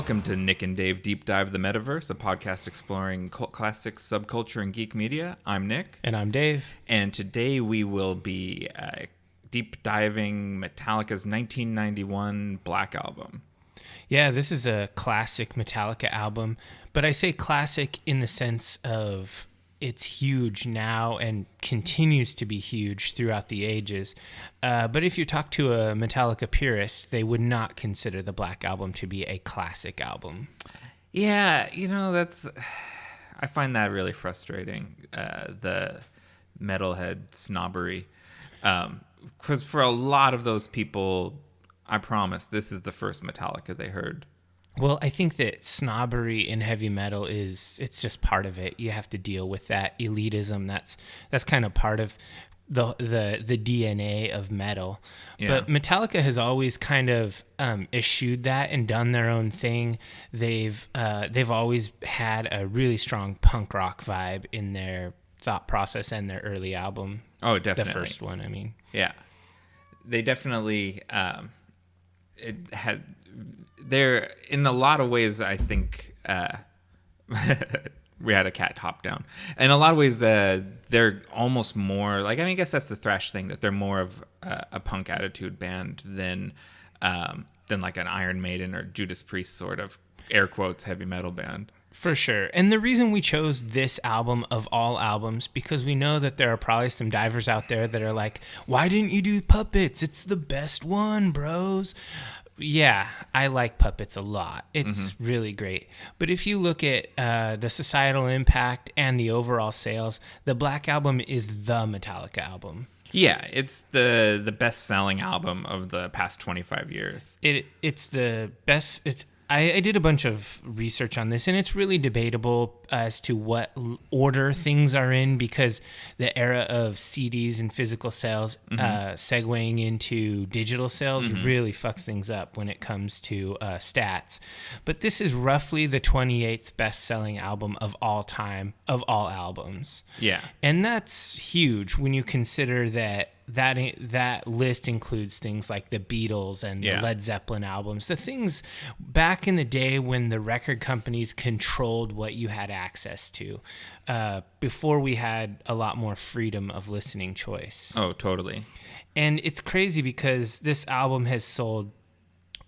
Welcome to Nick and Dave Deep Dive the Metaverse, a podcast exploring cult classics, subculture, and geek media. I'm Nick. And I'm Dave. And today we will be deep diving Metallica's 1991 Black Album. Yeah, this is a classic Metallica album, but I say classic in the sense of it's huge now and continues to be huge throughout the ages. But if you talk to a Metallica purist, they would not consider the Black Album to be a classic album. Yeah, I find that really frustrating, the metalhead snobbery. Because for a lot of those people, I promise, this is the first Metallica they heard. Well, I think that snobbery in heavy metal it's just part of it. You have to deal with that elitism. That's kind of part of the DNA of metal. Yeah. But Metallica has always kind of eschewed that and done their own thing. They've always had a really strong punk rock vibe in their thought process and their early album. Oh, definitely. The first one, I mean. Yeah. They definitely they're in a lot of ways, I think, we had a cat top down. In a lot of ways, they're almost more like, I guess that's the thrash thing, that they're more of a punk attitude band than like an Iron Maiden or Judas Priest sort of air quotes heavy metal band. For sure. And the reason we chose this album of all albums, because we know that there are probably some divers out there that are like, why didn't you do Puppets? It's the best one, bros. Yeah, I like Puppets a lot. It's really great. But if you look at the societal impact and the overall sales, the Black Album is the Metallica album. Yeah, it's the best-selling album of the past 25 years. It's the best. I did a bunch of research on this, and it's really debatable as to what order things are in, because the era of CDs and physical sales segueing into digital sales really fucks things up when it comes to stats. But this is roughly the 28th best-selling album of all time, of all albums. Yeah. And that's huge when you consider that list includes things like the Beatles and the Led Zeppelin albums, the things back in the day when the record companies controlled what you had access to, before we had a lot more freedom of listening choice. Oh, totally. And it's crazy because this album has sold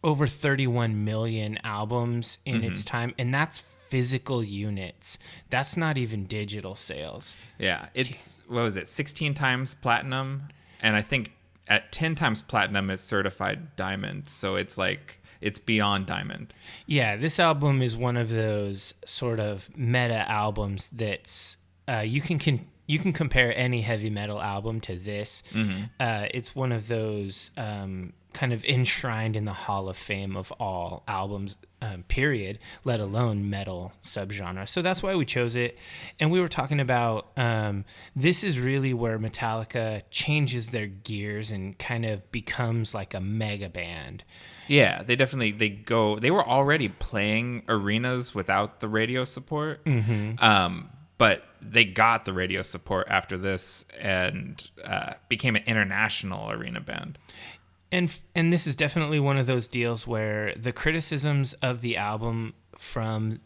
over 31 million albums in its time, and that's physical units. That's not even digital sales. Yeah, it's, 16 times platinum? And I think at 10 times platinum is certified diamond. So it's like, it's beyond diamond. Yeah, this album is one of those sort of meta albums that's, you can compare any heavy metal album to this. It's one of those kind of enshrined in the Hall of Fame of all albums, period, let alone metal subgenre. So that's why we chose it. And we were talking about this is really where Metallica changes their gears and kind of becomes like a mega band. Yeah, they were already playing arenas without the radio support. But they got the radio support after this and became an international arena band. And this is definitely one of those deals where the criticisms of the album from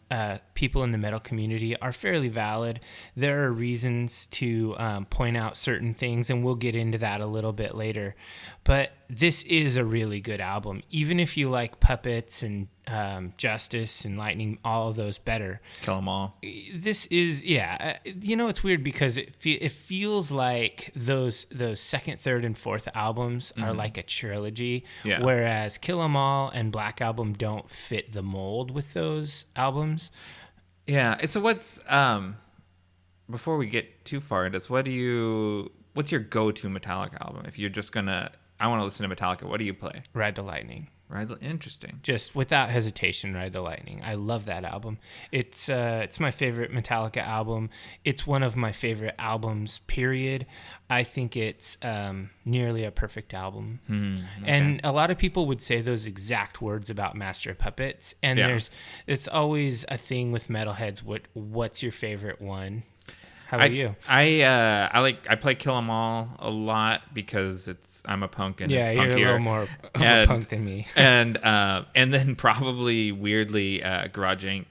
people in the metal community are fairly valid. There are reasons to point out certain things, and we'll get into that a little bit later. But this is a really good album. Even if you like Puppets and Justice and Lightning, all of those better. Kill 'em all. This is, it's weird because it feels like those second, third, and fourth albums are like a trilogy, whereas Kill 'em All and Black Album don't fit the mold with those albums. Yeah. So what's before we get too far into this, what's your go-to Metallica album? If you're just I want to listen to Metallica, what do you play? Ride the Lightning. Interesting. Just without hesitation, Ride the Lightning. I love that album. It's my favorite Metallica album. It's one of my favorite albums, period. I think it's nearly a perfect album. Okay. And a lot of people would say those exact words about Master of Puppets. And it's always a thing with metalheads. What's your favorite one? How about you? I play Kill 'Em All a lot because I'm a punk and it's Yeah, punkier. you're a little more of a punk than me. and then probably weirdly Garage Inc.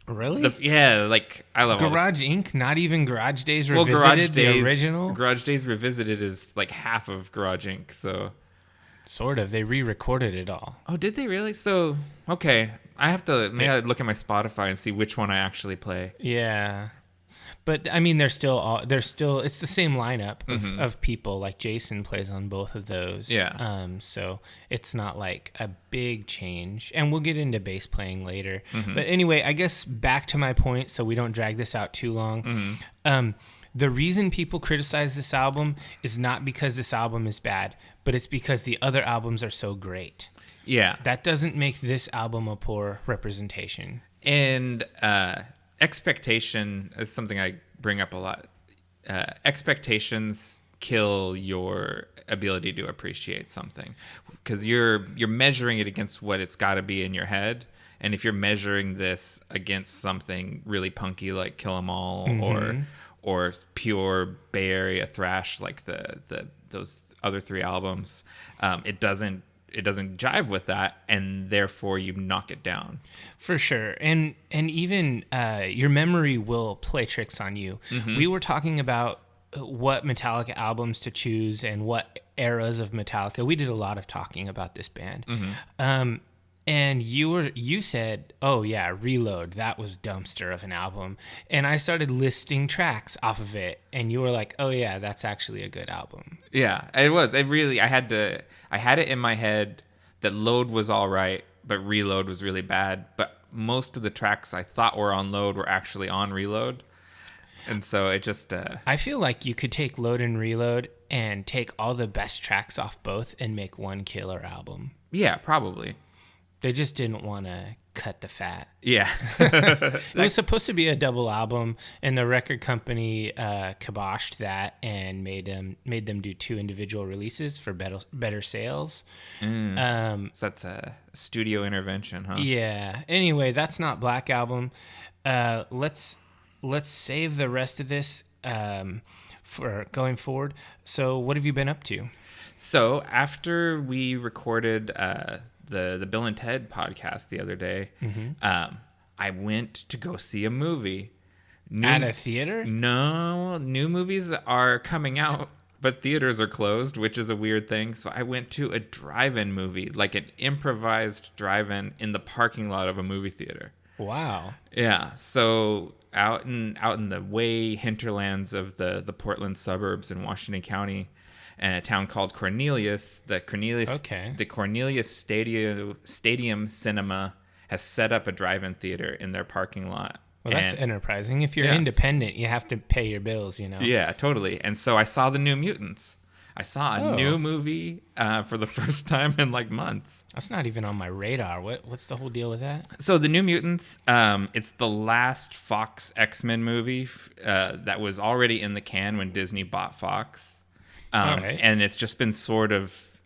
Really? Like I love all the Garage Inc. Not even Garage Days Revisited, the original? Garage Days Revisited is like half of Garage Inc. So sort of. They re-recorded it all. oh, did they really? So okay, I have to maybe look at my Spotify and see which one I actually play. Yeah. But I mean, it's the same lineup of people. Like Jason plays on both of those. Yeah. So it's not like a big change, and we'll get into bass playing later. But anyway, I guess back to my point, so we don't drag this out too long. The reason people criticize this album is not because this album is bad, but it's because the other albums are so great. Yeah. That doesn't make this album a poor representation. And expectation is something I bring up a lot. Expectations kill your ability to appreciate something because you're measuring it against what it's got to be in your head. And if you're measuring this against something really punky like Kill 'Em All or pure Bay Area thrash like those other three albums, it doesn't jive with that, and therefore you knock it down. For sure. And even your memory will play tricks on you. We were talking about what Metallica albums to choose and what eras of Metallica. We did a lot of talking about this band. And you said, oh yeah, Reload, that was dumpster of an album. And I started listing tracks off of it, and you were like, oh yeah, that's actually a good album. Yeah, it was. I had it in my head that Load was all right, but Reload was really bad. But most of the tracks I thought were on Load were actually on Reload. And so it just... I feel like you could take Load and Reload and take all the best tracks off both and make one killer album. Yeah, probably. They just didn't want to cut the fat. Yeah. It was supposed to be a double album, and the record company kiboshed that and made them do 2 individual releases for better sales. So that's a studio intervention, huh? Yeah. Anyway, that's not Black Album. Let's save the rest of this for going forward. So what have you been up to? So after we recorded the Bill and Ted podcast the other day, I went to go see a movie. At a theater? No, new movies are coming out, but theaters are closed, which is a weird thing. So I went to a drive-in movie, like an improvised drive-in in the parking lot of a movie theater. Wow. Yeah. So out in the way hinterlands of the Portland suburbs in Washington County, and a town called Cornelius. The Cornelius Stadium Cinema has set up a drive-in theater in their parking lot. Well, that's enterprising. If you're independent, you have to pay your bills, you know? Yeah, totally. And so I saw The New Mutants. I saw a new movie for the first time in like months. That's not even on my radar. What's the whole deal with that? So The New Mutants, it's the last Fox X-Men movie that was already in the can when Disney bought Fox. And it's just been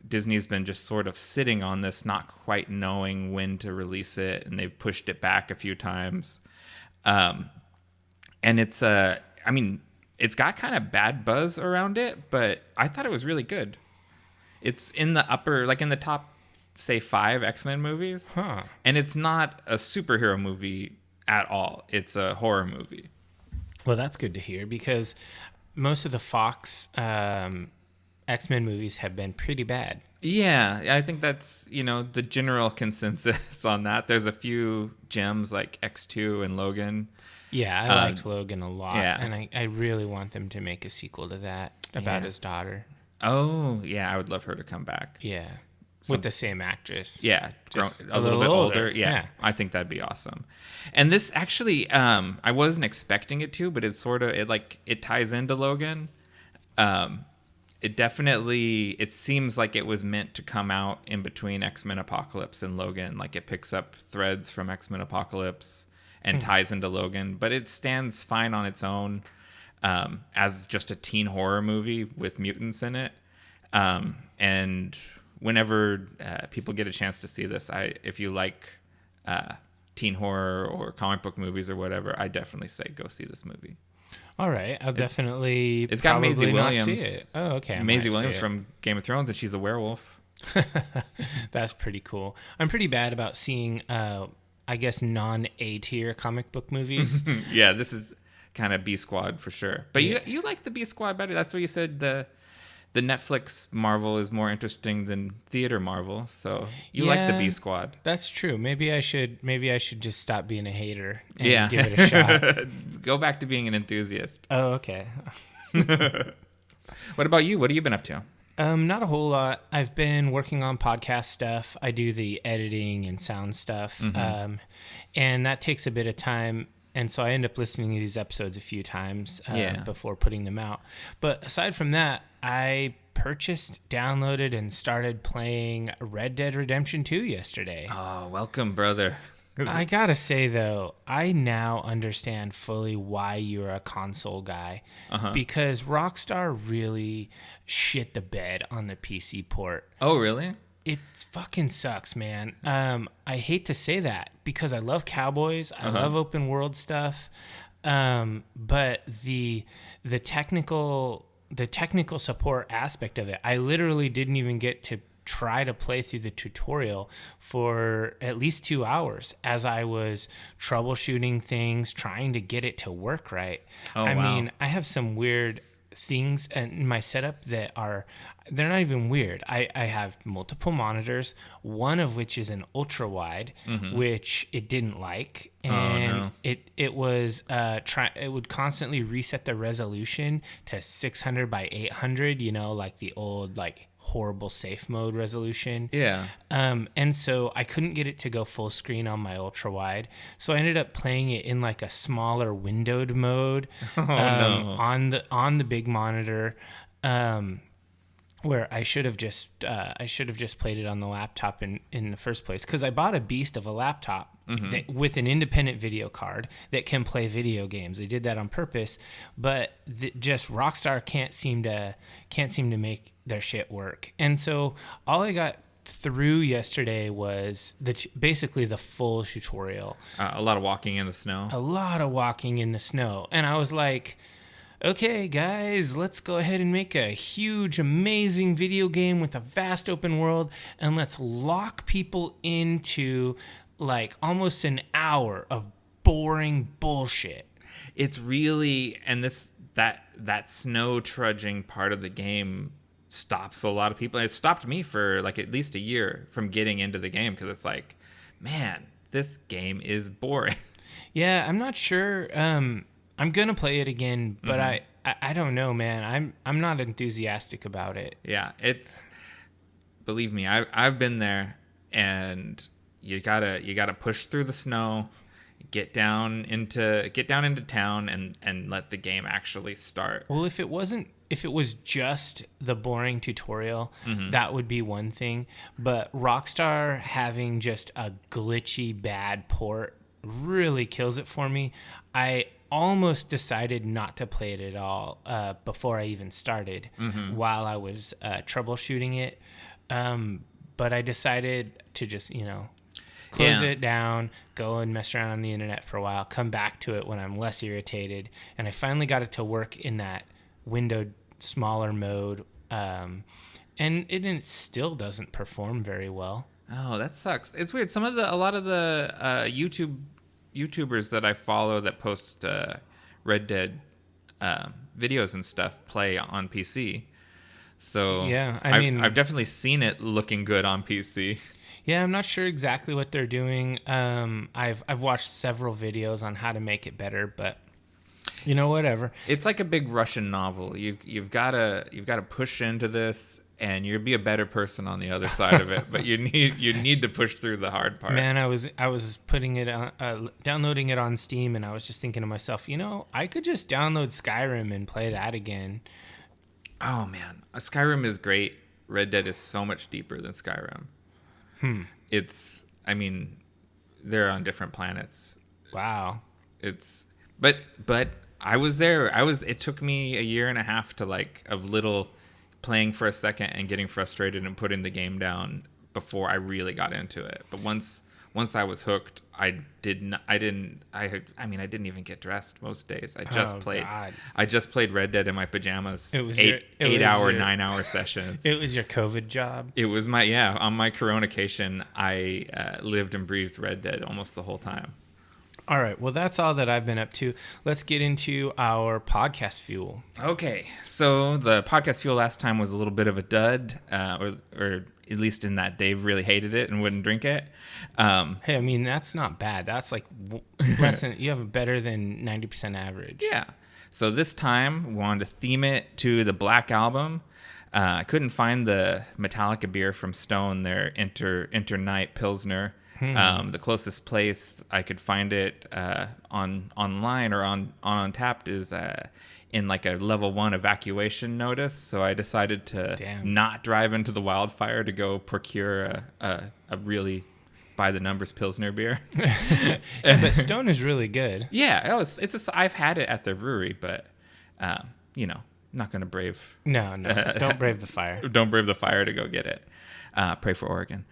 Disney's been just sort of sitting on this, not quite knowing when to release it, and they've pushed it back a few times. And it's it's got kind of bad buzz around it, but I thought it was really good. It's in the top, say, 5 X-Men movies. Huh. And it's not a superhero movie at all. It's a horror movie. Well, that's good to hear, because most of the Fox X-Men movies have been pretty bad. Yeah, I think that's, the general consensus on that. There's a few gems like X2 and Logan. Yeah, I liked Logan a lot. Yeah. And I really want them to make a sequel to that about his daughter. Oh, yeah, I would love her to come back. Yeah. With the same actress. Yeah, just a little bit older. Yeah, I think that'd be awesome. And this actually, I wasn't expecting it to, but it ties into Logan. It seems like it was meant to come out in between X-Men Apocalypse and Logan. Like it picks up threads from X-Men Apocalypse and ties into Logan, but it stands fine on its own as just a teen horror movie with mutants in it. And whenever people get a chance to see this, if you like teen horror or comic book movies or whatever, I definitely say go see this movie. All right, I'll definitely. It's got Maisie probably not see Williams. it. Oh, okay. I Maisie might see Williams it. from Game of Thrones, and she's a werewolf. That's pretty cool. I'm pretty bad about seeing, I guess, non-A tier comic book movies. Yeah, this is kind of B Squad for sure. But you like the B Squad better. That's what you said. The Netflix Marvel is more interesting than theater Marvel. So you like the B Squad. That's true. Maybe I should just stop being a hater and give it a shot. Go back to being an enthusiast. Oh, okay. What about you? What have you been up to? Not a whole lot. I've been working on podcast stuff. I do the editing and sound stuff. And that takes a bit of time. And so I end up listening to these episodes a few times before putting them out. But aside from that, I purchased, downloaded, and started playing Red Dead Redemption 2 yesterday. Oh, welcome, brother. I gotta say, though, I now understand fully why you're a console guy. Because Rockstar really shit the bed on the PC port. Oh, really? It fucking sucks, man. I hate to say that because I love cowboys. I love open world stuff. But the technical support aspect of it, I literally didn't even get to try to play through the tutorial for at least 2 hours as I was troubleshooting things, trying to get it to work right. I mean, I have some weird things in my setup that they're not even weird. I have multiple monitors, one of which is an ultra wide, which it didn't like, and it would constantly reset the resolution to 600 by 800, like the old horrible safe mode resolution. Yeah. And so I couldn't get it to go full screen on my ultra wide. So I ended up playing it in a smaller windowed mode on the big monitor. Where I should have just played it on the laptop in the first place, because I bought a beast of a laptop with an independent video card that can play video games. They did that on purpose, but just Rockstar can't seem to make their shit work. And so all I got through yesterday was basically the full tutorial. A lot of walking in the snow. And I was like, okay, guys, let's go ahead and make a huge, amazing video game with a vast open world, and let's lock people into almost an hour of boring bullshit. It's really, and that snow trudging part of the game stops a lot of people. It stopped me for at least a year from getting into the game, because it's man, this game is boring. Yeah, I'm not sure. I'm gonna play it again, but I don't know, man. I'm not enthusiastic about it. Yeah, believe me, I've been there, and you gotta push through the snow, get down into town, and let the game actually start. Well, if it was just the boring tutorial, that would be one thing. But Rockstar having just a glitchy bad port really kills it for me. I almost decided not to play it at all before I even started while I was troubleshooting it. But I decided to just, close it down, go and mess around on the internet for a while, come back to it when I'm less irritated. And I finally got it to work in that windowed smaller mode. And it still doesn't perform very well. Oh, that sucks. It's weird. A lot of the YouTubers that I follow that post Red Dead videos and stuff play on PC. So yeah, I've definitely seen it looking good on PC. Yeah, I'm not sure exactly what they're doing. I've watched several videos on how to make it better, but whatever. It's like a big Russian novel. You've got to push into this, and you'll be a better person on the other side of it. But you need to push through the hard part. Man, I was putting it on, downloading it on Steam, and I was just thinking to myself, I could just download Skyrim and play that again. Oh man, Skyrim is great. Red Dead is so much deeper than Skyrim. They're on different planets. Wow. But I was there. It took me a year and a half to of little playing for a second and getting frustrated and putting the game down before I really got into it. But once once I was hooked, I didn't even get dressed most days. God. I just played Red Dead in my pajamas. It was 9-hour sessions. It was your COVID job. It was on my Coronacation, I lived and breathed Red Dead almost the whole time. All right. Well, that's all that I've been up to. Let's get into our podcast fuel. Okay. So the podcast fuel last time was a little bit of a dud, or at least in that Dave really hated it and wouldn't drink it. Hey, I mean, that's not bad. That's like less than, you have a better than 90% average. Yeah. So this time we wanted to theme it to the Black Album. I couldn't find the Metallica beer from Stone, their Internight Pilsner. The closest place I could find it online or on Untapped is in like a level 1 evacuation notice. So I decided to not drive into the wildfire to go procure a really by the numbers Pilsner beer. Yeah, but Stone is really good. Yeah, I've had it at the brewery, but not going to brave. No, don't brave the fire. Don't brave the fire to go get it. Pray for Oregon.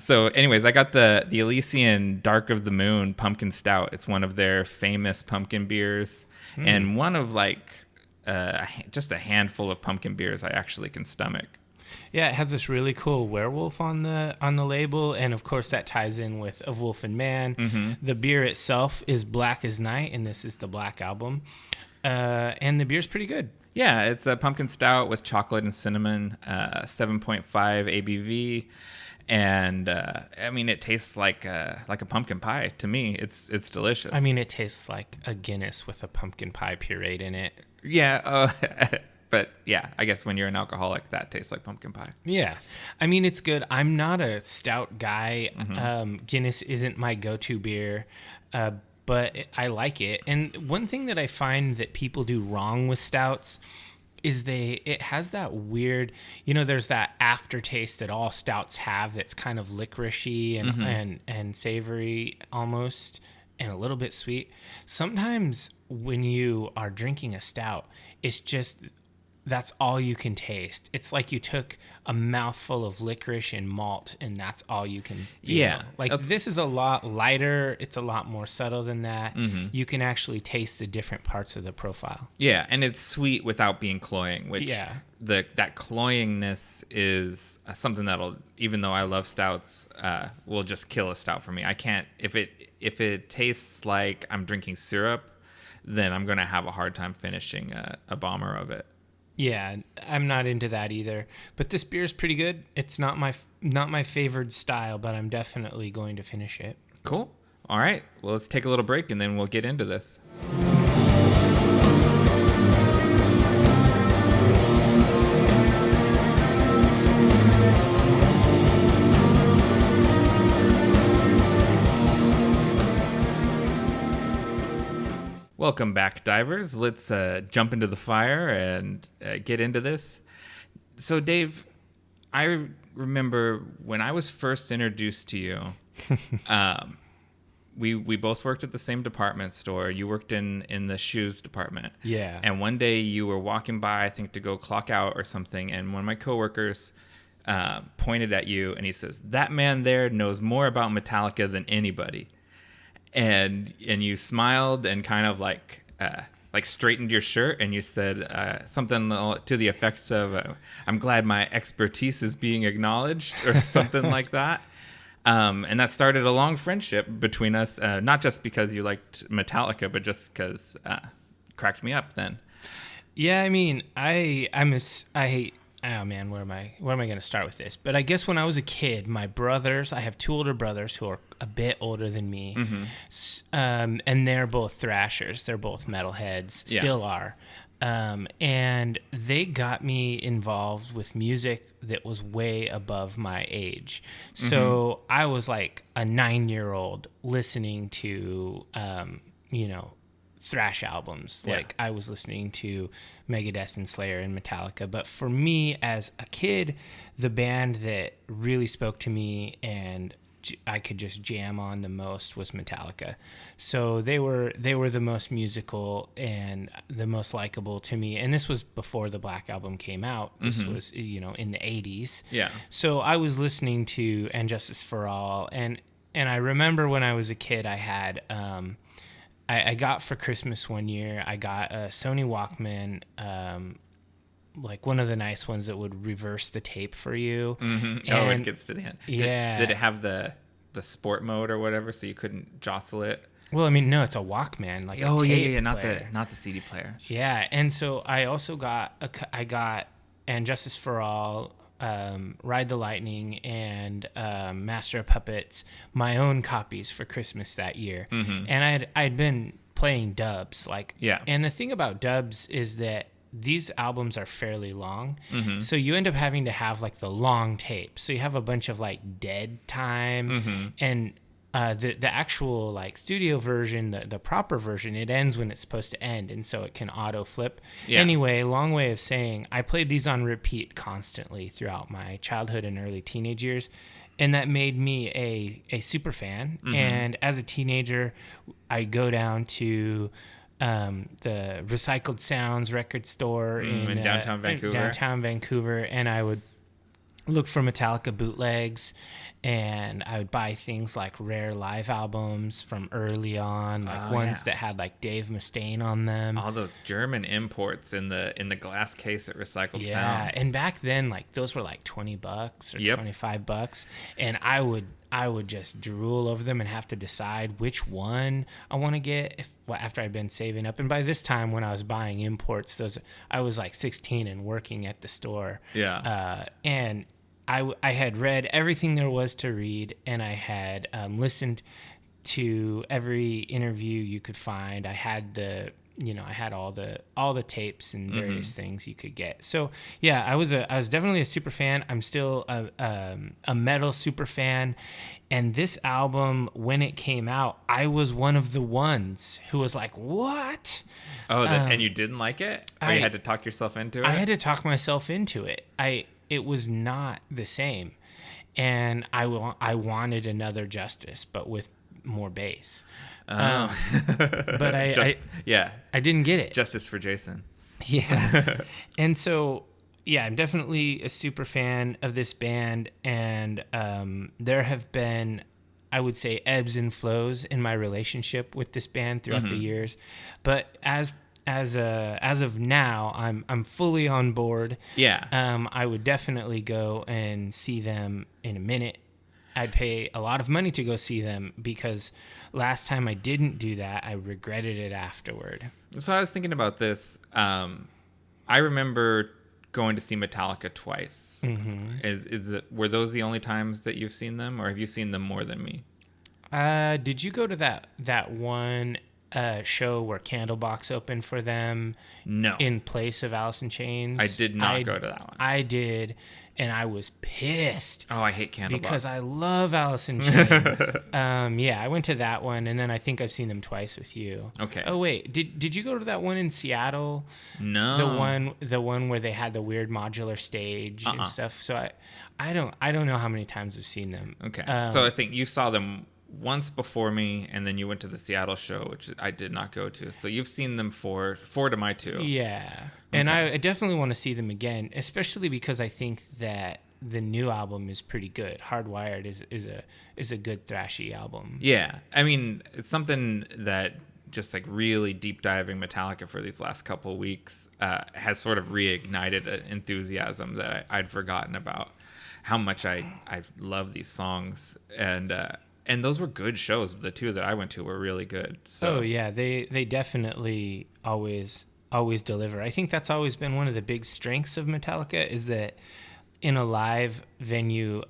So anyways, I got the Elysian Dark of the Moon Pumpkin Stout. It's one of their famous pumpkin beers, and one of just a handful of pumpkin beers I actually can stomach. Yeah, it has this really cool werewolf on the label, and of course that ties in with Of Wolf and Man. Mm-hmm. The beer itself is Black as Night, and this is the Black Album. And the beer's pretty good. Yeah, it's a pumpkin stout with chocolate and cinnamon, 7.5 ABV, and it tastes like a pumpkin pie to me. It's delicious. I mean, it tastes like a Guinness with a pumpkin pie pureed in it. Yeah, but yeah, I guess when you're an alcoholic, that tastes like pumpkin pie. Yeah, I mean, it's good. I'm not a stout guy. Mm-hmm. Guinness isn't my go-to beer. But I like it. And one thing that I find that people do wrong with stouts is it has that weird, there's that aftertaste that all stouts have that's kind of licoricey and savory almost, and a little bit sweet. Sometimes when you are drinking a stout, it's just, that's all you can taste. It's like you took a mouthful of licorice and malt, and that's all you can do. Yeah. This is a lot lighter. It's a lot more subtle than that. Mm-hmm. You can actually taste the different parts of the profile. Yeah, and it's sweet without being cloying, which that cloyingness is something that'll, even though I love stouts, will just kill a stout for me. I can't, if it tastes like I'm drinking syrup, then I'm going to have a hard time finishing a bomber of it. Yeah, I'm not into that either. But this beer is pretty good. It's not my favored style, but I'm definitely going to finish it. Cool. All right. Well, let's take a little break and then we'll get into this. Welcome back, divers. Let's jump into the fire and get into this. So, Dave, I remember when I was first introduced to you, we both worked at the same department store. You worked in the shoes department. Yeah. And one day you were walking by, I think, to go clock out or something, and one of my coworkers pointed at you, and he says, "That man there knows more about Metallica than anybody." And you smiled and kind of like straightened your shirt, and you said something to the effects of, "I'm glad my expertise is being acknowledged," or something like that. And that started a long friendship between us, not just because you liked Metallica, but just because cracked me up then. Yeah, I mean, I hate. Oh man, where am I going to start with this? But I guess when I was a kid, my brothers, I have two older brothers who are a bit older than me, and they're both thrashers. They're both metalheads, still are. And they got me involved with music that was way above my age. So I was like a 9-year-old listening to, thrash albums. Like I was listening to Megadeth and Slayer and Metallica. But for me as a kid, the band that really spoke to me and I could just jam on the most was Metallica. So they were the most musical and the most likable to me. And this was before the Black Album came out. This was, in the 80s. Yeah. So I was listening to And Justice for All, and I remember when I was a kid, I had I got for Christmas one year, I got a Sony Walkman, like one of the nice ones that would reverse the tape for you. Mm-hmm. Oh, it gets to the end. Yeah. Did it have the sport mode or whatever, so you couldn't jostle it? Well, I mean, no, it's a Walkman, like Oh, a tape yeah, player. not the CD player. Yeah, and so I also got And Justice for All, Ride the Lightning, and Master of Puppets, my own copies for Christmas that year. Mm-hmm. And I'd been playing dubs, like, Yeah. And the thing about dubs is that these albums are fairly long, Mm-hmm. so you end up having to have like the long tape. So you have a bunch of like dead time, Mm-hmm. and the actual like studio version, the proper version, it ends when it's supposed to end, and so it can auto flip. Yeah. Anyway, long way of saying, I played these on repeat constantly throughout my childhood and early teenage years, and that made me a super fan. Mm-hmm. And as a teenager, I go down to the Recycled Sounds record store in downtown Vancouver. And I would look for Metallica bootlegs, and I would buy things like rare live albums from early on, like ones that had like Dave Mustaine on them. All those German imports in the glass case at Recycled Yeah, Sounds. and back then, like those were like $20 or Yep. $25, and I would just drool over them and have to decide which one I want to get after I'd been saving up. And by this time, when I was buying imports, I was like 16 and working at the store. Yeah. And I had read everything there was to read, and I had listened to every interview you could find. I had I had all the tapes and various things you could get. So yeah, I was definitely a super fan. I'm still a metal super fan. And this album, when it came out, I was one of the ones who was like, "What?" Oh, and you didn't like it? Or you had to talk yourself into it? I had to talk myself into it. It was not the same, and I wanted another Justice, but with more bass. But I didn't get it. Justice for Jason. Yeah. And so, yeah, I'm definitely a super fan of this band, and there have been, I would say, ebbs and flows in my relationship with this band throughout the years. But as of now, I'm fully on board. Yeah. I would definitely go and see them in a minute. I'd pay a lot of money to go see them, because last time I didn't do that, I regretted it afterward. So I was thinking about this. I remember going to see Metallica twice. Mm-hmm. Were those the only times that you've seen them, or have you seen them more than me? Did you go to that one show where Candlebox opened for them? No. In place of Alice in Chains? I did not go to that one. I did, and I was pissed. Oh, I hate Candlebox. Because I love Alice in Chains. Yeah, I went to that one, and then I think I've seen them twice with you. Okay. Oh wait, did you go to that one in Seattle? No. The one where they had the weird modular stage and stuff. So I don't know how many times I've seen them. Okay. So I think you saw them once before me, and then you went to the Seattle show, which I did not go to. So you've seen them four to my two. Yeah. And I definitely want to see them again, especially because I think that the new album is pretty good. Hardwired is a good thrashy album. Yeah. I mean, it's something that just like really deep diving Metallica for these last couple of weeks has sort of reignited an enthusiasm that I'd forgotten about, how much I love these songs. And those were good shows. The two that I went to were really good. So. Oh yeah, they definitely always deliver. I think that's always been one of the big strengths of Metallica, is that in a live venue,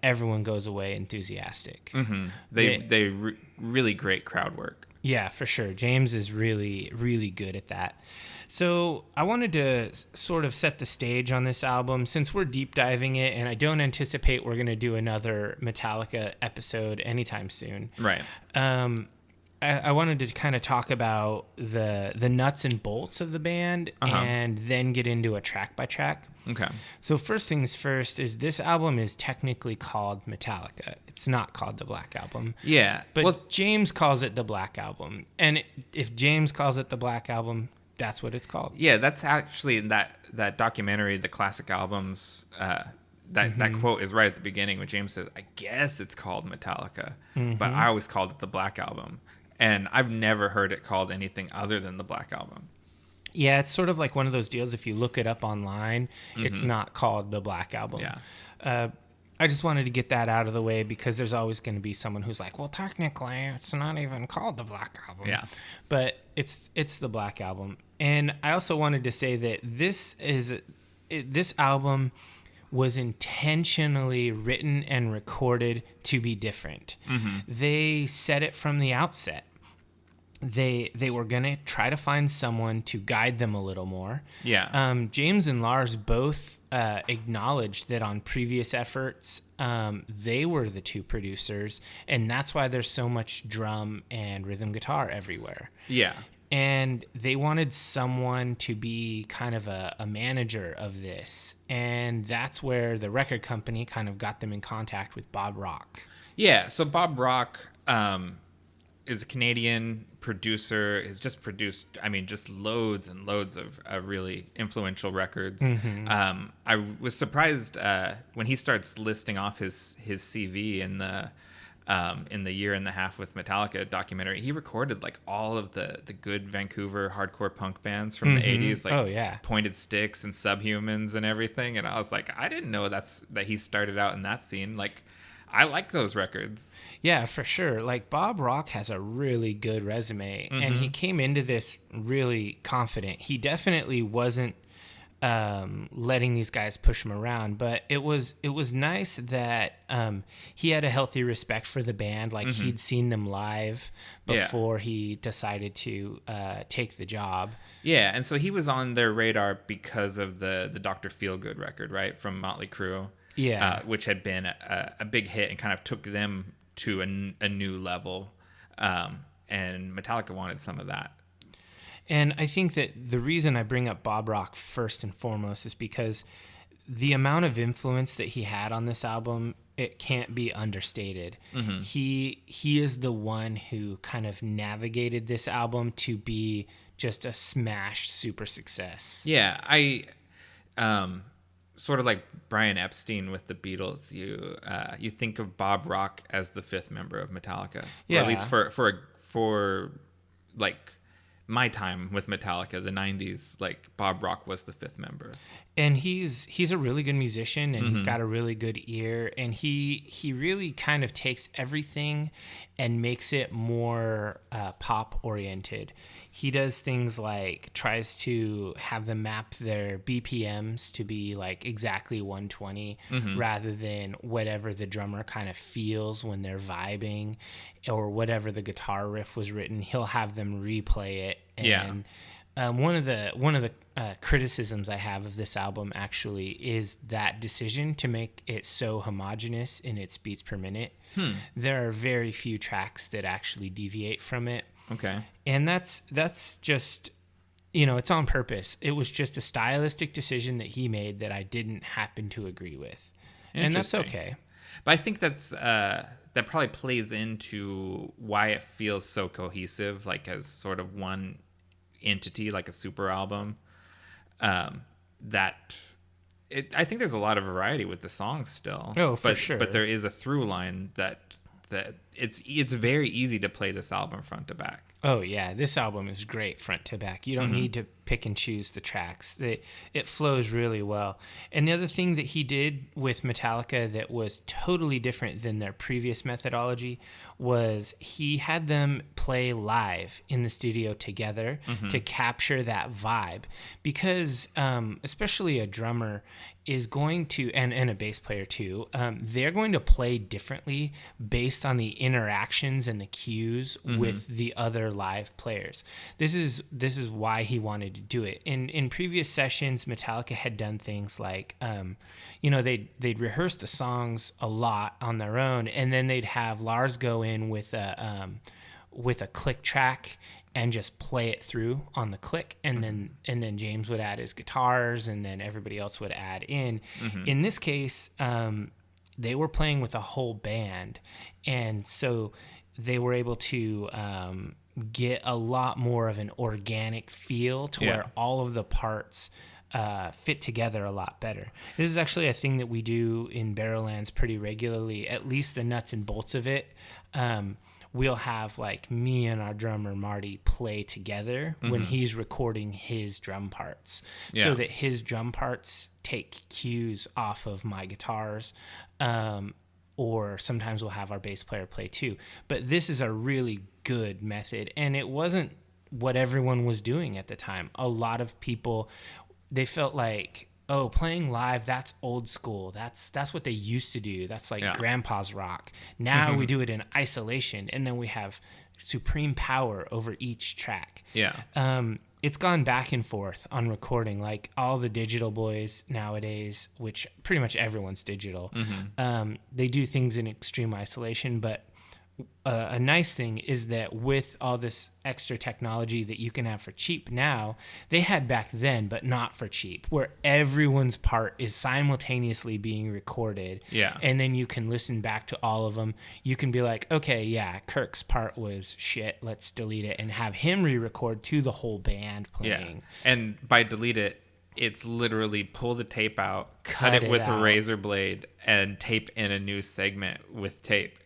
everyone goes away enthusiastic. Mm-hmm. They really great crowd work. Yeah, for sure. James is really, really good at that. So I wanted to sort of set the stage on this album, since we're deep diving it, and I don't anticipate we're going to do another Metallica episode anytime soon. Right. I wanted to kind of talk about the nuts and bolts of the band, and then get into a track by track. Okay. So first things first is this album is technically called Metallica. It's not called the Black Album. Yeah. But James calls it the Black Album. And if James calls it the Black Album, that's what it's called. Yeah, that's actually that documentary, The Classic Albums, that quote is right at the beginning when James says, I guess it's called Metallica, but Mm-hmm. I always called it the Black Album. And I've never heard it called anything other than the Black Album. Yeah, it's sort of like one of those deals. If you look it up online, it's not called the Black Album. Yeah. I just wanted to get that out of the way because there's always going to be someone who's like, well, technically, it's not even called the Black Album. Yeah. But it's the Black Album. And I also wanted to say that this album was intentionally written and recorded to be different. They said it from the outset. They were going to try to find someone to guide them a little more. Yeah. James and Lars both acknowledged that on previous efforts, they were the two producers, and that's why there's so much drum and rhythm guitar everywhere. Yeah. And they wanted someone to be kind of a manager of this, and that's where the record company kind of got them in contact with Bob Rock. Yeah. So Bob Rock is a Canadian producer, has just produced, just loads and loads of really influential records. I was surprised when he starts listing off his CV in the year and a half with Metallica documentary. He recorded like all of the good Vancouver hardcore punk bands from the 80s, like Pointed Sticks and Subhumans and everything. And I was like, I didn't know that he started out in that scene. Like, I like those records. Yeah, for sure. Like, Bob Rock has a really good resume, and he came into this really confident. He definitely wasn't letting these guys push him around, but it was nice that he had a healthy respect for the band. Like, he'd seen them live before he decided to take the job. Yeah, and so he was on their radar because of the Dr. Feelgood record, right, from Motley Crue. Yeah, which had been a big hit and kind of took them to a new level. And Metallica wanted some of that. And I think that the reason I bring up Bob Rock first and foremost is because the amount of influence that he had on this album, it can't be understated. He is the one who kind of navigated this album to be just a smash super success. Yeah, I sort of like Brian Epstein with the Beatles, you think of Bob Rock as the fifth member of Metallica, or at least for like my time with Metallica, the 90s, like Bob Rock was the fifth member. And he's a really good musician, and he's got a really good ear, and he really kind of takes everything and makes it more pop oriented. He does things like tries to have them map their BPMs to be like exactly 120 rather than whatever the drummer kind of feels when they're vibing, or whatever the guitar riff was written. He'll have them replay it. And one of the criticisms I have of this album actually is that decision to make it so homogeneous in its beats per minute. There are very few tracks that actually deviate from it. Okay. And that's just, it's on purpose. It was just a stylistic decision that he made that I didn't happen to agree with. And that's okay. But I think that probably plays into why it feels so cohesive, like as sort of one entity, like a super album. I think there's a lot of variety with the songs still. Oh, for sure. But there is a through line that it's very easy to play this album front to back. Oh yeah, this album is great front to back. You don't need to pick and choose the tracks. It flows really well. And the other thing that he did with Metallica that was totally different than their previous methodology was he had them play live in the studio together to capture that vibe. Because especially a drummer is going to, and a bass player too, they're going to play differently based on the interactions and the cues with the other live players. This is why he wanted to do it. In previous sessions, Metallica had done things like, they'd rehearse the songs a lot on their own, and then they'd have Lars go in with a click track and just play it through on the click, and then James would add his guitars, and then everybody else would add in. In this case, they were playing with a whole band, and so they were able to get a lot more of an organic feel to where all of the parts fit together a lot better. This is actually a thing that we do in Barrowlands pretty regularly, at least the nuts and bolts of it. We'll have like me and our drummer Marty play together when he's recording his drum parts, so that his drum parts take cues off of my guitars. Or sometimes we'll have our bass player play too. But this is a really good method, and it wasn't what everyone was doing at the time. A lot of people, they felt like, oh, playing live, that's old school. That's what they used to do. That's like grandpa's rock. Now we do it in isolation, and then we have supreme power over each track. It's gone back and forth on recording. Like all the digital boys nowadays, which pretty much everyone's digital, they do things in extreme isolation. But a nice thing is that with all this extra technology that you can have for cheap now, they had back then, but not for cheap, where everyone's part is simultaneously being recorded. And then you can listen back to all of them. You can be like, okay, yeah, Kirk's part was shit, let's delete it, and have him re-record to the whole band playing. And by delete it, it's literally pull the tape out, cut it with a razor blade, and tape in a new segment with tape.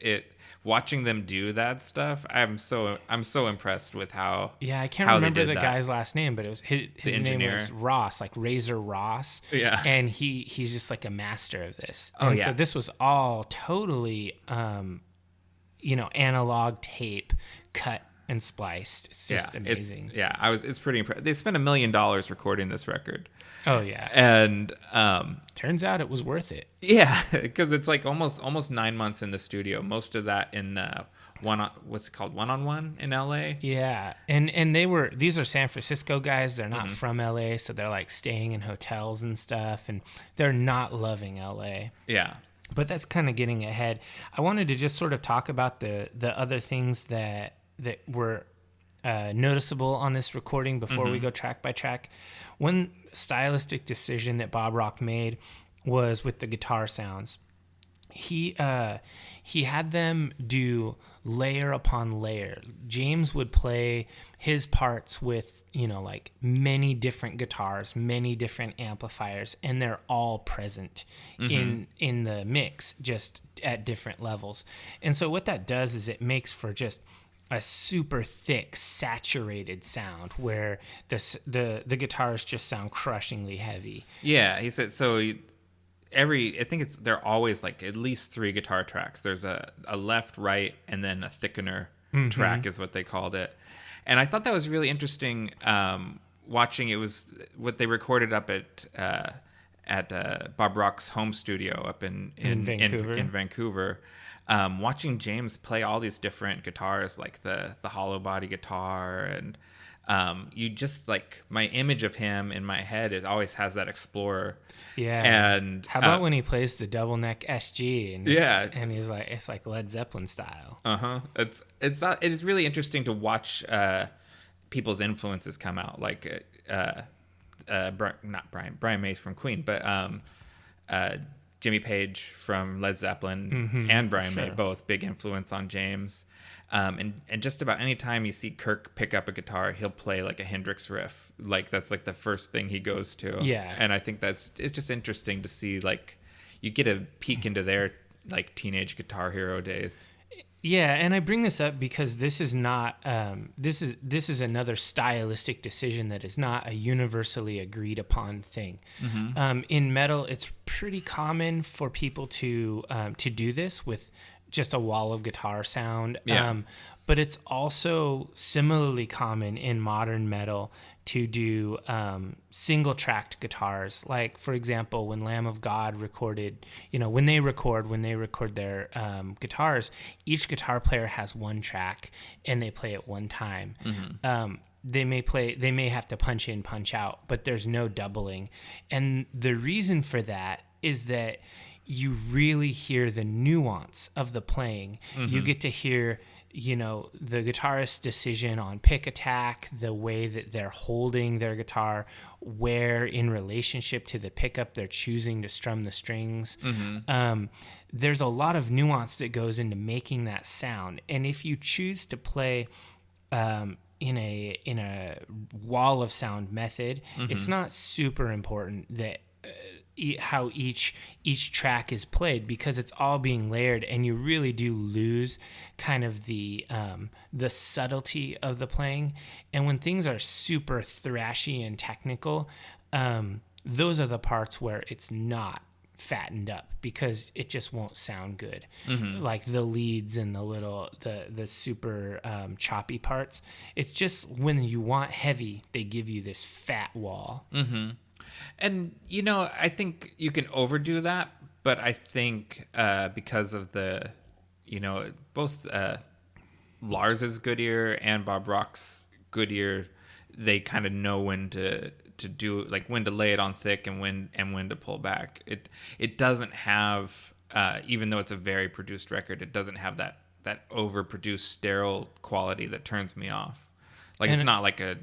Watching them do that stuff, I'm so impressed with how. Yeah, I can't remember the guy's last name, but it was his name was Ross, like Razor Ross. Yeah, and he's just like a master of this. So this was all totally, analog tape cut and spliced. It's just amazing. It's pretty impressive. They spent $1 million recording this record. Oh yeah, and turns out it was worth it. Yeah, because it's like almost 9 months in the studio. Most of that in one-on-one in LA. Yeah, and these are San Francisco guys. They're not from LA, so they're like staying in hotels and stuff, and they're not loving LA. Yeah. But that's kind of getting ahead. I wanted to just sort of talk about the other things that were noticeable on this recording before we go track by track. One stylistic decision that Bob Rock made was with the guitar sounds. He had them do layer upon layer. James would play his parts with, like many different guitars, many different amplifiers, and they're all present in the mix, just at different levels. And so what that does is it makes for just a super thick, saturated sound where the guitars just sound crushingly heavy. Yeah, he said so. I think they're always like at least 3 guitar tracks. There's a left, right, and then a thickener track is what they called it. And I thought that was really interesting. Watching it was what they recorded up at Bob Rock's home studio up in Vancouver. Watching James play all these different guitars, like the hollow body guitar, and you just like my image of him in my head, it always has that Explorer. Yeah. And how about when he plays the double neck SG and he's like, it's like Led Zeppelin style. It's really interesting to watch people's influences come out, like Brian May from Queen, but Jimmy Page from Led Zeppelin and Brian May, both big influence on James. And just about any time you see Kirk pick up a guitar, he'll play like a Hendrix riff. Like that's like the first thing he goes to. Yeah. And I think it's just interesting to see, like, you get a peek into their like teenage Guitar Hero days. Yeah, and I bring this up because this is not this is another stylistic decision that is not a universally agreed upon thing. In metal, it's pretty common for people to do this with just a wall of guitar sound. But it's also similarly common in modern metal to do single-tracked guitars. Like, for example, when Lamb of God recorded, when they record their guitars, each guitar player has one track and they play it one time. They may have to punch in, punch out, but there's no doubling. And the reason for that is that you really hear the nuance of the playing. You get to hear, the guitarist's decision on pick attack, the way that they're holding their guitar, where in relationship to the pickup they're choosing to strum the strings. There's a lot of nuance that goes into making that sound. And if you choose to play in a wall of sound method, it's not super important that how each track is played, because it's all being layered, and you really do lose kind of the subtlety of the playing. And when things are super thrashy and technical, those are the parts where it's not fattened up, because it just won't sound good. Like the leads and the super choppy parts. It's just when you want heavy, they give you this fat wall. And, I think you can overdo that, but I think because of the, both Lars's good ear and Bob Rock's good ear, they kind of know when to do, like, when to lay it on thick and when to pull back. It doesn't have, even though it's a very produced record, it doesn't have that overproduced sterile quality that turns me off. Like, it's not like a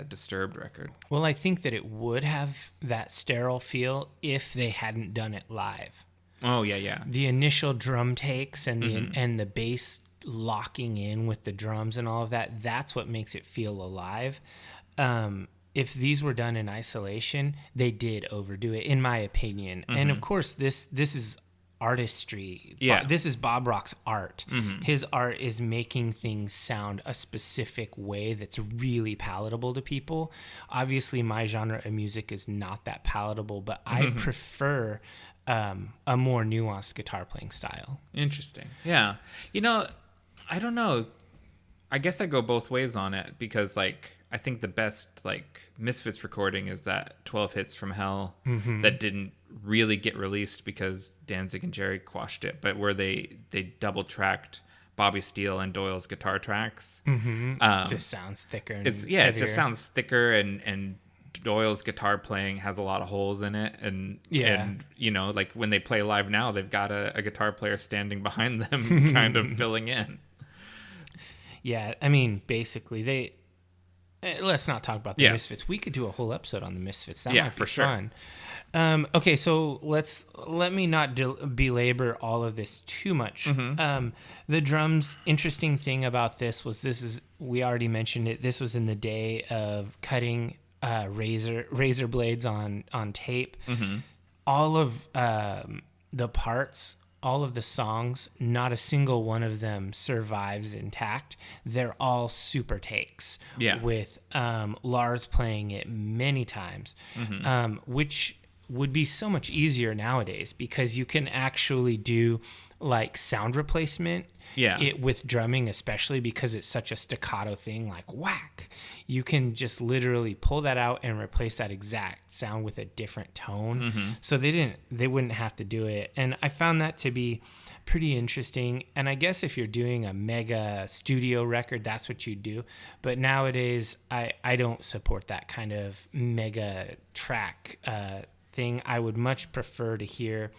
Disturbed record. Well, I think that it would have that sterile feel if they hadn't done it live. Oh, yeah. The initial drum takes and the bass locking in with the drums and all of that, that's what makes it feel alive. If these were done in isolation, they did overdo it, in my opinion. And of course, this is artistry. Yeah. This is Bob Rock's art. His art is making things sound a specific way that's really palatable to people. Obviously, my genre of music is not that palatable, but I prefer a more nuanced guitar playing style. Interesting. Yeah. I don't know. I guess I go both ways on it, because, like, I think the best, like, Misfits recording is that 12 Hits from Hell that didn't really get released because Danzig and Jerry quashed it, but where they double tracked Bobby Steele and Doyle's guitar tracks. Just sounds thicker and it heavier. just sounds thicker, and Doyle's guitar playing has a lot of holes in it, and like, when they play live now, they've got a guitar player standing behind them kind of filling in. Yeah, I mean, basically let's not talk about the Misfits. We could do a whole episode on the Misfits. That might be for sure. fun. Okay, so let me not belabor all of this too much. The drums, interesting thing about this was we already mentioned it. This was in the day of cutting razor blades on tape. All of the parts, all of the songs, not a single one of them survives intact. They're all super takes. With Lars playing it many times, which would be so much easier nowadays, because you can actually do, like, sound replacement with drumming, especially because it's such a staccato thing, like whack. You can just literally pull that out and replace that exact sound with a different tone. So they wouldn't have to do it. And I found that to be pretty interesting. And I guess if you're doing a mega studio record, that's what you do. But nowadays, I don't support that kind of mega track thing. I would much prefer to hear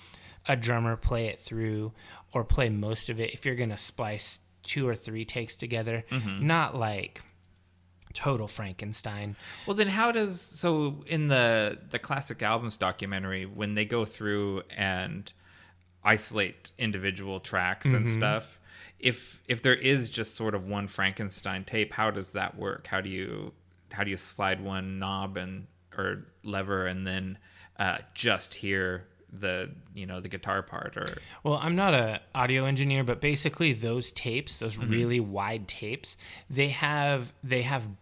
a drummer play it through, or play most of it if you're going to splice 2 or 3 takes together, not like total Frankenstein. Well, then so in the Classic Albums documentary, when they go through and isolate individual tracks and stuff, if there is just sort of one Frankenstein tape, how does that work? How do you slide one knob or lever and then just hear the guitar part? Or well, I'm not a audio engineer, but basically those tapes, those really wide tapes, they have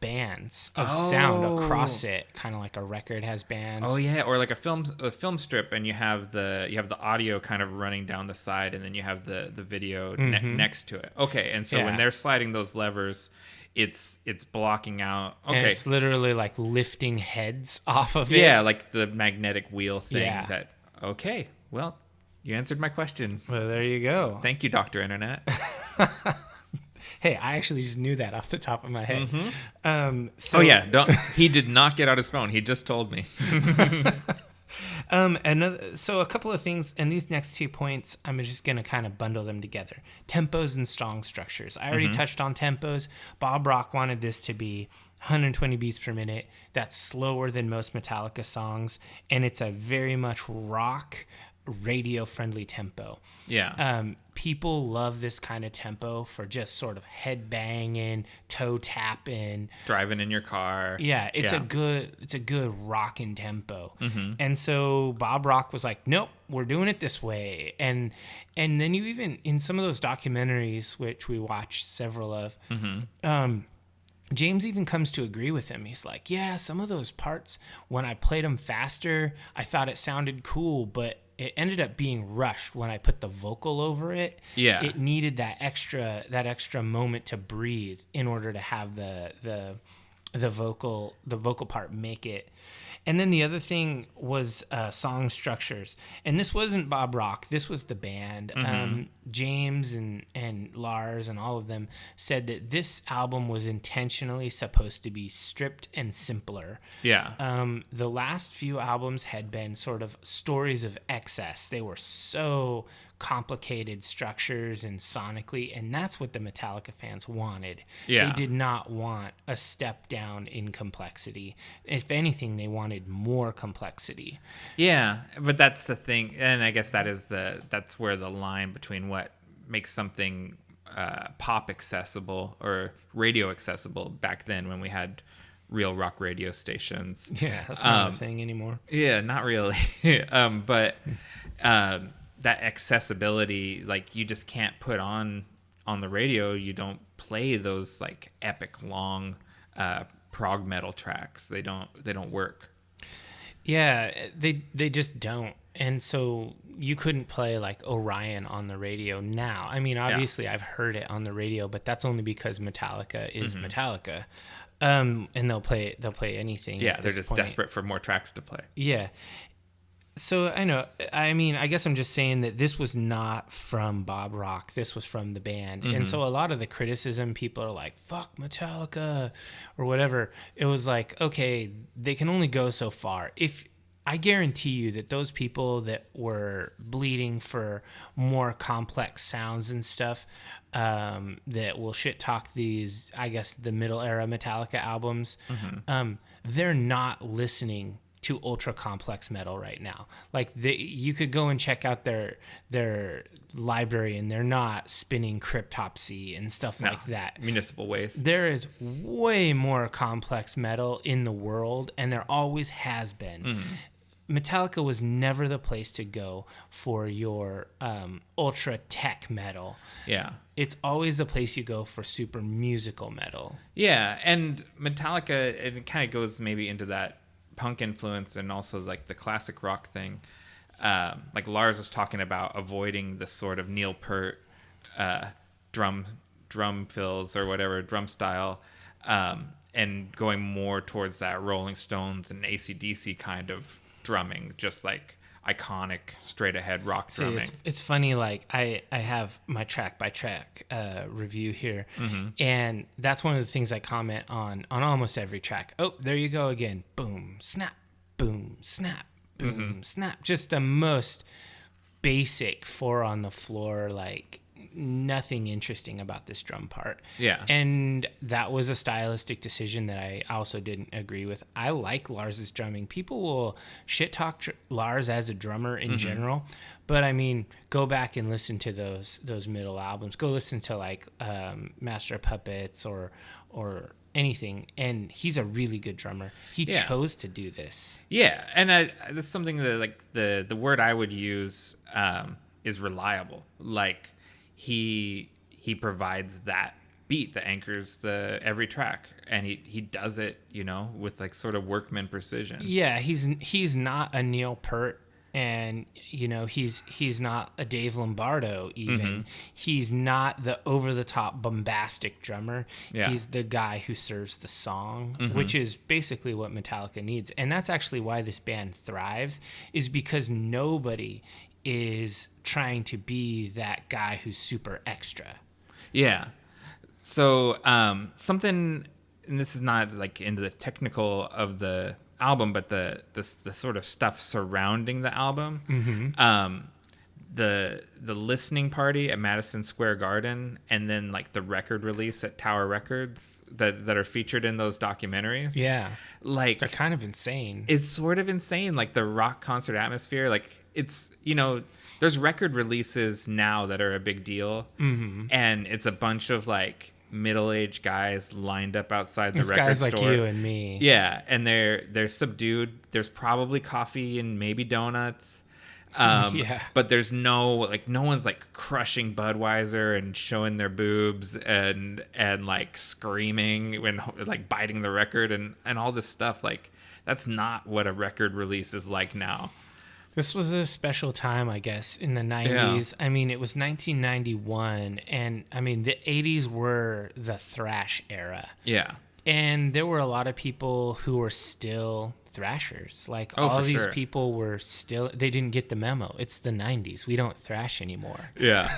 bands of sound across it, kind of like a record has bands. Oh yeah, or like a film strip, and you have the audio kind of running down the side, and then you have the video next to it. Okay, and so when they're sliding those levers, it's blocking out. Okay, and it's literally like lifting heads off of it. Yeah, like the magnetic wheel thing. Yeah. Okay, well, you answered my question. Well, there you go. Thank you, Dr. Internet. Hey, I actually just knew that off the top of my head. He did not get out his phone. He just told me. So a couple of things, and these next 2 points, I'm just going to kind of bundle them together. Tempos and song structures. I already touched on tempos. Bob Rock wanted this to be 120 beats per minute. That's slower than most Metallica songs, and it's a very much rock radio friendly tempo. Yeah. People love this kind of tempo for just sort of head banging, toe tapping, Driving in your car. yeah, it's Yeah. a good rockin' tempo. And so Bob Rock was like, nope, we're doing it this way. And then you even, in some of those documentaries, which we watched several of, James even comes to agree with him. He's like, yeah, some of those parts, when I played them faster, I thought it sounded cool, but it ended up being rushed when I put the vocal over it. Yeah. It needed that extra moment to breathe in order to have the vocal part make it. And then the other thing was song structures. And this wasn't Bob Rock. This was the band. James and Lars and all of them said that this album was intentionally supposed to be stripped and simpler. Yeah. The last few albums had been sort of stories of excess. They were so complicated structures and sonically, and that's what the Metallica fans wanted. Yeah. They did not want a step down in complexity. If anything, they wanted more complexity. Yeah, but that's the thing, and I guess that's where the line between what makes something pop accessible or radio accessible back then, when we had real rock radio stations. Yeah, that's not a thing anymore. Yeah, not really. But that accessibility, like, you just can't put on the radio. You don't play those like epic long prog metal tracks. They don't work. Yeah, they just don't. And so you couldn't play like Orion on the radio now. I mean, obviously I've heard it on the radio, but that's only because Metallica is Metallica. And they'll play anything. Yeah, they're just desperate for more tracks to play. Yeah. So I know, I mean, I guess I'm just saying that this was not from Bob Rock. This was from the band. And so a lot of the criticism, people are like, fuck Metallica or whatever. It was like, okay, they can only go so far. If I guarantee you that those people that were bleeding for more complex sounds and stuff, that will shit talk these, I guess, the middle era Metallica albums, they're not listening to ultra complex metal right now. Like, you could go and check out their library, and they're not spinning Cryptopsy and stuff like that. Municipal Waste. There is way more complex metal in the world, and there always has been. Metallica was never the place to go for your ultra tech metal. Yeah. It's always the place you go for super musical metal. Yeah, and Metallica, it kind of goes maybe into that punk influence and also like the classic rock thing. Like Lars was talking about avoiding the sort of Neil Peart drum fills or whatever, drum style, and going more towards that Rolling Stones and AC/DC kind of drumming, just like iconic straight ahead rock drumming. It's funny, like I have my track by track review here, and that's one of the things I comment on almost every track. Oh, there you go again. Boom, snap, boom, snap, boom, snap. Just the most basic 4 on the floor, like nothing interesting about this drum part. Yeah. And that was a stylistic decision that I also didn't agree with. I like Lars's drumming. People will shit talk Lars as a drummer in general, but I mean, go back and listen to those middle albums. Go listen to like Master of Puppets or anything, and he's a really good drummer. He chose to do this. Yeah, and that's something that, like, the word I would use is reliable. Like, he provides that beat that anchors every track, and he does it, with like sort of workman precision. Yeah, he's not a Neil Peart, and he's not a Dave Lombardo even. He's not the over the top bombastic drummer. Yeah. He's the guy who serves the song, which is basically what Metallica needs. And that's actually why this band thrives, is because nobody is trying to be that guy who's super extra. Yeah. So something, and this is not like into the technical of the album, but the sort of stuff surrounding the album. The listening party at Madison Square Garden, and then like the record release at Tower Records that are featured in those documentaries. Yeah. Like, they're kind of insane. It's sort of insane. Like the rock concert atmosphere, like it's, there's record releases now that are a big deal, and it's a bunch of like middle-aged guys lined up outside the It's record guys store. like you and me. Yeah, and they're subdued. There's probably coffee and maybe donuts. Yeah. But there's no one's like crushing Budweiser and showing their boobs and like screaming when like biting the record and all this stuff. Like, that's not what a record release is like now. This was a special time, I guess, in the 90s. Yeah. I mean, it was 1991, and I mean, the 80s were the thrash era. Yeah. And there were a lot of people who were still thrashers. Like, Oh, all for these sure. people were still, they didn't get the memo. It's the 90s. We don't thrash anymore. Yeah.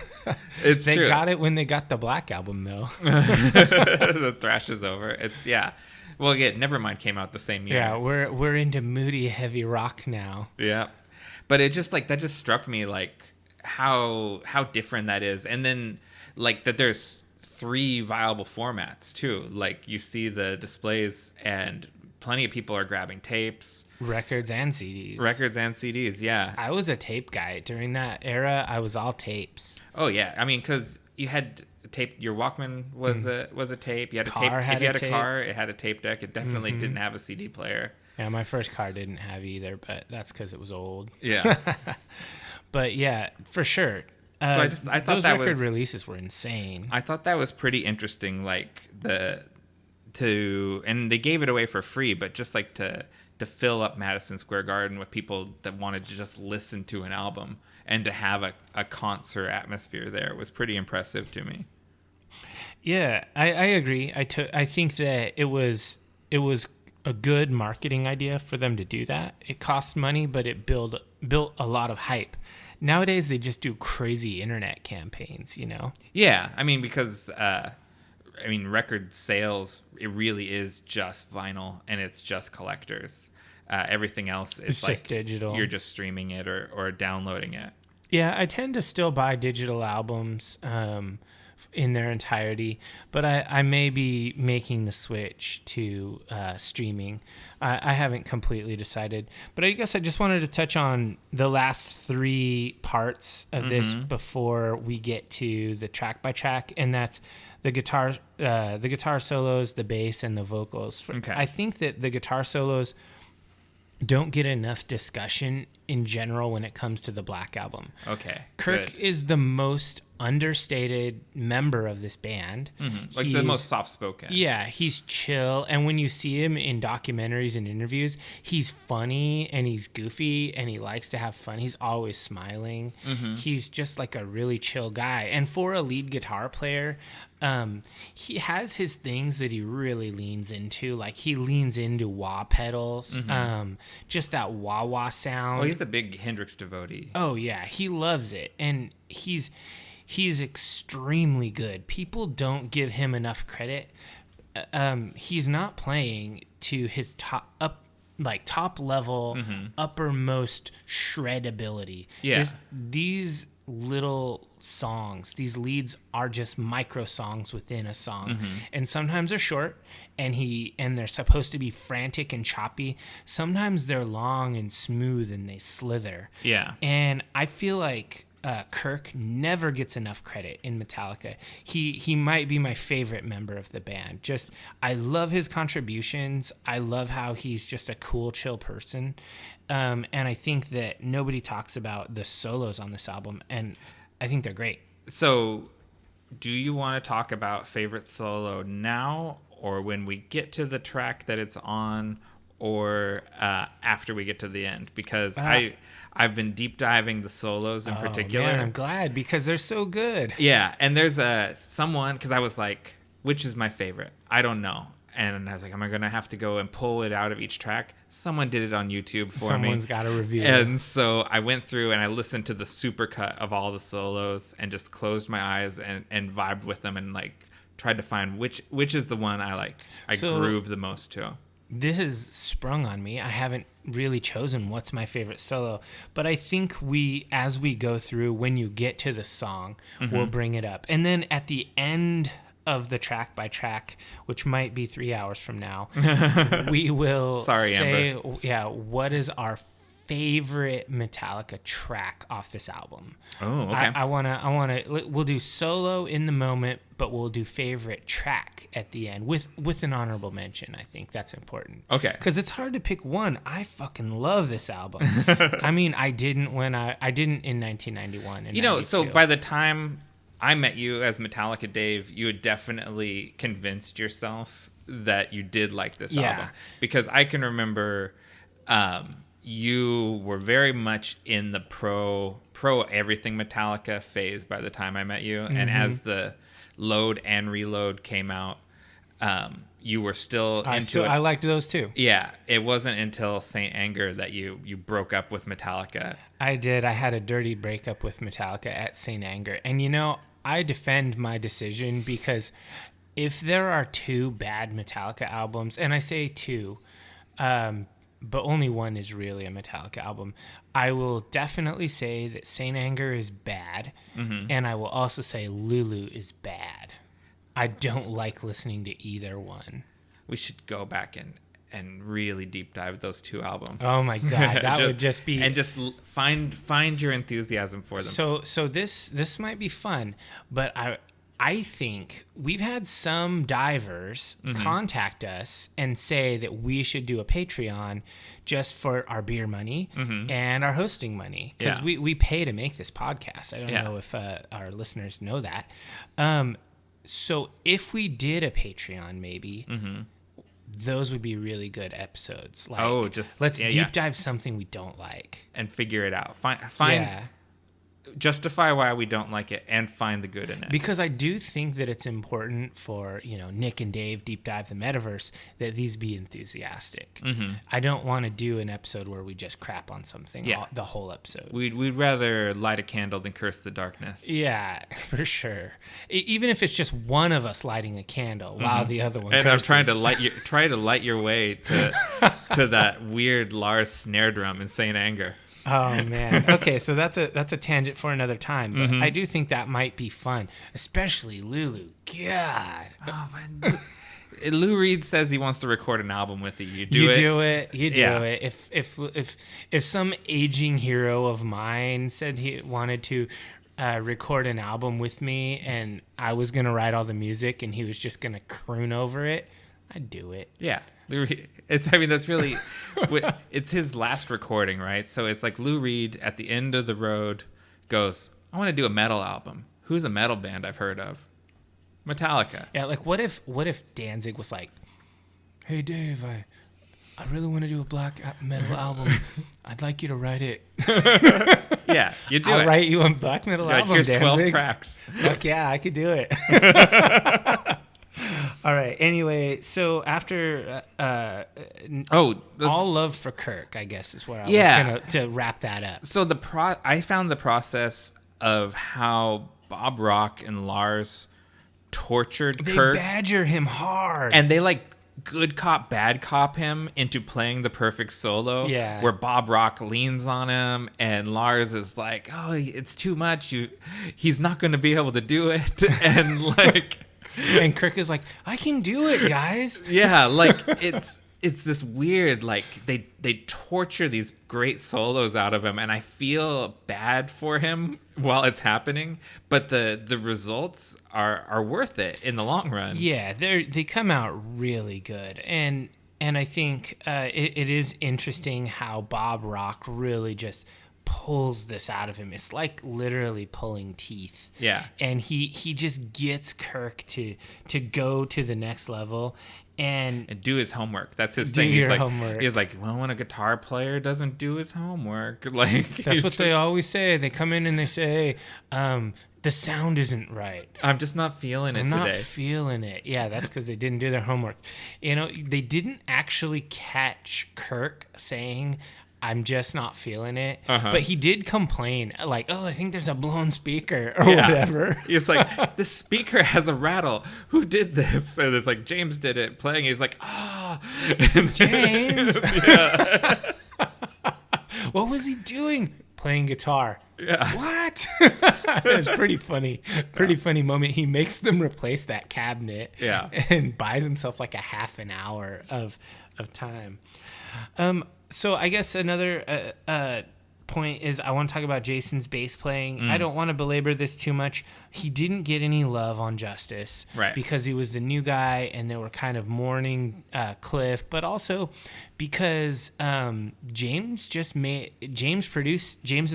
It's They true. got it when they got the Black Album, though. The thrash is over. It's, yeah. Well, again, Nevermind came out the same year. Yeah, we're into moody, heavy rock now. Yeah. But it just like that just struck me like how different that is. And then like that there's 3 viable formats too. Like you see the displays and plenty of people are grabbing tapes, Records and CDs. Yeah. I was a tape guy. During that era, I was all tapes. Oh yeah. I mean, cuz you had tape, your Walkman was a tape. You had a Car tape. had If you a had a tape. car, it had a tape deck. It definitely didn't have a CD player. Yeah, my first car didn't have either, but that's because it was old. Yeah. But yeah, for sure. I thought those that record was releases were insane. I thought that was pretty interesting, like and they gave it away for free, but just like to fill up Madison Square Garden with people that wanted to just listen to an album and to have a concert atmosphere there was pretty impressive to me. Yeah, I agree. I think that it was a good marketing idea for them to do that. It cost money, but it built a lot of hype. Nowadays, they just do crazy internet campaigns, Yeah, I mean, because record sales, it really is just vinyl and it's just collectors. Everything else is It's like just digital. You're just streaming it or downloading it. Yeah, I tend to still buy digital albums in their entirety, but I may be making the switch to streaming. I haven't completely decided, but I guess I just wanted to touch on the last 3 parts of this before we get to the track by track, and that's the guitar solos, the bass, and the vocals. Okay. I think that the guitar solos don't get enough discussion in general when it comes to the Black Album. Okay. Kirk good. is the most understated member of this band. Like the most soft-spoken. Yeah, he's chill. And when you see him in documentaries and interviews, he's funny and he's goofy and he likes to have fun. He's always smiling. He's just like a really chill guy. And for a lead guitar player, he has his things that he really leans into. Like he leans into wah pedals, just that wah-wah sound. Oh, he's a big Hendrix devotee. Oh yeah, he loves it, and he's extremely good. People don't give him enough credit. He's not playing to his top level, uppermost shred ability. Yeah. These little songs, these leads are just micro songs within a song, and sometimes they're short and they're supposed to be frantic and choppy. Sometimes they're long and smooth and they slither. Yeah. And I feel like Kirk never gets enough credit in Metallica. He might be my favorite member of the band. Just, I love his contributions. I love how he's just a cool, chill person. And I think that nobody talks about the solos on this album, and I think they're great. So, do you want to talk about favorite solo now, or when we get to the track that it's on, or after we get to the end? Because I've been deep diving the solos in particular. Man, I'm glad, because they're so good. Yeah, and there's someone, because I was like, which is my favorite? I don't know. And I was like, am I going to have to go and pull it out of each track? Someone did it on YouTube for me. Someone's got to review it. And so I went through and I listened to the supercut of all the solos and just closed my eyes and vibed with them and like tried to find which is the one I groove the most to. This is sprung on me. I haven't really chosen what's my favorite solo, but I think as we go through, when you get to the song, we'll bring it up. And then at the end of the track by track, which might be 3 hours from now, we will Sorry, say, Amber. yeah, what is our favorite Metallica track off this album. Oh, okay. I wanna. We'll do solo in the moment, but we'll do favorite track at the end with an honorable mention. I think that's important. Okay. Because it's hard to pick one. I fucking love this album. I mean, I didn't in 1991. And You know, so 92. by the time I met you as Metallica Dave, you had definitely convinced yourself that you did like this album. Because I can remember you were very much in the pro everything Metallica phase by the time I met you. Mm-hmm. And as the Load and Reload came out, you were still into it. I liked those too. Yeah, it wasn't until Saint Anger that you broke up with Metallica. I did. I had a dirty breakup with Metallica at Saint Anger. And you know, I defend my decision because if there are two bad Metallica albums, and I say two, but only one is really a Metallica album, I will definitely say that Saint Anger is bad, mm-hmm. and I will also say Lulu is bad. I don't like listening to either one. We should go back and really deep dive those two albums. Oh my God, that would just be... And just find your enthusiasm for them. So this might be fun, but I think we've had some divers mm-hmm. contact us and say that we should do a Patreon just for our beer money mm-hmm. and our hosting money. Because we pay to make this podcast. I don't know if our listeners know that. So if we did a Patreon, maybe, mm-hmm. those would be really good episodes. Like, let's deep dive something we don't like. And figure it out. Find justify why we don't like it and find the good in it. Because I do think that it's important for, Nick and Dave Deep Dive the Metaverse that these be enthusiastic. Mm-hmm. I don't want to do an episode where we just crap on something the whole episode. We'd rather light a candle than curse the darkness. Yeah, for sure. Even if it's just one of us lighting a candle mm-hmm. while the other one and curses. I'm trying to light your way to that weird Lars snare drum in Saint Anger. Oh man. Okay, so that's a tangent for another time, but mm-hmm. I do think that might be fun, especially Lulu. God. Oh man. Lou Reed says he wants to record an album with you. You do it. If some aging hero of mine said he wanted to record an album with me and I was going to write all the music and he was just going to croon over it, I'd do it. Yeah. That's really, it's his last recording, right? So it's like Lou Reed at the end of the road goes, I want to do a metal album. Who's a metal band I've heard of? Metallica. Yeah, like what if Danzig was like, hey Dave, I really want to do a black metal album. I'd like you to write it. Yeah, you do it. I'll write you a black metal album, here's Danzig. 12 tracks. Fuck yeah, I could do it. All right. Anyway, so after all love for Kirk, I guess is where I was going to wrap that up. So I found the process of how Bob Rock and Lars tortured Kirk. They badger him hard. And they good cop, bad cop him into playing the perfect solo. Yeah. Where Bob Rock leans on him and Lars is like, oh, it's too much. He's not going to be able to do it. And and Kirk is like, I can do it, guys. Yeah, it's this weird, they torture these great solos out of him, and I feel bad for him while it's happening, but the results are worth it in the long run. Yeah, they come out really good, and I think it is interesting how Bob Rock really just pulls this out of him. It's like literally pulling teeth. Yeah. And he just gets Kirk to go to the next level and do his homework. That's his thing. Homework. He's like, well, when a guitar player doesn't do his homework, that's what they always say. They come in and they say, the sound isn't right. I'm just not feeling it today. I'm not feeling it. Yeah, that's because they didn't do their homework. They didn't actually catch Kirk saying, I'm just not feeling it. Uh-huh. But he did complain, like, oh, I think there's a blown speaker or whatever. It's like, this speaker has a rattle. Who did this? And it's like, James did it playing. He's like, James. What was he doing? playing guitar. Yeah. What? It's pretty funny. Pretty funny moment. He makes them replace that cabinet. Yeah. And buys himself like a half an hour of time. So I guess another point is I want to talk about Jason's bass playing. I don't want to belabor this too much. He didn't get any love on Justice, right? Because he was the new guy, and they were kind of mourning Cliff, but also because James and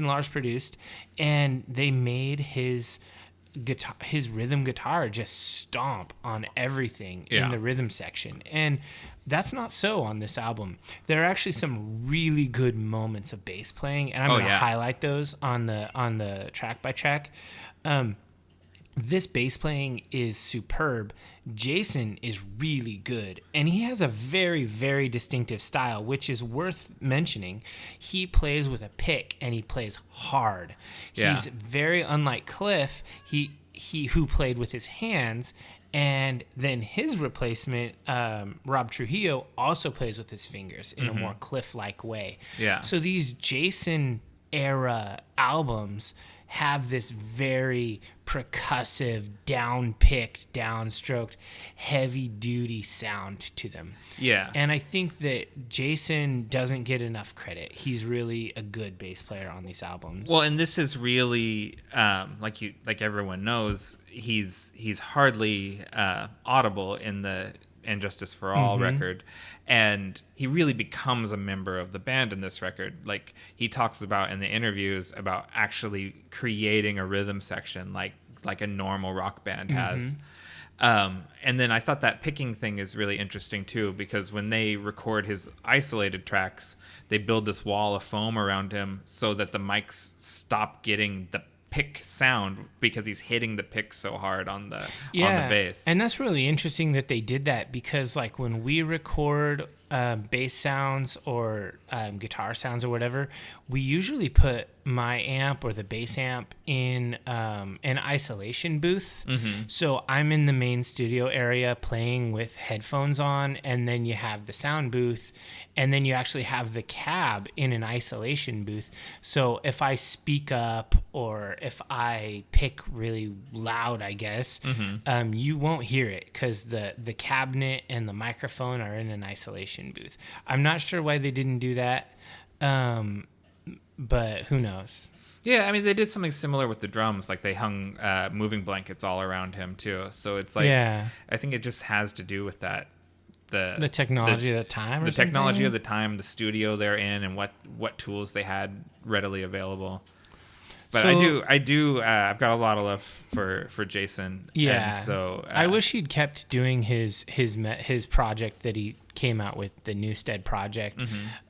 Lars produced, and they made his rhythm guitar just stomp on everything in the rhythm section, and that's not so on this album. There are actually some really good moments of bass playing, and I'm going to highlight those on the track by track. This bass playing is superb. Jason is really good, and he has a very, very distinctive style, which is worth mentioning. He plays with a pick, and he plays hard. He's very unlike Cliff, he who played with his hands, and then his replacement, Rob Trujillo, also plays with his fingers in a more Cliff-like way. Yeah. So these Jason-era albums have this very percussive, down-picked, downstroked, heavy-duty sound to them. Yeah. And I think that Jason doesn't get enough credit. He's really a good bass player on these albums. Well, and this is really, like everyone knows, he's hardly audible in the And Justice for All record, and he really becomes a member of the band in this record. Like he talks about in the interviews about actually creating a rhythm section like a normal rock band has. And then I thought that picking thing is really interesting too, because when they record his isolated tracks, they build this wall of foam around him so that the mics stop getting the pick sound because he's hitting the pick so hard on the bass. And that's really interesting that they did that, because like when we record bass sounds or guitar sounds or whatever, we usually put my amp or the bass amp in an isolation booth. So I'm in the main studio area playing with headphones on, and then you have the sound booth, and then you actually have the cab in an isolation booth. So if I speak up or if I pick really loud, I guess, you won't hear it because the cabinet and the microphone are in an isolation booth. I'm not sure why they didn't do that, but who knows? Yeah, I mean, they did something similar with the drums. Like they hung moving blankets all around him too. So it's like, I think it just has to do with that. The technology of the time, the technology of the time, the studio they're in, and what tools they had readily available. But so, I do. I've got a lot of love for Jason. Yeah. And so I wish he'd kept doing his project that he came out with, the Newstead project.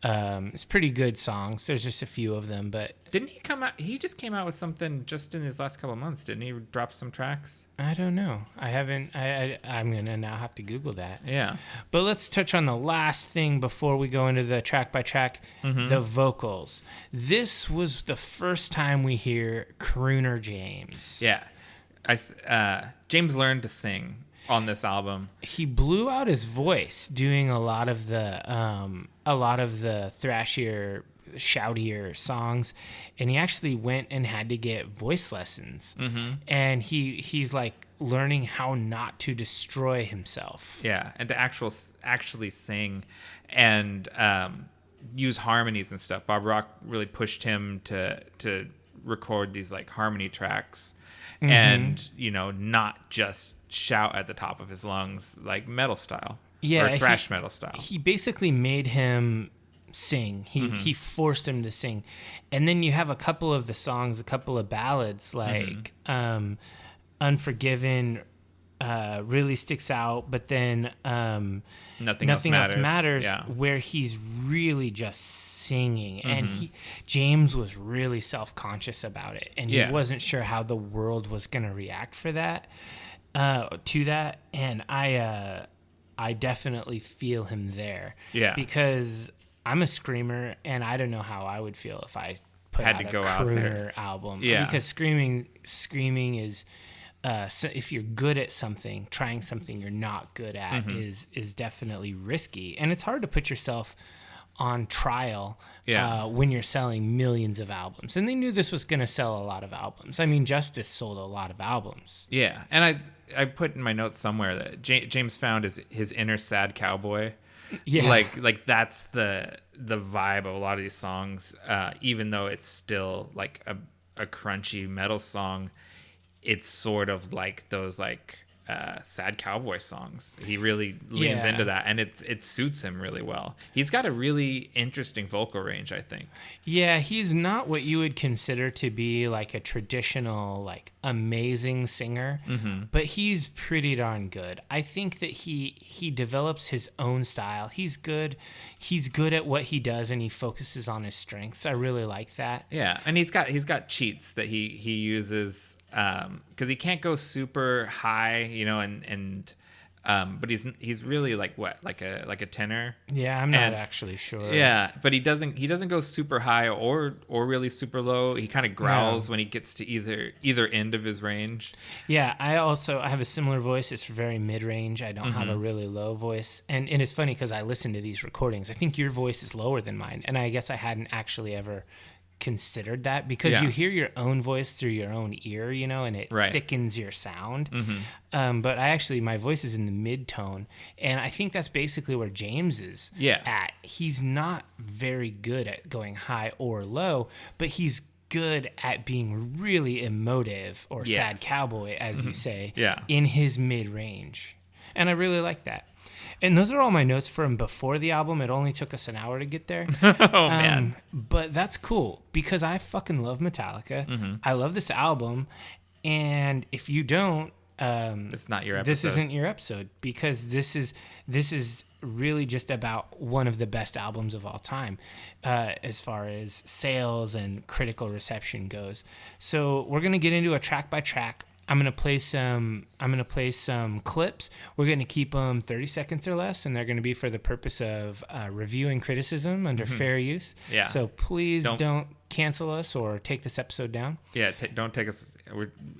It's pretty good songs. There's just a few of them, but didn't he come out? He just came out with something just in his last couple of months, didn't he? Drop some tracks. I don't know. I haven't. I'm gonna now have to Google that. Yeah. But let's touch on the last thing before we go into the track by track. The vocals. This was the first time we hear crooner James. Yeah. James learned to sing on this album. He blew out his voice doing a lot of the thrashier, shoutier songs, and he actually went and had to get voice lessons. And he's like learning how not to destroy himself. Yeah, and to actually sing and use harmonies and stuff. Bob Rock really pushed him to record these like harmony tracks, and not just shout at the top of his lungs like metal style, or thrash metal style. He basically made him sing. He forced him to sing. And then you have a couple of the songs, a couple of ballads like Unforgiven really sticks out, but then Nothing Else Matters, where he's really just singing. And James was really self-conscious about it, and he wasn't sure how the world was going to react to that. And I definitely feel him there. Yeah. Because I'm a screamer, and I don't know how I would feel if I had to go out there album. Yeah. Because screaming is, if you're good at something, trying something you're not good at is definitely risky, and it's hard to put yourself on trial Yeah. when you're selling millions of albums. And they knew this was going to sell a lot of albums. I mean, Justice sold a lot of albums. Yeah, and I put in my notes somewhere that James found his inner sad cowboy. Yeah. Like that's the vibe of a lot of these songs. Even though it's still like a crunchy metal song, it's sort of like those like sad cowboy songs. He really leans into that, and it suits him really well. He's got a really interesting vocal range, I think. Yeah, he's not what you would consider to be like a traditional, like amazing singer, but he's pretty darn good. I think that he develops his own style. He's good at what he does, and he focuses on his strengths. I really like that. Yeah, and he's got cheats that he uses because he can't go super high, but he's really like a tenor. Yeah, I'm not actually sure. Yeah, but he doesn't go super high or really super low. He kind of growls when he gets to either end of his range. Yeah, I have a similar voice. It's very mid-range. I don't have a really low voice. And it's funny because I listen to these recordings. I think your voice is lower than mine, and I guess I hadn't actually ever considered that because you hear your own voice through your own ear, and it thickens your sound. But my voice is in the mid-tone, and I think that's basically where James is at. He's not very good at going high or low, but he's good at being really emotive or sad cowboy, as you say, in his mid-range. And I really like that. And those are all my notes from before the album. It only took us an hour to get there. Man. But that's cool because I fucking love Metallica. I love this album. And if you don't, it's not your episode. This isn't your episode because this is really just about one of the best albums of all time as far as sales and critical reception goes. So we're going to get into a track by track. I'm gonna play some clips. We're gonna keep them 30 seconds or less, and they're gonna be for the purpose of review and criticism under fair use. Yeah. So please don't cancel us or take this episode down. Yeah. Don't take us.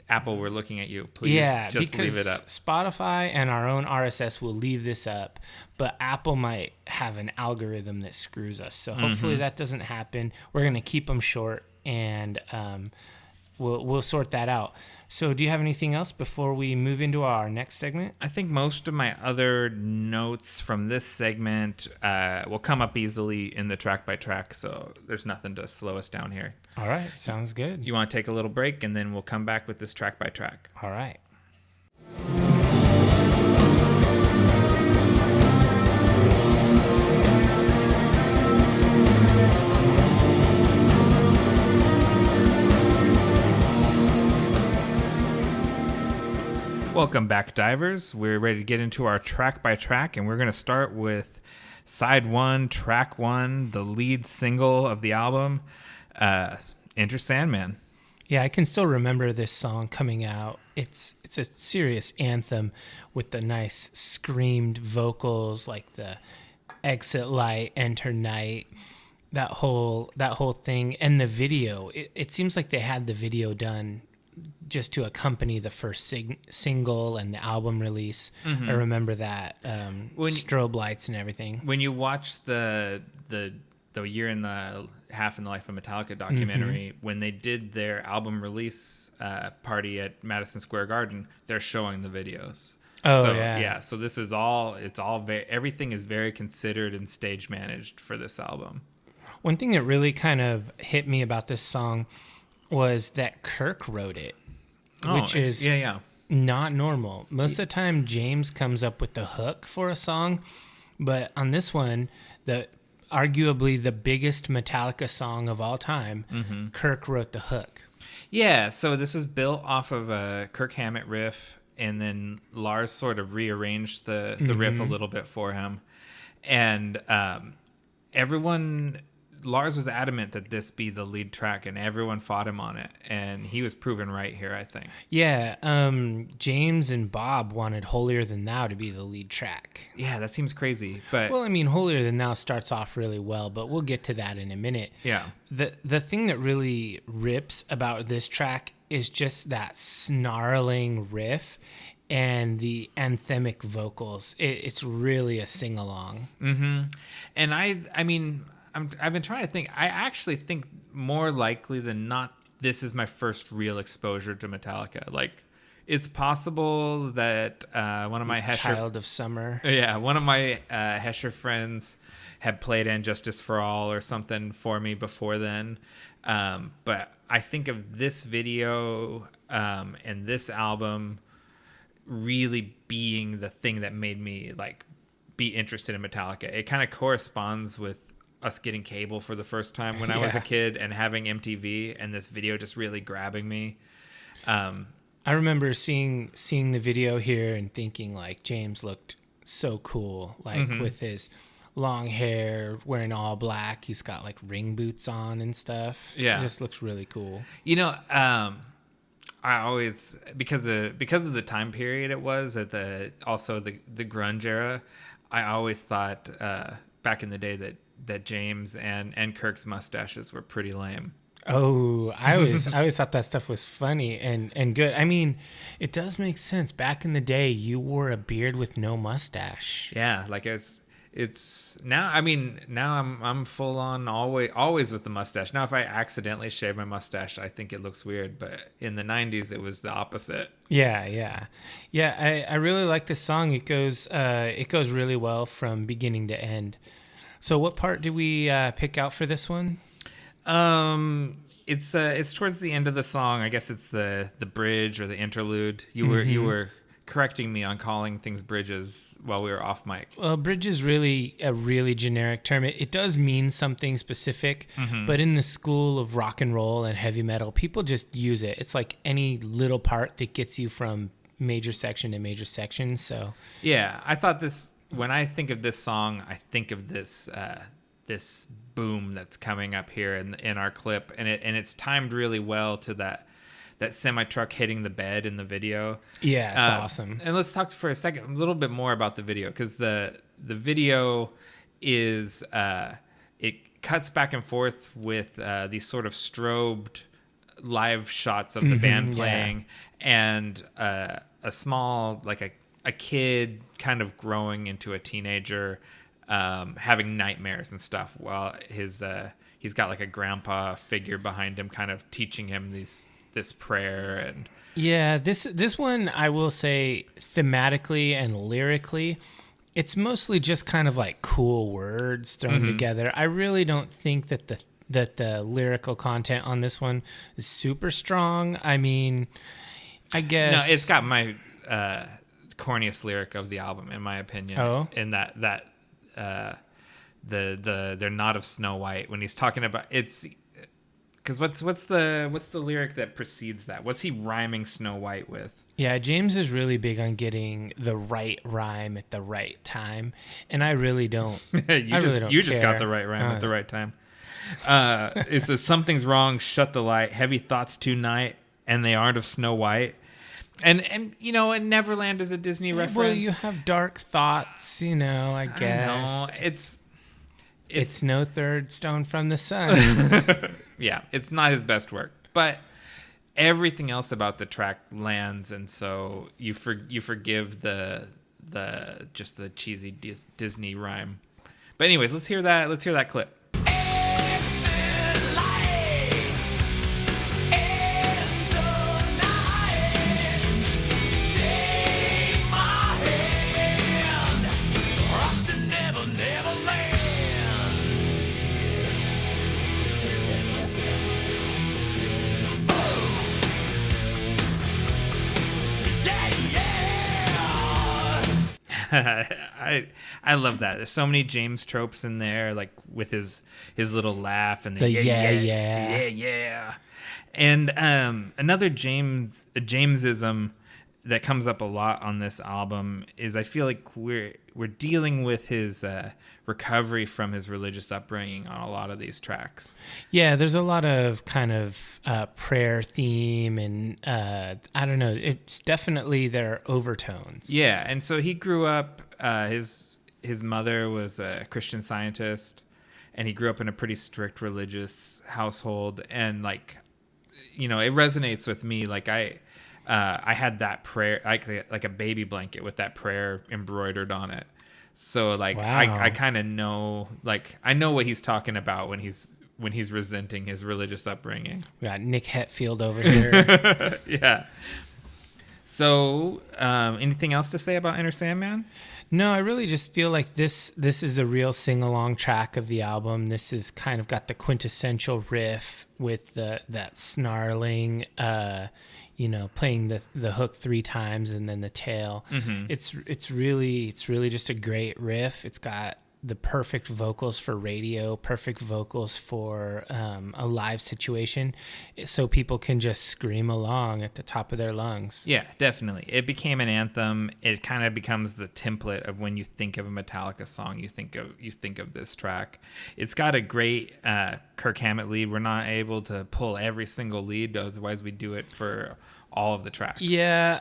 Apple. We're looking at you. Please. Just leave it up. Spotify and our own RSS will leave this up, but Apple might have an algorithm that screws us. So hopefully that doesn't happen. We're gonna keep them short, and we'll sort that out. So do you have anything else before we move into our next segment? I think most of my other notes from this segment will come up easily in the track by track, so there's nothing to slow us down here. All right, sounds good. You want to take a little break, and then we'll come back with this track by track. All right. Welcome back, divers. We're ready to get into our track by track, and we're going to start with side 1, track 1, the lead single of the album, Enter Sandman. Yeah, I can still remember this song coming out. It's a serious anthem with the nice screamed vocals, like the exit light, enter night, that whole thing, and the video. It seems like they had the video done just to accompany the first single and the album release. I remember that strobe lights and everything. When you watch the year and a half in the life of Metallica documentary, when they did their album release party at Madison Square Garden, they're showing the videos. Oh, so, yeah. So this is everything is very considered and stage managed for this album. One thing that really kind of hit me about this song was that Kirk wrote it, which is not normal. Most of the time, James comes up with the hook for a song, but on this one, arguably the biggest Metallica song of all time, Kirk wrote the hook. Yeah, so this was built off of a Kirk Hammett riff, and then Lars sort of rearranged the riff a little bit for him. And Lars was adamant that this be the lead track, and everyone fought him on it, and he was proven right here, I think. Yeah, James and Bob wanted Holier Than Thou to be the lead track. Yeah, that seems crazy, but... Well, I mean, Holier Than Thou starts off really well, but we'll get to that in a minute. Yeah. The thing that really rips about this track is just that snarling riff, and the anthemic vocals. It's really a sing-along. And I mean, I've been trying to think. I actually think more likely than not, this is my first real exposure to Metallica. Like, it's possible that one of my Hesher, Child of Summer. yeah, one of my Hesher friends had played "And Justice for All" or something for me before then. But I think of this video and this album really being the thing that made me like be interested in Metallica. It kind of corresponds with us getting cable for the first time when I was a kid and having MTV, and this video just really grabbing me. I remember seeing the video here and thinking like James looked so cool, like with his long hair, wearing all black. He's got like ring boots on and stuff. Yeah, it just looks really cool. You know, I always because of the time period it was at the grunge era. I always thought back in the day that James and Kirk's mustaches were pretty lame. Oh, I always thought that stuff was funny and good. I mean, it does make sense. Back in the day, you wore a beard with no mustache. Yeah, like it's now. I mean, now I'm full on always with the mustache. Now, if I accidentally shave my mustache, I think it looks weird. But in the '90s, it was the opposite. Yeah. I really like this song. It goes really well from beginning to end. So, what part do we pick out for this one? It's towards the end of the song. I guess it's the bridge or the interlude. You were correcting me on calling things bridges while we were off mic. Well, bridge is really a really generic term. It does mean something specific, but in the school of rock and roll and heavy metal, people just use it. It's like any little part that gets you from major section to major section. So yeah, I thought when I think of this song, I think of this boom that's coming up here in our clip, and it's timed really well to that semi truck hitting the bed in the video. Yeah, it's awesome. And let's talk for a second, a little bit more about the video, because the video is it cuts back and forth with these sort of strobed live shots of the band playing, and a small, like a kid kind of growing into a teenager, having nightmares and stuff, while he's got like a grandpa figure behind him kind of teaching him this prayer. And yeah, this one, I will say, thematically and lyrically, it's mostly just kind of like cool words thrown together. I really don't think that the lyrical content on this one is super strong. I mean, I guess no, it's got my corniest lyric of the album, in my opinion. Oh, in that they're not of Snow White, when he's talking about it's because what's the lyric that precedes that? What's he rhyming Snow White with? Yeah, James is really big on getting the right rhyme at the right time, and I really don't. You just got the right rhyme at the right time. It says, "Something's wrong. Shut the light. Heavy thoughts tonight, and they aren't of Snow White." And you know, and Neverland is a Disney reference. Well, you have dark thoughts, you know, I guess. I know. It's no third stone from the sun. Yeah, it's not his best work, but everything else about the track lands, and so you forgive the cheesy Disney rhyme. But anyways, let's hear that clip. I love that. There's so many James tropes in there, like with his little laugh and the yeah. And another Jamesism that comes up a lot on this album is, I feel like we're dealing with his recovery from his religious upbringing on a lot of these tracks. Yeah, there's a lot of kind of prayer theme, and I don't know, it's definitely their overtones. Yeah, and so he grew up, his mother was a Christian Scientist, and he grew up in a pretty strict religious household, and like, you know, it resonates with me. Like I had that prayer, like a baby blanket with that prayer embroidered on it. So like Wow. I kind of know, like I know what he's talking about when he's resenting his religious upbringing. We got Nick Hetfield over here. Yeah. So, anything else to say about Enter Sandman? No, I really just feel like this is a real sing-along track of the album. This is kind of got the quintessential riff with that snarling, playing the hook 3 times and then the tail. Mm-hmm. It's really just a great riff. It's got the perfect vocals for radio, perfect vocals for a live situation, so people can just scream along at the top of their lungs. Yeah, definitely. It became an anthem. It kind of becomes the template of when you think of a Metallica song, you think of this track. It's got a great Kirk Hammett lead. We're not able to pull every single lead, otherwise we do it for all of the tracks. Yeah,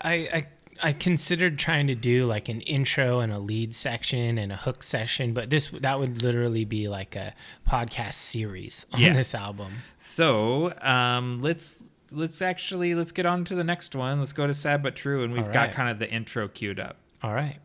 I considered trying to do like an intro and a lead section and a hook section, but that would literally be like a podcast series on this album. So let's get on to the next one. Let's go to Sad But True, and we've got kind of the intro queued up. All right.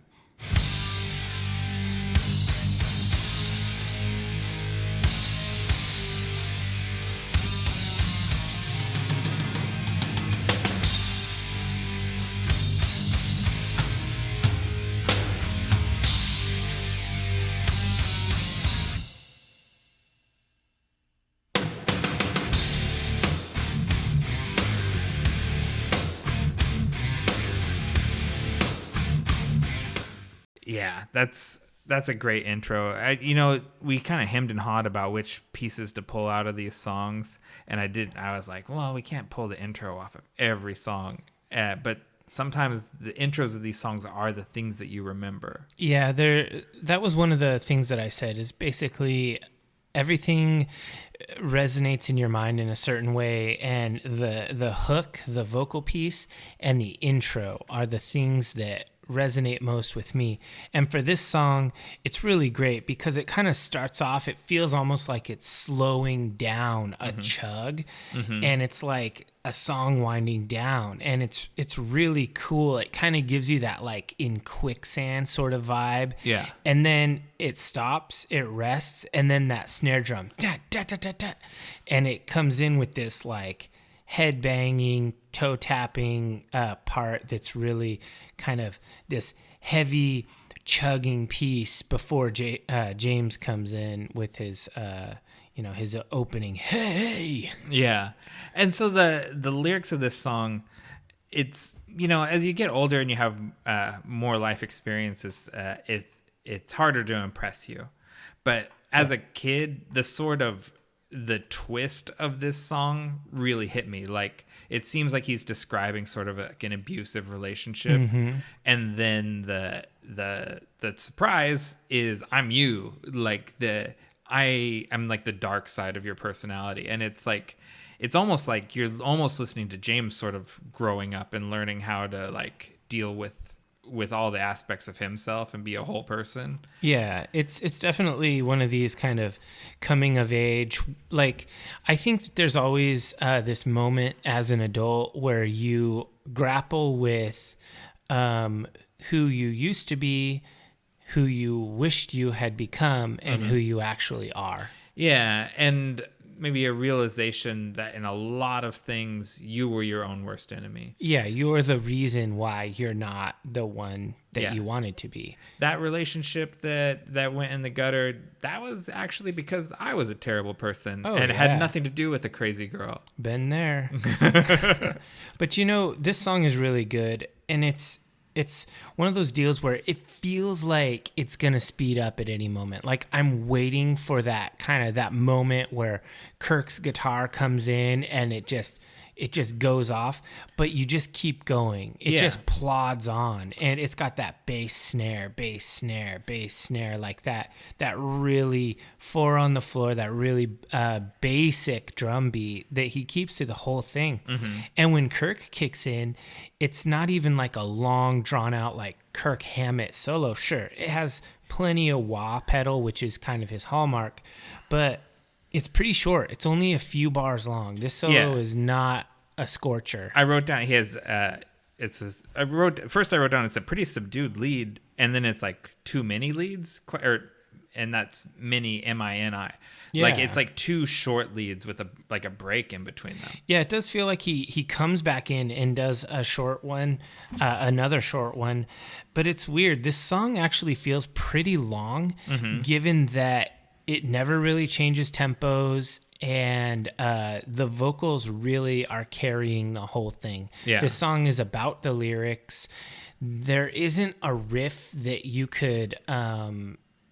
Yeah, that's a great intro. We kind of hemmed and hawed about which pieces to pull out of these songs, and I was like, well, we can't pull the intro off of every song, but sometimes the intros of these songs are the things that you remember. Yeah, that was one of the things that I said, is basically everything resonates in your mind in a certain way, and the hook, the vocal piece, and the intro are the things that resonate most with me. And for this song, it's really great because it kind of starts off, it feels almost like it's slowing down a chug, and it's like a song winding down, and it's really cool. It kind of gives you that like in quicksand sort of vibe. Yeah. And then it stops, it rests, and then that snare drum, da, da, da, da, da, and it comes in with this like head banging, toe tapping part that's really kind of this heavy chugging piece before James comes in with his his opening hey. Yeah. And so the lyrics of this song, it's, as you get older and you have more life experiences, it's harder to impress you. But as a kid, the twist of this song really hit me. Like, it seems like he's describing sort of like an abusive relationship, and then the surprise is I'm you, like I'm like the dark side of your personality, and it's almost like you're almost listening to James sort of growing up and learning how to like deal with all the aspects of himself and be a whole person. Yeah, it's definitely one of these kind of coming of age. Like, I think that there's always this moment as an adult where you grapple with who you used to be, who you wished you had become, and who you actually are. Yeah, and maybe a realization that in a lot of things you were your own worst enemy. Yeah, you're the reason why you're not the one that you wanted to be. That relationship that went in the gutter, that was actually because I was a terrible person, and it had nothing to do with a crazy girl. Been there. But this song is really good, and it's one of those deals where it feels like it's going to speed up at any moment. Like, I'm waiting for that moment where Kirk's guitar comes in and it just goes off, but you just keep going. It just plods on, and it's got that bass snare, like that really 4 on the floor, that really basic drum beat that he keeps through the whole thing. And when Kirk kicks in, it's not even like a long drawn out like Kirk Hammett solo. Sure, it has plenty of wah pedal, which is kind of his hallmark, but it's pretty short. It's only a few bars long. This solo is not a scorcher. I wrote down he has I wrote down it's a pretty subdued lead, and then it's like too many leads, and that's mini MINI. Yeah. Like it's like two short leads with a break in between them. Yeah, it does feel like he comes back in and does a short one, another short one, but it's weird. This song actually feels pretty long, given that it never really changes tempos, and the vocals really are carrying the whole thing. Yeah. This song is about the lyrics. There isn't a riff that you could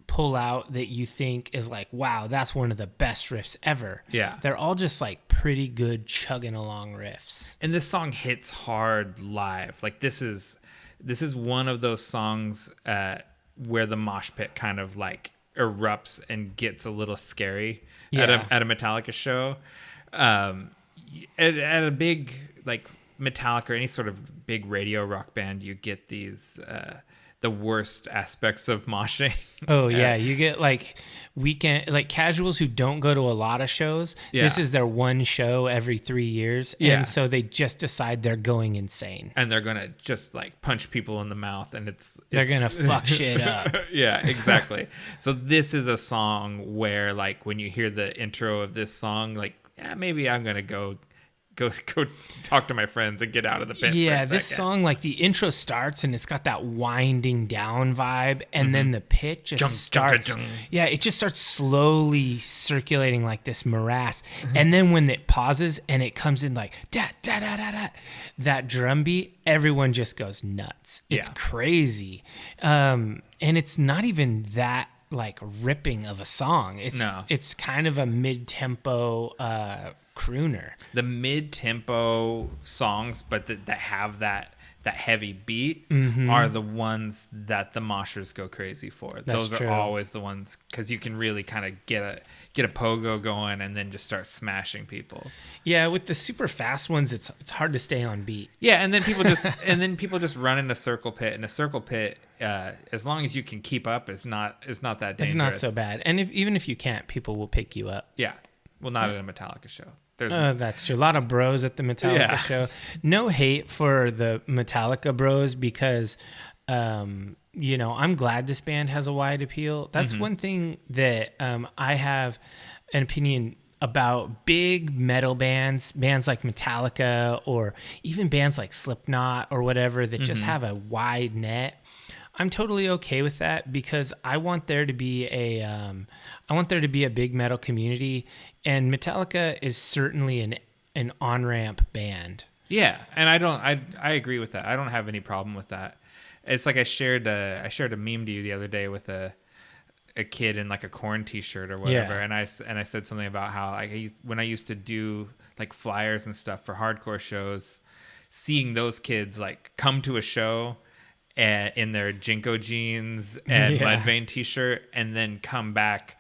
pull out that you think is like, wow, that's one of the best riffs ever. Yeah. They're all just like pretty good chugging along riffs. And this song hits hard live. Like this is one of those songs where the mosh pit kind of like erupts and gets a little scary at a Metallica show. At a big like Metallica or any sort of big radio rock band, you get these the worst aspects of moshing. Oh yeah, you get like casuals who don't go to a lot of shows. Yeah. This is their one show every 3 years, and so they just decide they're going insane. And they're gonna just like punch people in the mouth, and they're gonna fuck shit up. Yeah, exactly. So this is a song where like when you hear the intro of this song, like maybe I'm gonna go talk to my friends and get out of the pit. Yeah, this song, like the intro starts and it's got that winding down vibe, and then the pit just starts. Yeah, it just starts slowly circulating like this morass, and then when it pauses and it comes in like da da da da da, that drum beat, everyone just goes nuts. It's crazy, and it's not even that like ripping of a song. It's kind of a mid-tempo crooner. The mid-tempo songs, but that have that heavy beat are the ones that the moshers go crazy for. Those are always the ones, because you can really kind of get a pogo going and then just start smashing people. Yeah, with the super fast ones, it's hard to stay on beat. Yeah, and then people just run in a circle pit, and a circle pit, as long as you can keep up, is not that dangerous. It's not so bad, and even if you can't, people will pick you up. Yeah, well, not at a Metallica show. That's true. A lot of bros at the Metallica show. No hate for the Metallica bros, because, I'm glad this band has a wide appeal. That's one thing that I have an opinion about big metal bands like Metallica, or even bands like Slipknot or whatever that just have a wide net. I'm totally okay with that, because I want there to be a big metal community, and Metallica is certainly an on-ramp band. Yeah, and I agree with that. I don't have any problem with that. It's like I shared a meme to you the other day with a kid in like a Korn t-shirt or whatever, and I said something about how when I used to do like flyers and stuff for hardcore shows, seeing those kids like come to a show in their Jinko jeans and Mudvayne t-shirt, and then come back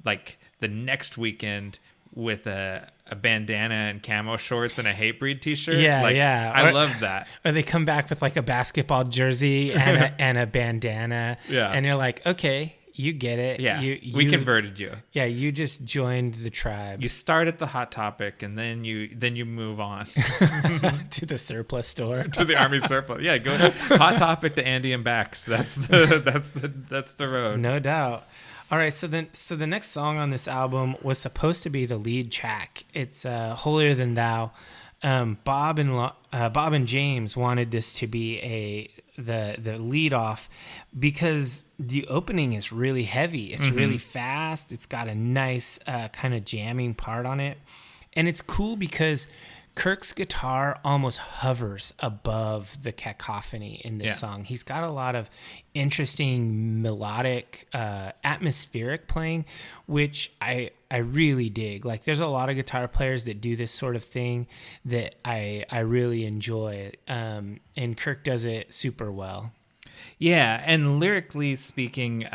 like the next weekend with a bandana and camo shorts and a Hatebreed t-shirt. I love that. Or they come back with like a basketball jersey and a bandana. Yeah. And you're like, okay, you get it. Yeah. We converted you. Yeah. You just joined the tribe. You start at the Hot Topic, and then you move on to the surplus store, to the Army surplus. Yeah. Go to Hot Topic to Andy and Bax. That's the road. No doubt. All right, so the next song on this album was supposed to be the lead track. It's Holier Than Thou. Bob and James wanted this to be the lead off, because the opening is really heavy. It's really fast. It's got a nice kind of jamming part on it, and it's cool because Kirk's guitar almost hovers above the cacophony in this song. He's got a lot of interesting melodic, atmospheric playing, which I really dig. Like, there's a lot of guitar players that do this sort of thing that I really enjoy, and Kirk does it super well. Yeah, and lyrically speaking,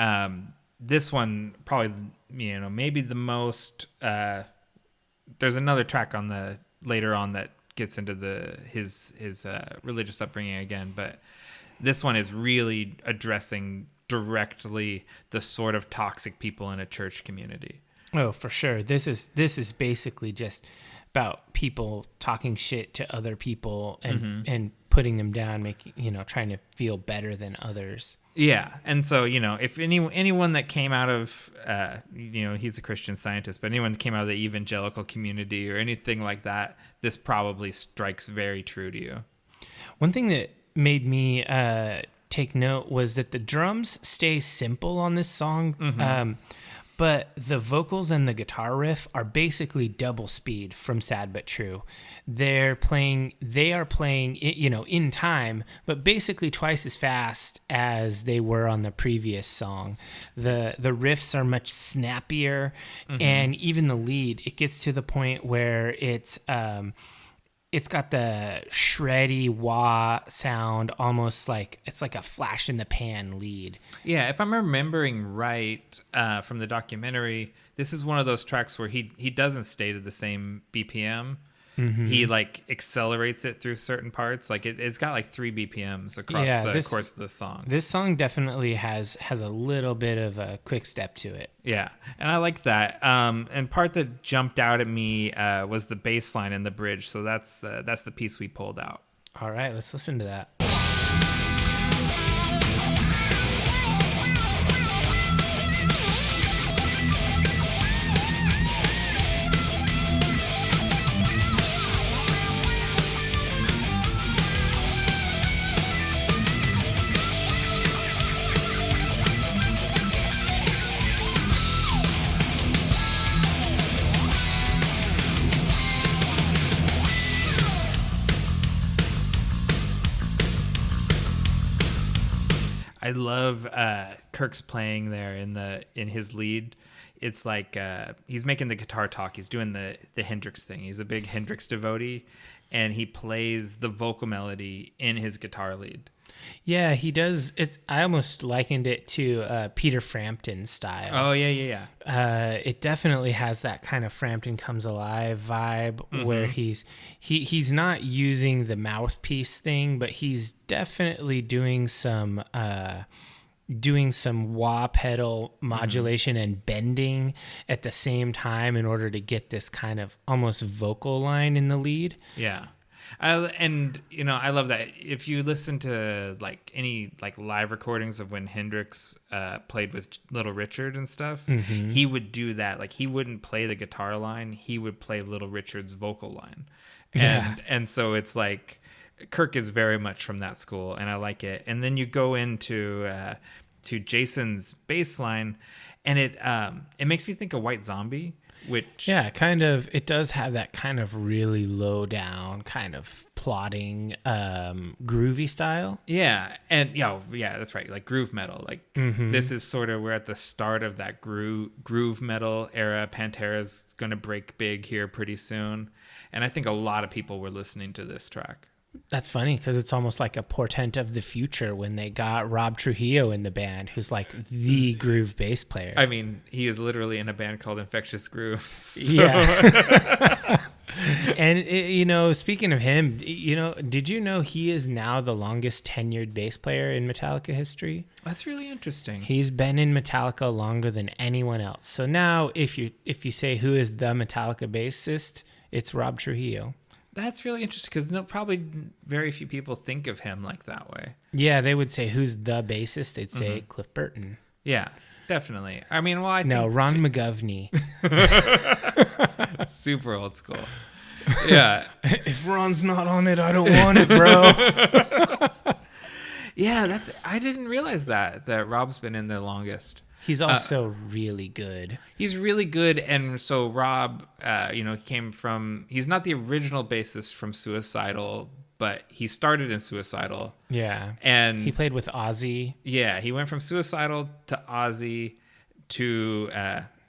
this one probably, maybe the most. There's another track on the later on that gets into his religious upbringing again, but this one is really addressing directly the sort of toxic people in a church community. Oh, for sure. This is basically just about people talking shit to other people and putting them down, making, trying to feel better than others. Yeah, and so if anyone that came out of he's a Christian Scientist, but anyone that came out of the evangelical community or anything like that, this probably strikes very true to you. One thing that made me take note was that the drums stay simple on this song, but the vocals and the guitar riff are basically double speed from Sad But True. They are playing, in time, but basically twice as fast as they were on the previous song. The riffs are much snappier, and even the lead, it gets to the point where it's got the shreddy wah sound, almost like it's like a flash in the pan lead. Yeah, if I'm remembering right from the documentary, this is one of those tracks where he doesn't stay to the same BPM. He accelerates it through certain parts. It's got 3 BPMs across the course of the song. This song definitely has a little bit of a quick step to it. Yeah, and I like that. And part that jumped out at me was the bass line and the bridge. So that's the piece we pulled out. All right, let's listen to that. I love Kirk's playing there in his lead. It's like he's making the guitar talk. He's doing the Hendrix thing. He's a big Hendrix devotee, and he plays the vocal melody in his guitar lead. Yeah, he does. I almost likened it to Peter Frampton style. Oh, yeah. It definitely has that kind of Frampton Comes Alive vibe, where he's not using the mouthpiece thing, but he's definitely doing some wah pedal modulation and bending at the same time in order to get this kind of almost vocal line in the lead. Yeah. I love that. If you listen to any live recordings of when Hendrix played with Little Richard and stuff, he would do that. He wouldn't play the guitar line; he would play Little Richard's vocal line, and so it's Kirk is very much from that school, and I like it. And then you go into to Jason's bass line, and it makes me think of White Zombie. Kind of. It does have that kind of really low down, kind of plodding, groovy style. Yeah, and that's right. Groove metal. This is sort of, we're at the start of that groove metal era. Pantera's going to break big here pretty soon, and I think a lot of people were listening to this track. That's funny because it's almost like a portent of the future when they got Rob Trujillo in the band, who's the groove bass player. I mean, he is literally in a band called Infectious Grooves. So. Yeah. And, speaking of him, did you know he is now the longest tenured bass player in Metallica history? That's really interesting. He's been in Metallica longer than anyone else. So now if you say who is the Metallica bassist, it's Rob Trujillo. That's really interesting because probably very few people think of him that way. Yeah, they would say, who's the bassist? They'd say Cliff Burton. Yeah, definitely. I mean, I think... No, Ron McGovney. Super old school. Yeah. If Ron's not on it, I don't want it, bro. Yeah, I didn't realize that Rob's been in the longest. He's also really good. He's really good, and so Rob, he came from... He's not the original bassist from Suicidal, but he started in Suicidal. Yeah. And he played with Ozzy. Yeah, he went from Suicidal to Ozzy to...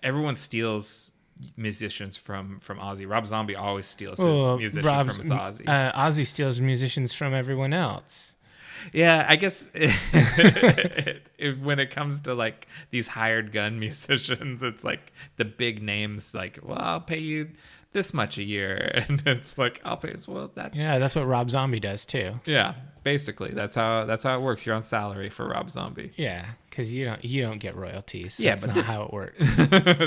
everyone steals musicians from Ozzy. Rob Zombie always steals his musicians from his Ozzy. Ozzy steals musicians from everyone else. Yeah, I guess when it comes to like these hired gun musicians, it's like the big names like, well, I'll pay you this much a year. And it's like, I'll pay well that. Yeah, that's what Rob Zombie does too. Yeah, basically that's how it works. You're on salary for Rob Zombie. Yeah, because you don't get royalties. Yeah, That's but not how it works.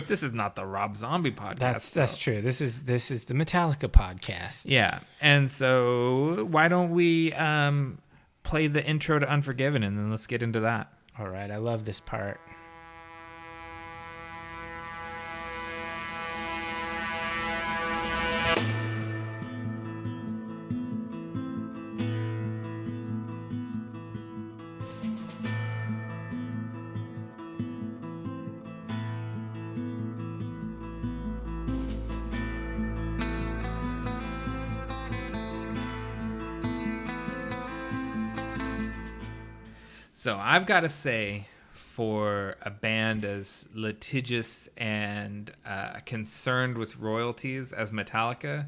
This is not the Rob Zombie podcast. That's true. This is the Metallica podcast. Yeah, and so why don't we play the intro to Unforgiven, and then let's get into that. All right, I love this part. So I've got to say, for a band as litigious and concerned with royalties as Metallica,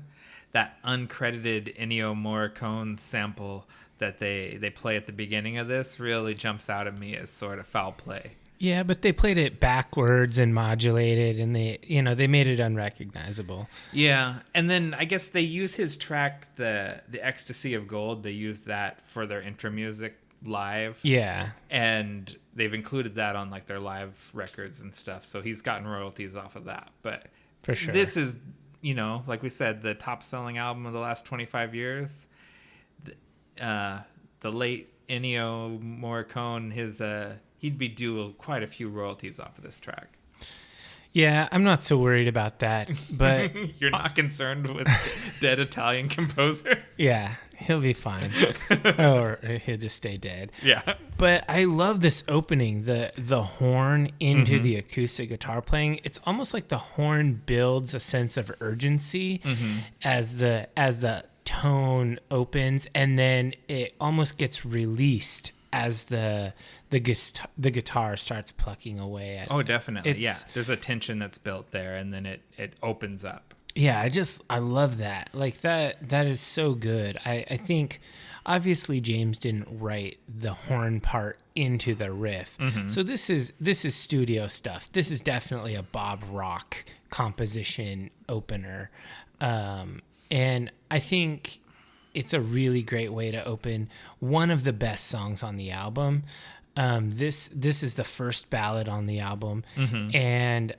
that uncredited Ennio Morricone sample that they play at the beginning of this really jumps out at me as sort of foul play. Yeah, but they played it backwards and modulated, and they made it unrecognizable. Yeah, and then I guess they use his track, the Ecstasy of Gold. They use that for their intro music live. Yeah, and they've included that on like their live records and stuff, so he's gotten royalties off of that. But for sure, this is, like we said, the top selling album of the last 25 years. The late Ennio Morricone, he'd be due quite a few royalties off of this track. Yeah, I'm not so worried about that, but You're not concerned with dead Italian composers? Yeah, he'll be fine. Or he'll just stay dead. Yeah. But I love this opening, the horn into the acoustic guitar playing. It's almost like the horn builds a sense of urgency as the tone opens, and then it almost gets released as the guitar starts plucking away at Oh, definitely. Yeah, there's a tension that's built there, and then it opens up. Yeah, I love that. Like that is so good. I think obviously James didn't write the horn part into the riff. So this is studio stuff. This is definitely a Bob Rock composition opener. And I think it's a really great way to open one of the best songs on the album. This is the first ballad on the album, and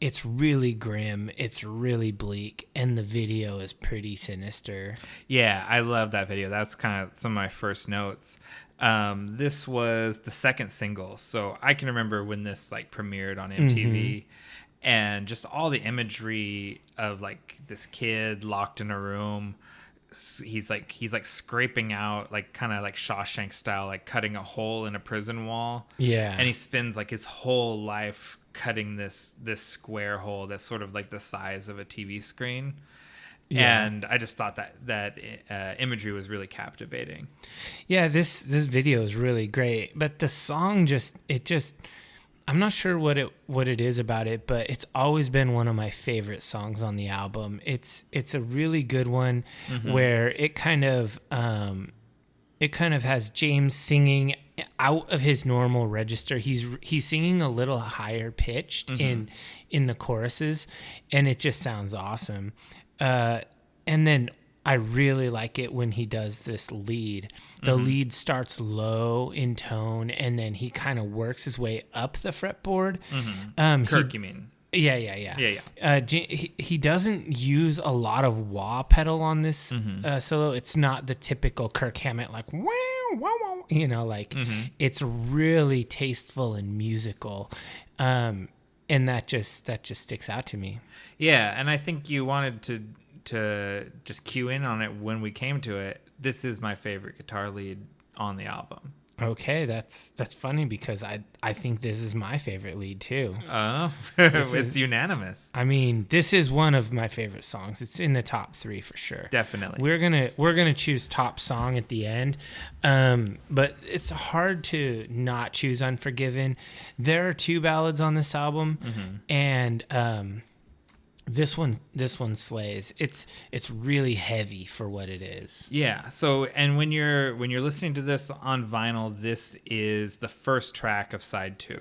it's really grim, it's really bleak, and the video is pretty sinister. Yeah, I love that video. That's kind of some of my first notes. This was the second single, so I can remember when this like premiered on MTV, and just all the imagery of like this kid locked in a room. He's like scraping out, like kind of like Shawshank style, like cutting a hole in a prison wall. Yeah. And he spends like his whole life cutting this square hole that's sort of like the size of a TV screen. Yeah. And I just thought that imagery was really captivating. Yeah, this video is really great, but the song just I'm not sure what it is about it, but it's always been one of my favorite songs on the album. It's a really good one where it kind of has James singing out of his normal register. He's singing a little higher pitched in the choruses, and it just sounds awesome. And then I really like it when he does this lead. The lead starts low in tone, and then he kind of works his way up the fretboard. Kirk, you mean? Yeah. He doesn't use a lot of wah pedal on this solo. It's not the typical Kirk Hammett like wow wow wow. It's really tasteful and musical, and that just sticks out to me. Yeah, and I think you wanted to just cue in on it when we came to it. This is my favorite guitar lead on the album. Okay, that's funny because I think this is my favorite lead too. Oh, it's unanimous. I mean, this is one of my favorite songs. It's in the top 3 for sure. Definitely. We're gonna choose top song at the end, but it's hard to not choose Unforgiven. There are 2 ballads on this album, and This one slays. It's really heavy for what it is. Yeah. So, and when you're listening to this on vinyl, this is the first track of side 2.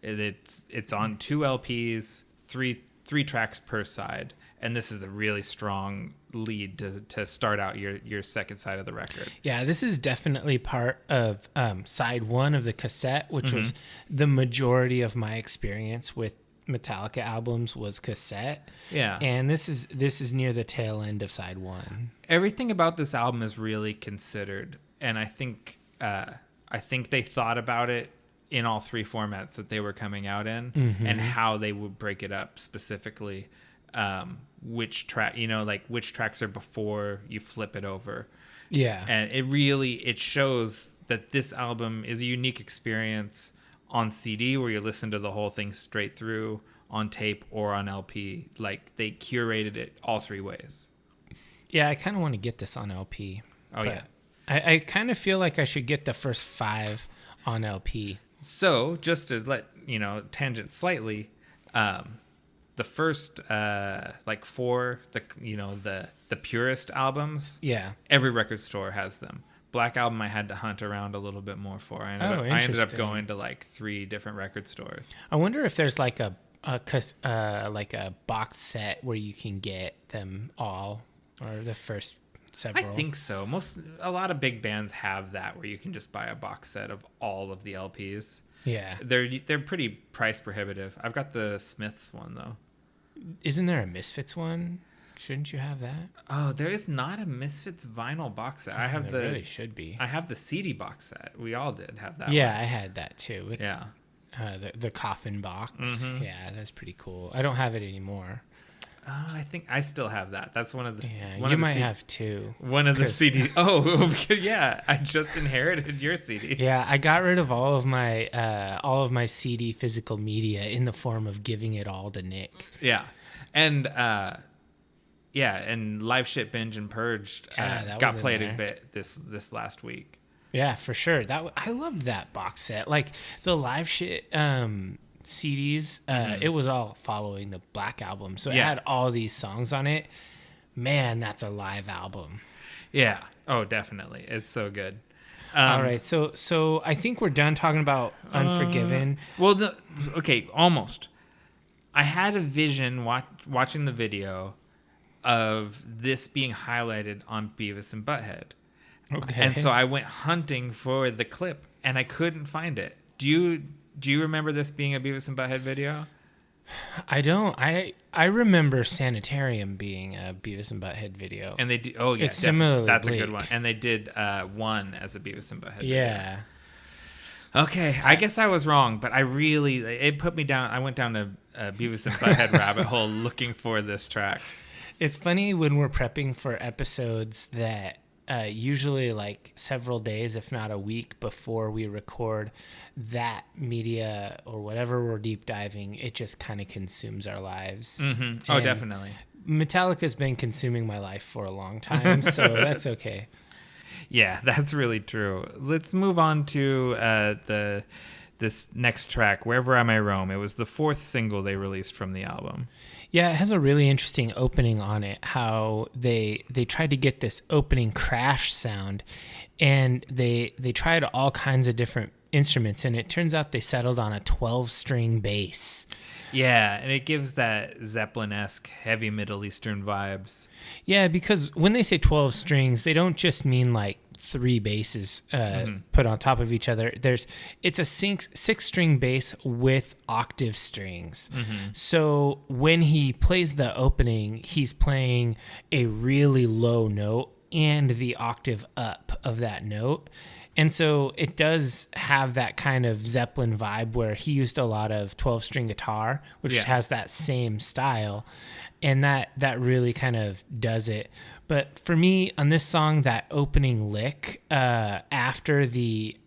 It's on 2 LPs, three tracks per side, and this is a really strong lead to start out your second side of the record. Yeah, this is definitely part of side 1 of the cassette, which was the majority of my experience with Metallica albums was cassette. Yeah. And this is near the tail end of side 1. Everything about this album is really considered, and I think they thought about it in all 3 formats that they were coming out in, and how they would break it up specifically. Which track, which tracks are before you flip it over. Yeah. And it shows that this album is a unique experience on CD, where you listen to the whole thing straight through, on tape or on LP. Like, they curated it all 3 ways. Yeah, I kind of want to get this on LP. Oh, yeah. I kind of feel like I should get the first 5 on LP. So, just to let, tangent slightly, the first 4, the purest albums, Yeah. every record store has them. Black Album I had to hunt around a little bit more for. I ended up going to 3 different record stores. I wonder if there's like a box set where you can get them all, or the first several. I think so. A lot of big bands have that, where you can just buy a box set of all of the LPs. Yeah. They're pretty price prohibitive. I've got the Smiths one though. Isn't there a Misfits one? Shouldn't you have that? Oh, there is not a Misfits vinyl box set. There really should be. I have the CD box set. We all did have that. Yeah, one. I had that too. Yeah. The coffin box. Yeah, that's pretty cool. I don't have it anymore. I think I still have that. That's one of the. Yeah, one you of the might have two. One of the CDs. Oh, yeah. I just inherited your CD. Yeah, I got rid of all of my CD physical media in the form of giving it all to Nick. Yeah, and and Live Shit Binge and Purged got played a bit this last week. Yeah, for sure. I loved that box set. Like the Live Shit CDs, it was all following the Black Album, so it had all these songs on it. Man, that's a live album. Yeah. Oh, definitely. It's so good. All right, so I think we're done talking about Unforgiven. Okay, almost. I had a vision watching the video of this being highlighted on Beavis and Butthead. Okay. And so I went hunting for the clip, and I couldn't find it. Do you remember this being a Beavis and Butthead video? I don't. I remember Sanitarium being a Beavis and Butthead video. And they do. Oh yeah, it's similarly that's bleak. a good one. And they did one as a Beavis and Butthead. Yeah. Video. Okay, I guess I was wrong, but it put me down. I went down a Beavis and Butthead rabbit hole looking for this track. It's funny when we're prepping for episodes that usually like several days, if not a week before we record that media or whatever we're deep diving, it just kind of consumes our lives. Mm-hmm. Oh, definitely. Metallica's been consuming my life for a long time, so that's okay. Yeah, that's really true. Let's move on to this next track, Wherever I May Roam. It was the 4th single they released from the album. Yeah, it has a really interesting opening on it, how they tried to get this opening crash sound, and they tried all kinds of different instruments, and it turns out they settled on a 12-string bass. Yeah, and it gives that Zeppelin-esque heavy Middle Eastern vibes. Yeah, because when they say 12 strings, they don't just mean like 3 basses put on top of each other. It's a 6-string bass with octave strings. Mm-hmm. So when he plays the opening, he's playing a really low note and the octave up of that note. And so it does have that kind of Zeppelin vibe where he used a lot of 12-string guitar, which has that same style. And that really kind of does it. But for me, on this song, that opening lick after the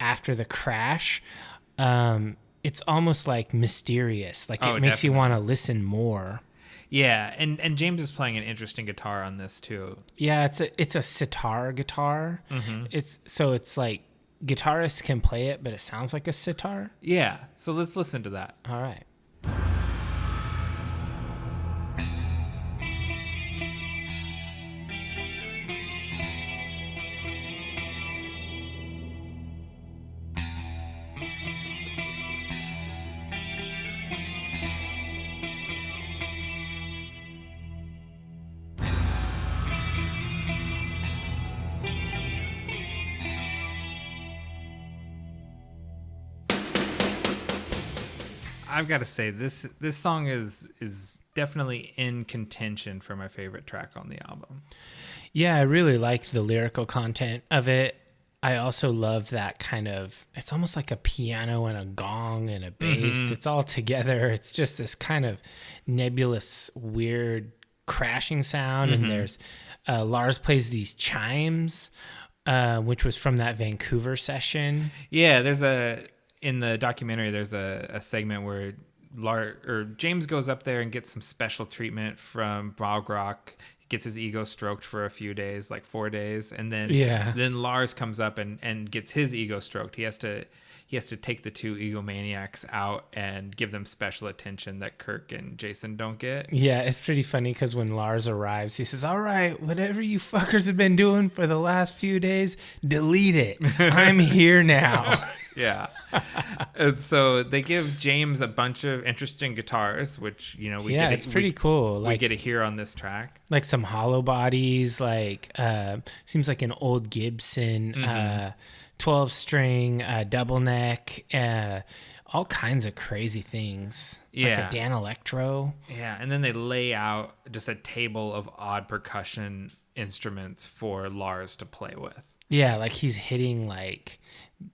crash, it's almost like mysterious. Like it makes you want to listen more. Yeah, and James is playing an interesting guitar on this too. Yeah, it's a sitar guitar. Mm-hmm. It's like guitarists can play it, but it sounds like a sitar. Yeah, so let's listen to that. All right. I've got to say this song is definitely in contention for my favorite track on the album. Yeah, I really like the lyrical content of it. I also love that kind of, it's almost like a piano and a gong and a bass. It's all together. It's just this kind of nebulous, weird crashing sound. And there's Lars plays these chimes, which was from that Vancouver session. Yeah, in the documentary, there's a segment where James goes up there and gets some special treatment from Bog Rock. Gets his ego stroked for a few days, like 4 days, and then Lars comes up and gets his ego stroked. He has to take the two egomaniacs out and give them special attention that Kirk and Jason don't get. Yeah, it's pretty funny because when Lars arrives, he says, "All right, whatever you fuckers have been doing for the last few days, delete it. I'm here now." Yeah. And so they give James a bunch of interesting guitars, which, it's pretty cool. We get to hear on this track. Like some hollow bodies, seems like an old Gibson, 12-string, double neck, all kinds of crazy things. Yeah. Like a Dan Electro. Yeah, and then they lay out just a table of odd percussion instruments for Lars to play with. Yeah, like he's hitting like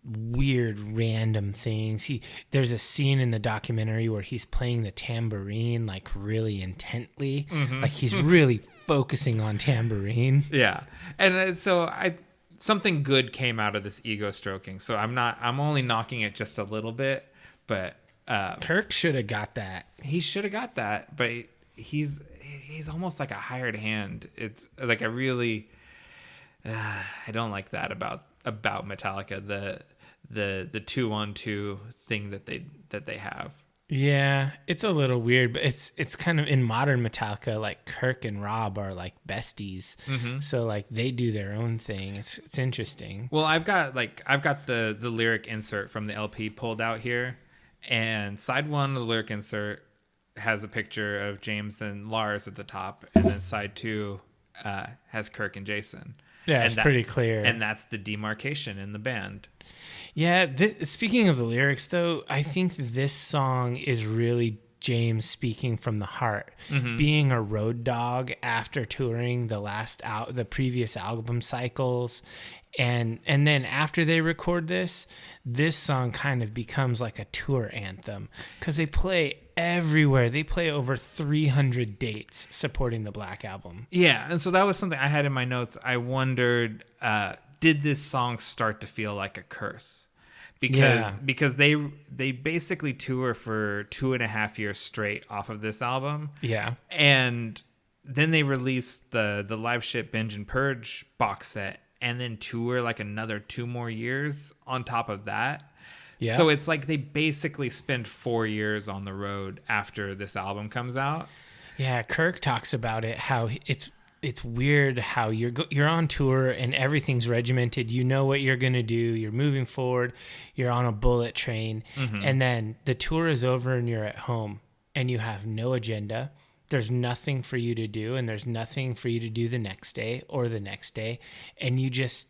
weird random things. There's a scene in the documentary where he's playing the tambourine like really intently. Like he's really focusing on tambourine. Yeah. And so something good came out of this ego stroking. So I'm only knocking it just a little bit, but Kirk should have got that. He should have got that, but he's almost like a hired hand. It's like a really I don't like that about Metallica, the 2-on-2 thing that they have. Yeah, it's a little weird, but it's kind of in modern Metallica, like Kirk and Rob are like besties. So like they do their own thing. It's interesting. Well, I've got the lyric insert from the LP pulled out here, and side one of the lyric insert has a picture of James and Lars at the top, and then side two has Kirk and Jason. Yeah, it's pretty clear. And that's the demarcation in the band. Yeah, speaking of the lyrics, though, I think this song is really James speaking from the heart. Being a road dog after touring the previous album cycles. And then after they record this song kind of becomes like a tour anthem because they play everywhere. They play over 300 dates supporting the Black Album. Yeah, and so that was something I had in my notes. I wondered, did this song start to feel like a curse? Because they basically tour for 2.5 years straight off of this album. Yeah. And then they released the Live Shit Binge and Purge box set, and then tour like another 2 more years on top of that. Yeah. So it's like they basically spend 4 years on the road after this album comes out. Yeah, Kirk talks about it, how it's weird how you're on tour and everything's regimented. You know what you're going to do. You're moving forward. You're on a bullet train. And then the tour is over and you're at home and you have no agenda. There's nothing for you to do, and there's nothing for you to do the next day or the next day. And you just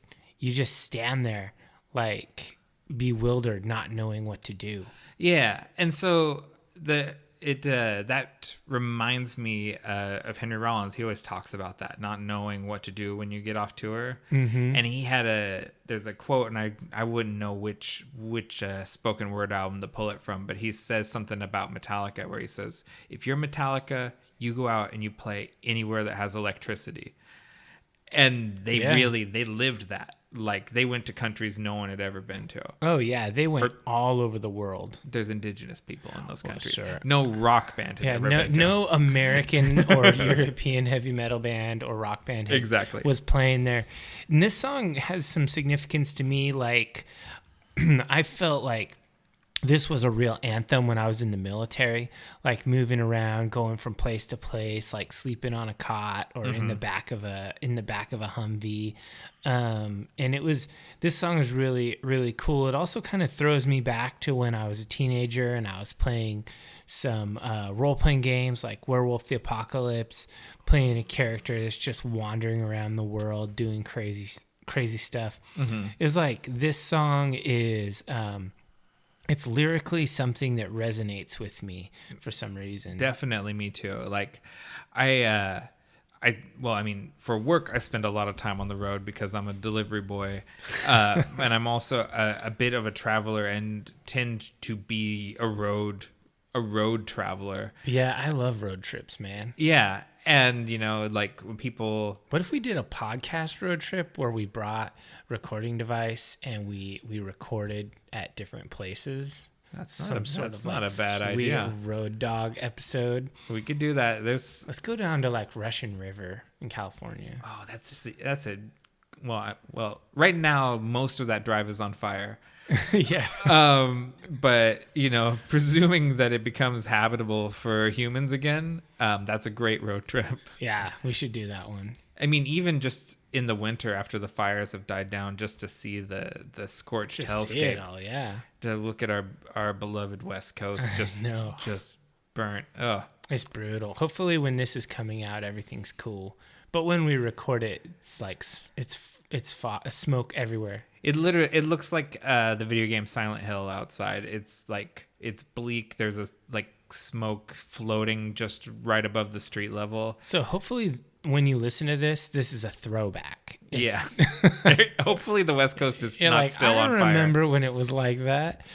stand there like bewildered, not knowing what to do. Yeah. And so that reminds me of Henry Rollins. He always talks about that, not knowing what to do when you get off tour. And he had there's a quote, and I wouldn't know which spoken word album to pull it from, but he says something about Metallica where he says, if you're Metallica, you go out and you play anywhere that has electricity. And they lived that. Like, they went to countries no one had ever been to. Oh, yeah. They went all over the world. There's indigenous people in those countries. Sure. No rock band had ever been to. No American or European heavy metal band or rock band was playing there. And this song has some significance to me. Like, I felt like this was a real anthem when I was in the military, like moving around, going from place to place, like sleeping on a cot or in the back of a Humvee. And this song is really, really cool. It also kind of throws me back to when I was a teenager and I was playing some role-playing games like Werewolf the Apocalypse, playing a character that's just wandering around the world doing crazy stuff. It's like this song is It's lyrically something that resonates with me for some reason. Definitely me too. Like I mean, for work, I spend a lot of time on the road because I'm a delivery boy, and I'm also a bit of a traveler and tend to be a road traveler. Yeah, I love road trips, man. Yeah, and like when people, What if we did a podcast road trip where we brought recording device and we recorded at different places? that's not a bad sweet idea. road dog episode. We could do that. Let's go down to like Russian River in California. Oh, well, right now most of that drive is on fire. Yeah. But presuming that it becomes habitable for humans again, that's a great road trip. Yeah, we should do that one. I mean, even just in the winter after the fires have died down, just to see the scorched Just see it hellscape, all, yeah. to look at our beloved West Coast just burnt. Oh, It's brutal. Hopefully when this is coming out, everything's cool. But when we record it, it's like smoke everywhere. it looks like the video game Silent Hill outside. It's like it's bleak. There's a like smoke floating just right above the street level. So hopefully when you listen to this is a throwback. Yeah. Hopefully the West Coast is not You're like, still I on don't fire. remember when it was like that.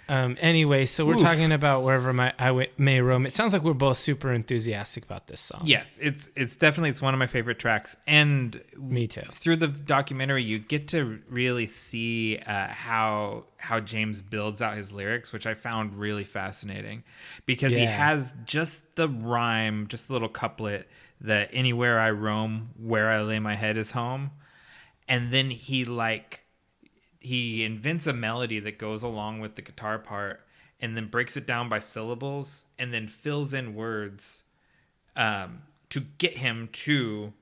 Anyway, so we're Oof. talking about wherever I may roam. It sounds like we're both super enthusiastic about this song. Yes, it's definitely one of my favorite tracks, and Me too. through the documentary you get to really see how James builds out his lyrics, which I found really fascinating, because he has just the rhyme, just the little couplet that anywhere I roam, where I lay my head is home, and then he invents a melody that goes along with the guitar part and then breaks it down by syllables and then fills in words to get him to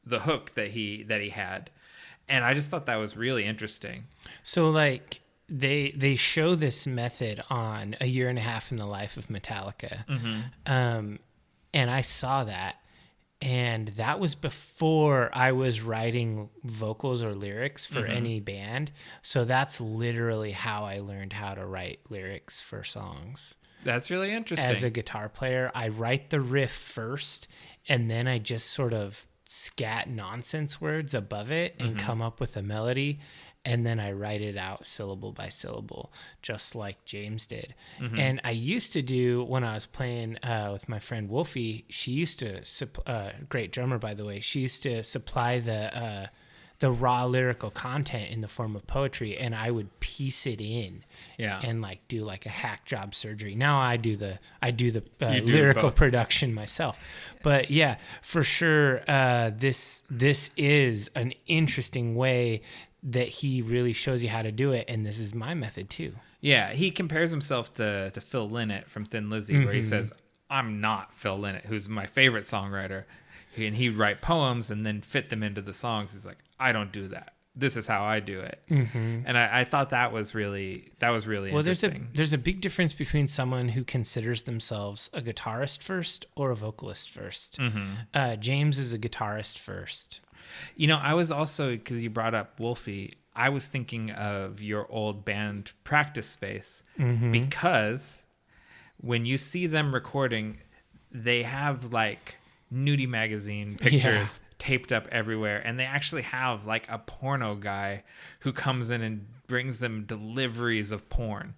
the hook that he had. And I just thought that was really interesting. So like they show this method on A Year and a Half in the Life of Metallica. Mm-hmm. And I saw that. And that was before I was writing vocals or lyrics for any band. So that's literally how I learned how to write lyrics for songs. That's really interesting. As a guitar player, I write the riff first, and then I just sort of scat nonsense words above it and come up with a melody. And then I write it out syllable by syllable, just like James did. And I used to do, when I was playing with my friend Wolfie, she used to, great drummer, by the way, she used to supply the raw lyrical content in the form of poetry, and I would piece it in and like do like a hack job surgery. Now I do the lyrical production myself. But yeah, for sure, this is an interesting way that he really shows you how to do it, and this is my method too. Yeah, he compares himself to Phil Lynott from Thin Lizzy, where he says, I'm not Phil Lynott, who's my favorite songwriter. And he'd write poems and then fit them into the songs. He's like, I don't do that. This is how I do it. And I thought that was really interesting. There's a big difference between someone who considers themselves a guitarist first or a vocalist first. James is a guitarist first. I was also, because you brought up Wolfie, I was thinking of your old band Practice Space, because when you see them recording, they have like nudie magazine pictures taped up everywhere, and they actually have like a porno guy who comes in and brings them deliveries of porn.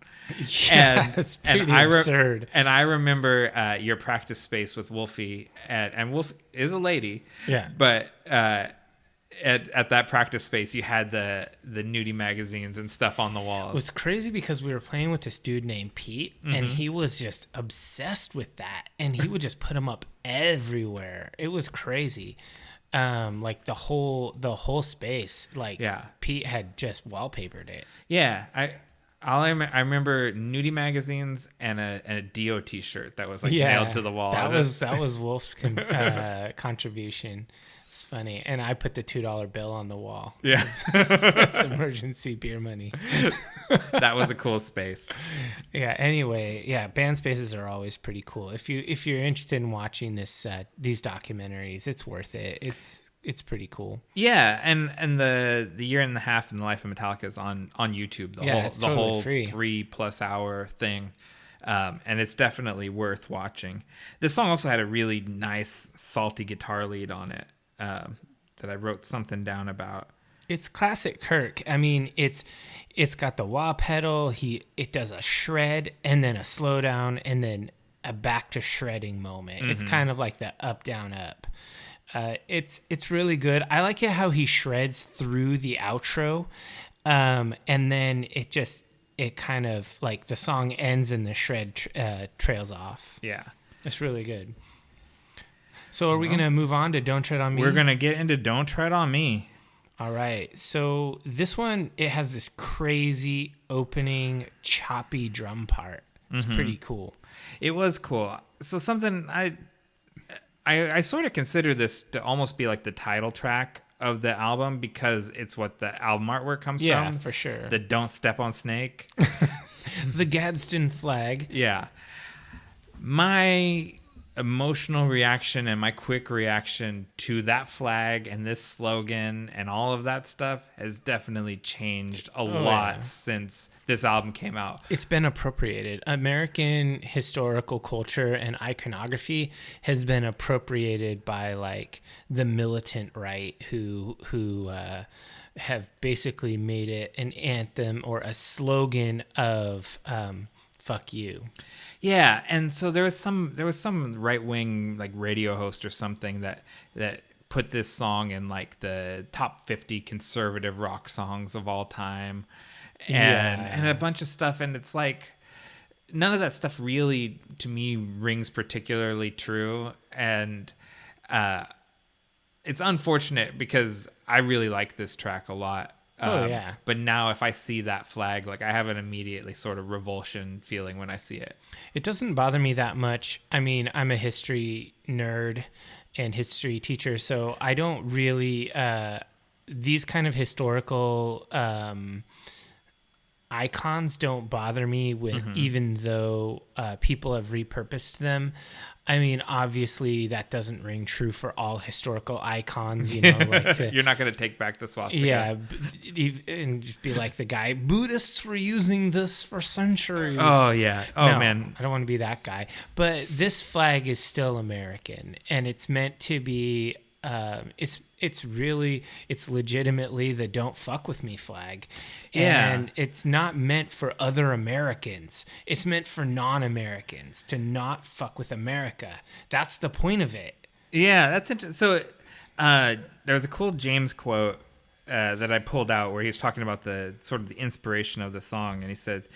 Yeah, it's pretty absurd. And I remember your Practice Space with Wolfie, and Wolfie is a lady. Yeah, but at that Practice Space, you had the nudie magazines and stuff on the walls. It was crazy because we were playing with this dude named Pete, and he was just obsessed with that, and he would just put them up everywhere. It was crazy. Like the whole space, like Pete had just wallpapered it. Yeah, I remember nudie magazines and a Dio t-shirt that was like nailed to the wall. That was Wolf's contribution. It's funny, and I put the $2 bill on the wall. Yeah, it's emergency beer money. That was a cool space. Yeah. Anyway, band spaces are always pretty cool. If you're interested in watching these documentaries, it's worth it. It's it's pretty cool. Yeah, and the year and a half in the life of Metallica is on YouTube. It's totally whole free. 3+ hour thing, and it's definitely worth watching. This song also had a really nice salty guitar lead on it that I wrote something down about. It's classic Kirk. I mean, it's got the wah pedal. It does a shred and then a slowdown and then a back to shredding moment. It's kind of like the up down up. It's really good. I like it how he shreds through the outro, and then it kind of like the song ends and the shred trails off. Yeah, it's really good. So are we gonna move on to Don't Tread on Me? We're gonna get into Don't Tread on Me. All right. So this one, it has this crazy opening choppy drum part. It's pretty cool. It was cool. So something I sort of consider this to almost be like the title track of the album because it's what the album artwork comes from. Yeah, for sure. The Don't Step on Snake. The Gadsden flag. Yeah. My emotional reaction and my quick reaction to that flag and this slogan and all of that stuff has definitely changed a lot since this album came out. It's been appropriated. American historical culture and iconography has been appropriated by like the militant right who have basically made it an anthem or a slogan of fuck you. Yeah, and so there was some right-wing like radio host or something that put this song in like the top 50 conservative rock songs of all time, and a bunch of stuff, and it's like none of that stuff really to me rings particularly true, and it's unfortunate because I really like this track a lot. But now if I see that flag, like I have an immediately sort of revulsion feeling when I see it. It doesn't bother me that much. I mean, I'm a history nerd and history teacher, so I don't really these kind of historical icons don't bother me when even though people have repurposed them. I mean, obviously that doesn't ring true for all historical icons, you know. Like you're not going to take back the swastika. Yeah, and just be like the guy, Buddhists were using this for centuries. Oh, yeah. Oh, no, man. I don't want to be that guy. But this flag is still American, and it's meant to be, it's legitimately the don't fuck with me flag. Yeah. And it's not meant for other Americans. It's meant for non-Americans to not fuck with America. That's the point of it. Yeah, that's interesting. So there was a cool James quote that I pulled out where he was talking about the sort of the inspiration of the song. And he said,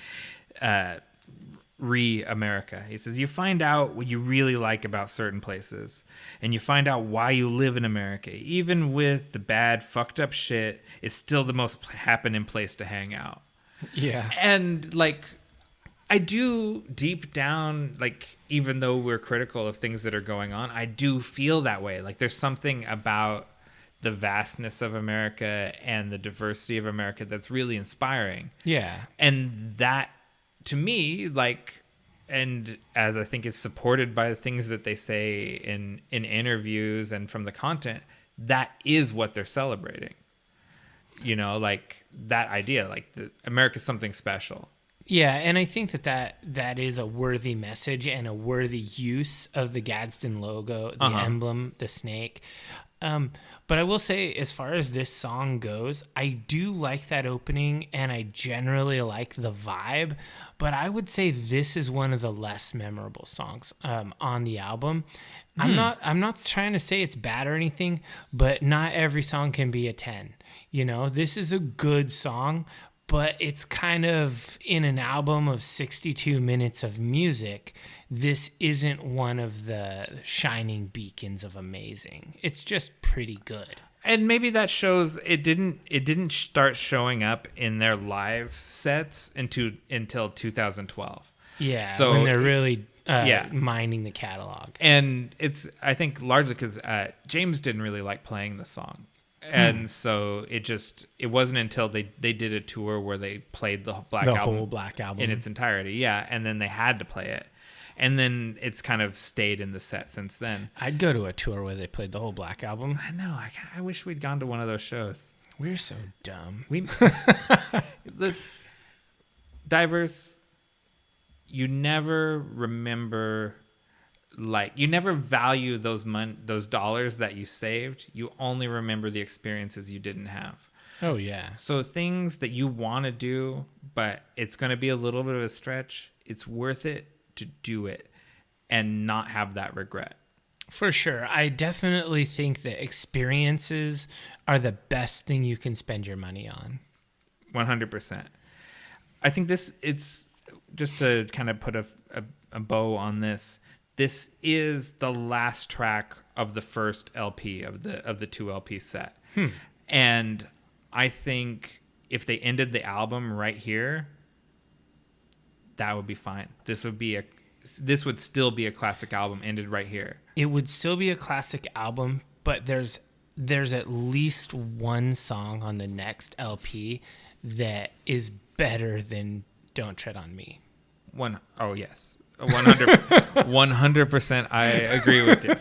America. He says, you find out what you really like about certain places, and you find out why you live in America. Even with the bad, fucked up shit, it's still the most happening place to hang out. Yeah. And like, I do deep down, like, even though we're critical of things that are going on, I do feel that way. Like, there's something about the vastness of America and the diversity of America that's really inspiring. Yeah. And that, to me, like, and as I think is supported by the things that they say in interviews and from the content, that is what they're celebrating. You know, like that idea, like America's something special. Yeah, and I think that is a worthy message and a worthy use of the Gadsden logo, the emblem, the snake. But I will say, as far as this song goes, I do like that opening, and I generally like the vibe. But I would say this is one of the less memorable songs on the album. I'm not trying to say it's bad or anything, but not every song can be a 10. You know, this is a good song, but it's kind of in an album of 62 minutes of music. This isn't one of the shining beacons of amazing. It's just pretty good. And maybe that shows it didn't start showing up in their live sets until 2012. Yeah, so when they're really mining the catalog. And it's, I think, largely because James didn't really like playing the song. And so it wasn't until they did a tour where they played the whole Black Album in its entirety. Yeah, and then they had to play it. And then it's kind of stayed in the set since then. I'd go to a tour where they played the whole Black Album. I know. I wish we'd gone to one of those shows. We're so dumb. The Divers, you never remember, like, you never value those dollars that you saved. You only remember the experiences you didn't have. Oh, yeah. So things that you want to do, but it's going to be a little bit of a stretch, it's worth it to do it and not have that regret. For sure. I definitely think that experiences are the best thing you can spend your money on. 100%. I think it's just to kind of put a bow on this. This is the last track of the first LP of the 2 LP set. And I think if they ended the album right here, that would be fine. This would still be a classic album ended right here. It would still be a classic album, but there's at least one song on the next LP that is better than Don't Tread on Me. Oh yes. 100% I agree with you.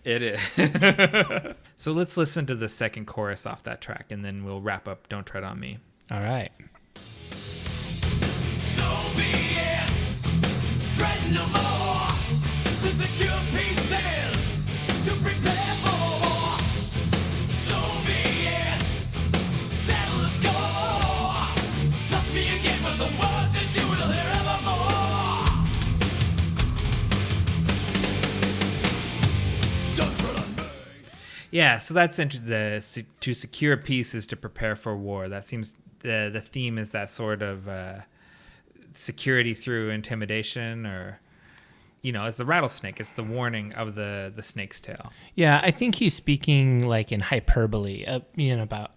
It is. So let's listen to the second chorus off that track, and then we'll wrap up Don't Tread on Me. All right. So be it. Dread no more. To secure pieces. To prepare for. So be it. Settle the score. Touch me again with the words that you will hear evermore. Don't tread on me. Yeah, so that's to secure peace is to prepare for war. That seems the theme is that sort of security through intimidation, or it's the rattlesnake. It's the warning of the snake's tail. Yeah, I think he's speaking like in hyperbole,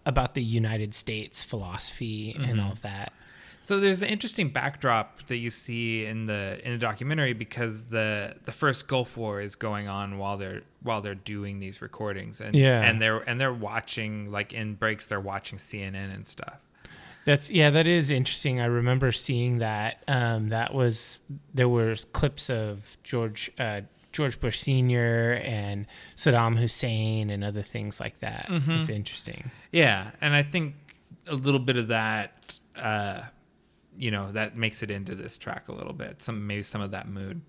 about the United States philosophy and all of that. So there's an interesting backdrop that you see in the documentary, because the first Gulf War is going on while they're doing these recordings, and they're watching, like in breaks they're watching CNN and stuff. That is interesting. I remember seeing that. There were clips of George Bush Sr. and Saddam Hussein and other things like that. It's interesting. Yeah, and I think a little bit of that. That makes it into this track a little bit. Maybe some of that mood.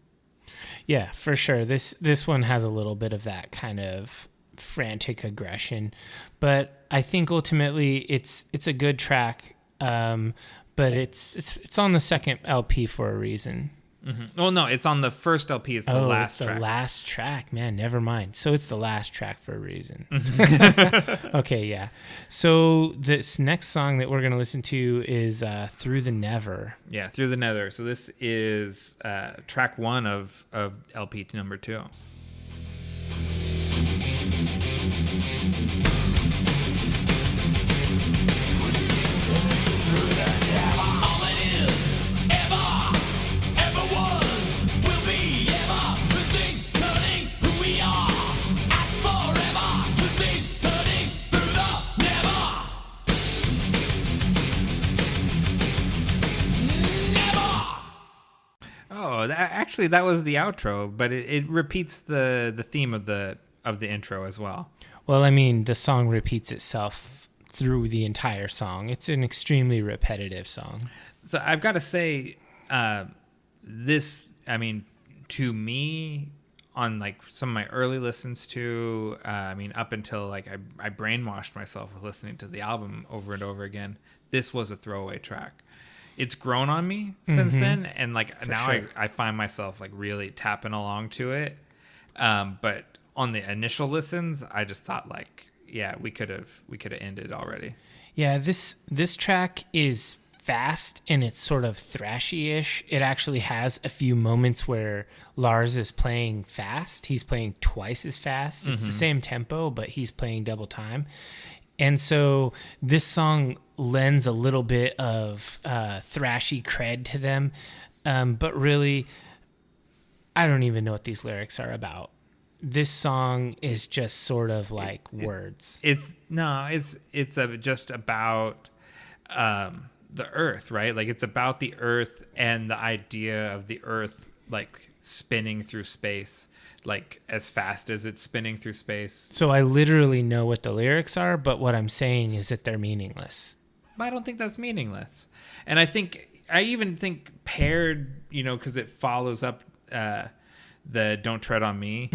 Yeah, for sure. This one has a little bit of that kind of frantic aggression, but I think ultimately it's a good track. But it's on the second LP for a reason. Mm-hmm. Well, no, it's on the first LP. It's the last track. The last track, man. Never mind. So it's the last track for a reason. Okay, yeah. So this next song that we're gonna listen to is "Through the Never." Yeah, "Through the Nether." So this is track 1 of LP number 2. Actually, that was the outro, but it repeats the theme of the intro as well. Well, I mean, the song repeats itself through the entire song. It's an extremely repetitive song. So I've got to say, to me, on like some of my early listens to, up until like I brainwashed myself with listening to the album over and over again, this was a throwaway track. It's grown on me since then, and like now sure. I find myself like really tapping along to it. But on the initial listens, I just thought like, yeah, we could have ended already. Yeah, this track is fast and it's sort of thrashy-ish. It actually has a few moments where Lars is playing fast. He's playing twice as fast. It's the same tempo, but he's playing double time. And so this song lends a little bit of thrashy cred to them. But really, I don't even know what these lyrics are about. This song is just sort of like words. It's just about the earth, right? Like it's about the earth and the idea of the earth like spinning through space, like as fast as it's spinning through space. So I literally know what the lyrics are, but what I'm saying is that they're meaningless. But I don't think that's meaningless. And I even think paired, because it follows up the Don't Tread on Me,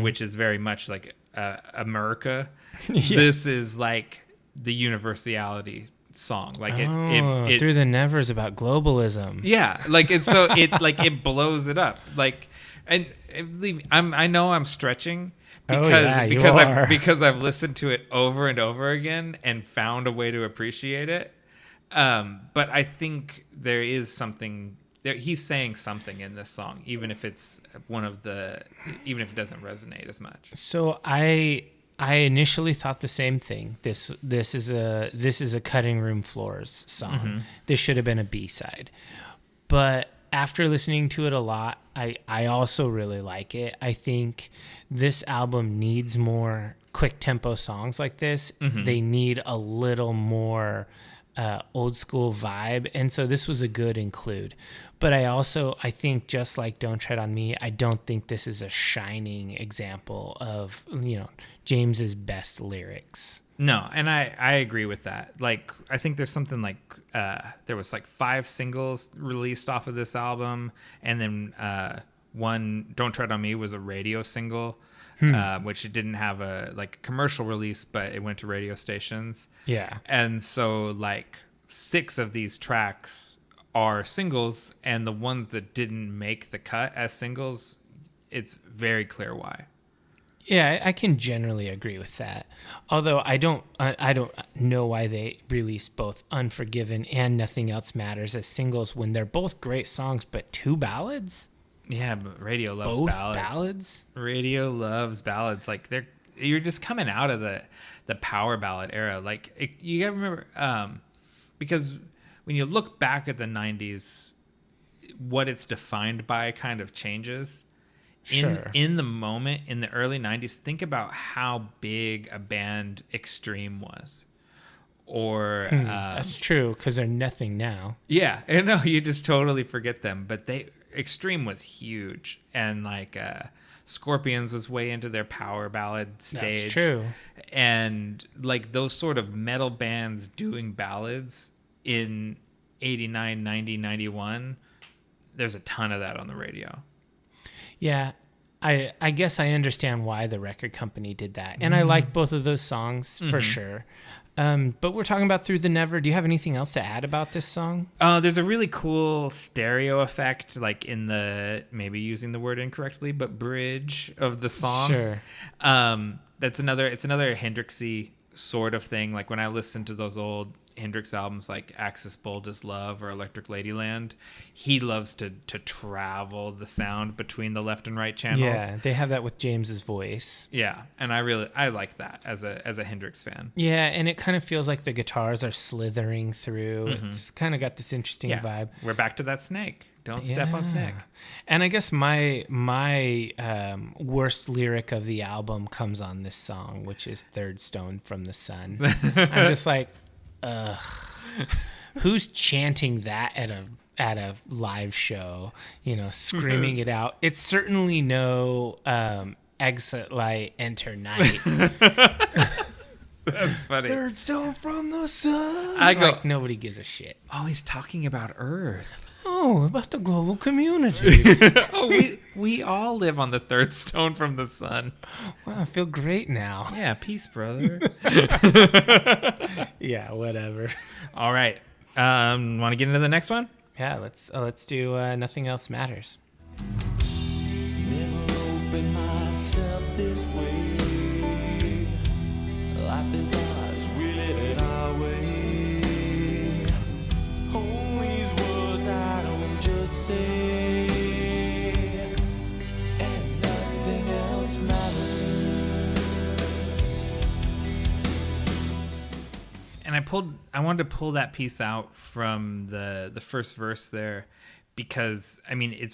which is very much like America. Yeah. This is like the universality song. Like it Through the Never is about globalism. yeah, like it's so it blows it up. Like, and believe me, I know I'm stretching because I've listened to it over and over again and found a way to appreciate it. But I think there is something there. He's saying something in this song, even if it's even if it doesn't resonate as much. So I initially thought the same thing. This is a Cutting Room Floors song. This should have been a B-side. But after listening to it a lot, I also really like it. I think this album needs more quick tempo songs like this. They need a little more old school vibe, and so this was a good include. But I think just like Don't Tread on Me, I don't think this is a shining example of James's best lyrics. No, and I agree with that. Like, I think there's something like there was like 5 singles released off of this album, and then one, Don't Tread on Me, was a radio single, which it didn't have a commercial release, but it went to radio stations. Yeah. And so like 6 of these tracks are singles, and the ones that didn't make the cut as singles, it's very clear why. Yeah, I can generally agree with that. Although I don't know why they released both Unforgiven and Nothing Else Matters as singles when they're both great songs, but 2 ballads? Yeah, but radio loves Both ballads. Radio loves ballads. Like you're just coming out of the power ballad era. Like you gotta remember, because when you look back at the 90s, what it's defined by kind of changes. Sure. In the moment, in the early 90s, think about how big a band Extreme was. Or that's true, because they're nothing now. Yeah, I know, you just totally forget them. But Extreme was huge, and like Scorpions was way into their power ballad stage. That's true. And like those sort of metal bands doing ballads in 89, 90, 91, there's a ton of that on the radio. Yeah, I guess I understand why the record company did that. And I like both of those songs for sure. But we're talking about Through the Never. Do you have anything else to add about this song? There's a really cool stereo effect, like in the, maybe using the word incorrectly, but bridge of the song. Sure. It's another Hendrixy sort of thing. Like when I listen to those old Hendrix albums like Axis Bold as Love or Electric Ladyland, he loves to travel the sound between the left and right channels. Yeah, they have that with James's voice. Yeah, and I like that as a Hendrix fan. Yeah, and it kind of feels like the guitars are slithering through. It's kind of got this interesting vibe. We're back to that snake. Don't step on snake. And I guess my worst lyric of the album comes on this song, which is Third Stone from the Sun. I'm just like, ugh. Who's chanting that at a live show, screaming it out? It's certainly no exit light, enter night. That's funny. Third stone from the sun. I go, like, nobody gives a shit. Oh, he's talking about Earth. Oh, about the global community. we all live on the third stone from the sun. Wow, I feel great now. Yeah, peace, brother. Yeah, whatever. All right. Want to get into the next one? Yeah, let's do Nothing Else Matters. Never opened myself this way. Life is ours, we live it our way. Hold these words I don't just say, and nothing else matters. And I wanted to pull that piece out from the first verse there, because I mean it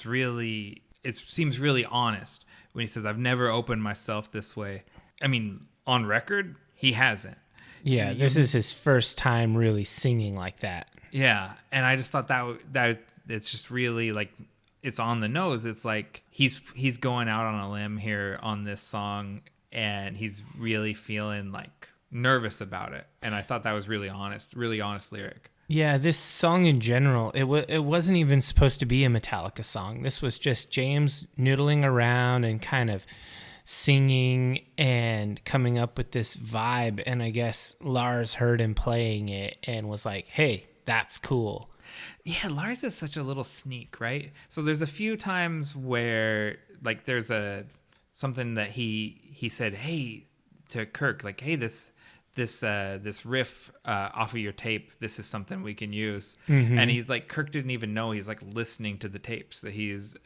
seems really honest when he says, I've never opened myself this way. I mean, on record, he hasn't. Yeah, this is his first time really singing like that. Yeah, and I just thought that it's just really like it's on the nose. It's like he's going out on a limb here on this song, and he's really feeling like nervous about it. And I thought that was really honest lyric. Yeah, this song in general, it wasn't even supposed to be a Metallica song. This was just James noodling around and kind of singing and coming up with this vibe. And I guess Lars heard him playing it and was like, hey, that's cool. Yeah, Lars is such a little sneak, right? So there's a few times where like there's something that he said, hey, to Kirk, like, hey, this riff off of your tape, this is something we can use. And he's like, Kirk didn't even know. He's like listening to the tapes. So he's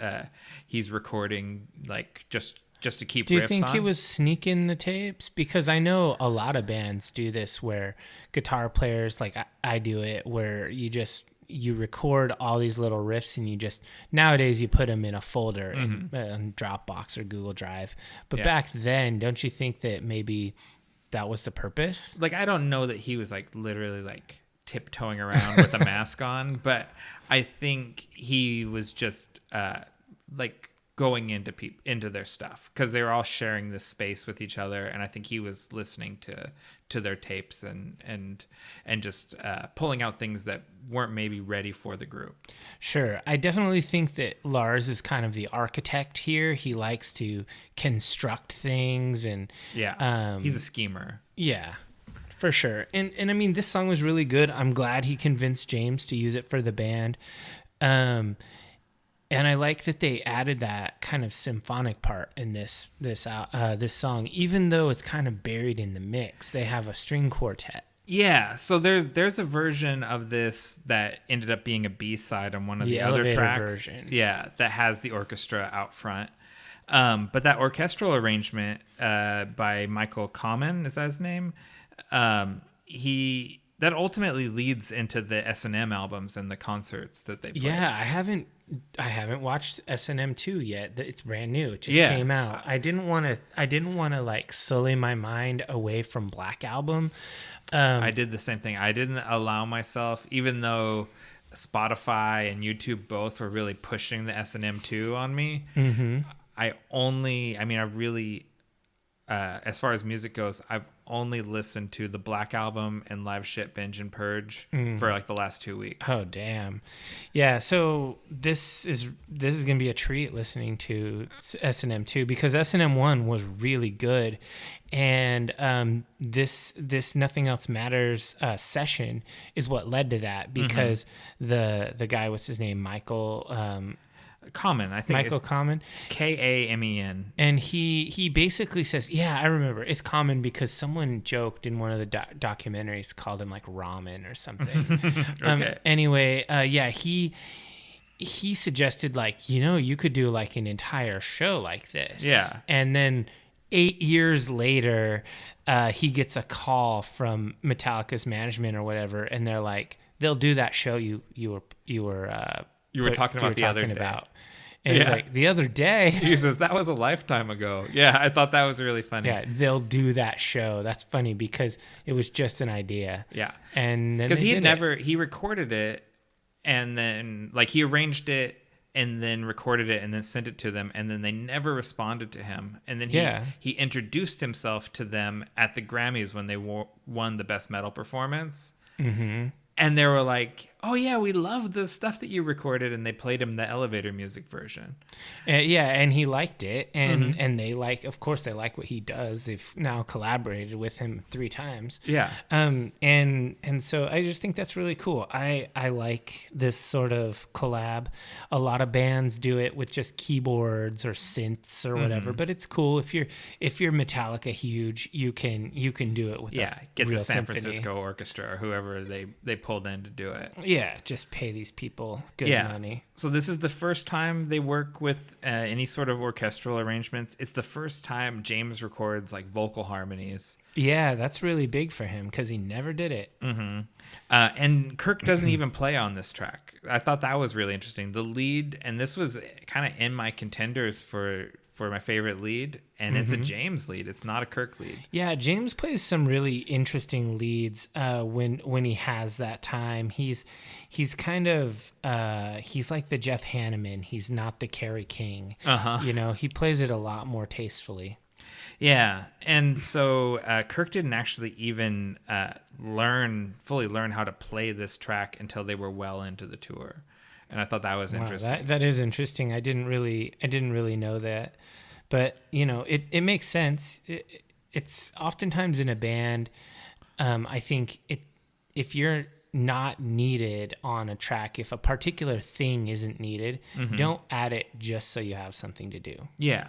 recording like just to keep riffs on. Do you think he was sneaking the tapes? Because I know a lot of bands do this where guitar players, like I do it, where you record all these little riffs and nowadays you put them in a folder in Dropbox or Google Drive. But back then, don't you think that maybe that was the purpose? Like, I don't know that he was like literally like tiptoeing around with a mask on, but I think he was just like going into their stuff because they were all sharing this space with each other, and I think he was listening to their tapes and just pulling out things that weren't maybe ready for the group. Sure. I definitely think that Lars is kind of the architect here. He likes to construct things and he's a schemer. Yeah, for sure. And I mean, this song was really good. I'm glad he convinced James to use it for the band. And I like that they added that kind of symphonic part in this song, even though it's kind of buried in the mix. They have a string quartet. Yeah, so there's a version of this that ended up being a B-side on one of the other tracks. Version. Yeah, that has the orchestra out front. But that orchestral arrangement by Michael Kamen, is that his name? That ultimately leads into the S&M albums and the concerts that they play. Yeah, I haven't watched S&M 2 yet. It's brand new. It just came out. I didn't want to like sully my mind away from Black Album. I did the same thing. I didn't allow myself, even though Spotify and YouTube both were really pushing the S&M 2 on me. Mm-hmm. As far as music goes, I've only listened to the Black Album and Live Shit, Binge and Purge for like the last 2 weeks. Oh, damn. Yeah, so this is going to be a treat listening to S&M 2 because S&M 1 was really good. And this Nothing Else Matters session is what led to that because the guy, what's his name, Michael Kamen, I think. Michael Kamen. Kamen. And he basically says, yeah, I remember. It's Kamen because someone joked in one of the documentaries, called him like ramen or something. Okay. Anyway, he suggested like, you could do like an entire show like this. Yeah. And then 8 years later, he gets a call from Metallica's management or whatever, and they're like, they'll do that show you were talking about the other day. And he's like, the other day? He says, that was a lifetime ago. Yeah, I thought that was really funny. Yeah, they'll do that show. That's funny because it was just an idea. Yeah. And then because he recorded it and then like he arranged it and then recorded it and then sent it to them, and then they never responded to him. And then he introduced himself to them at the Grammys when they won the Best Metal Performance. Mm-hmm. And they were like, oh, yeah, we love the stuff that you recorded. And they played him the elevator music version. And he liked it. And they of course, they like what he does. They've now collaborated with him 3 times. Yeah. And so I just think that's really cool. I like this sort of collab. A lot of bands do it with just keyboards or synths or whatever. But it's cool. If you're Metallica huge, you can do it with get real the San symphony. Francisco Orchestra or whoever they pulled in to do it. Yeah, just pay these people good money. So this is the first time they work with any sort of orchestral arrangements. It's the first time James records like vocal harmonies. Yeah, that's really big for him because he never did it. Mm-hmm. And Kirk doesn't even play on this track. I thought that was really interesting. The lead, and this was kind of in my contenders for for my favorite lead, and it's a James lead. It's not a Kirk lead. Yeah, James plays some really interesting leads when he has that time. He's kind of he's like the Jeff Hanneman. He's not the Kerry King. You know, he plays it a lot more tastefully. Yeah, and so Kirk didn't actually even fully learn how to play this track until they were well into the tour, and I thought that was interesting. That is interesting. I didn't really know that, but you know, it makes sense. It's oftentimes in a band. I think if you're not needed on a track, if a particular thing isn't needed, don't add it just so you have something to do. Yeah.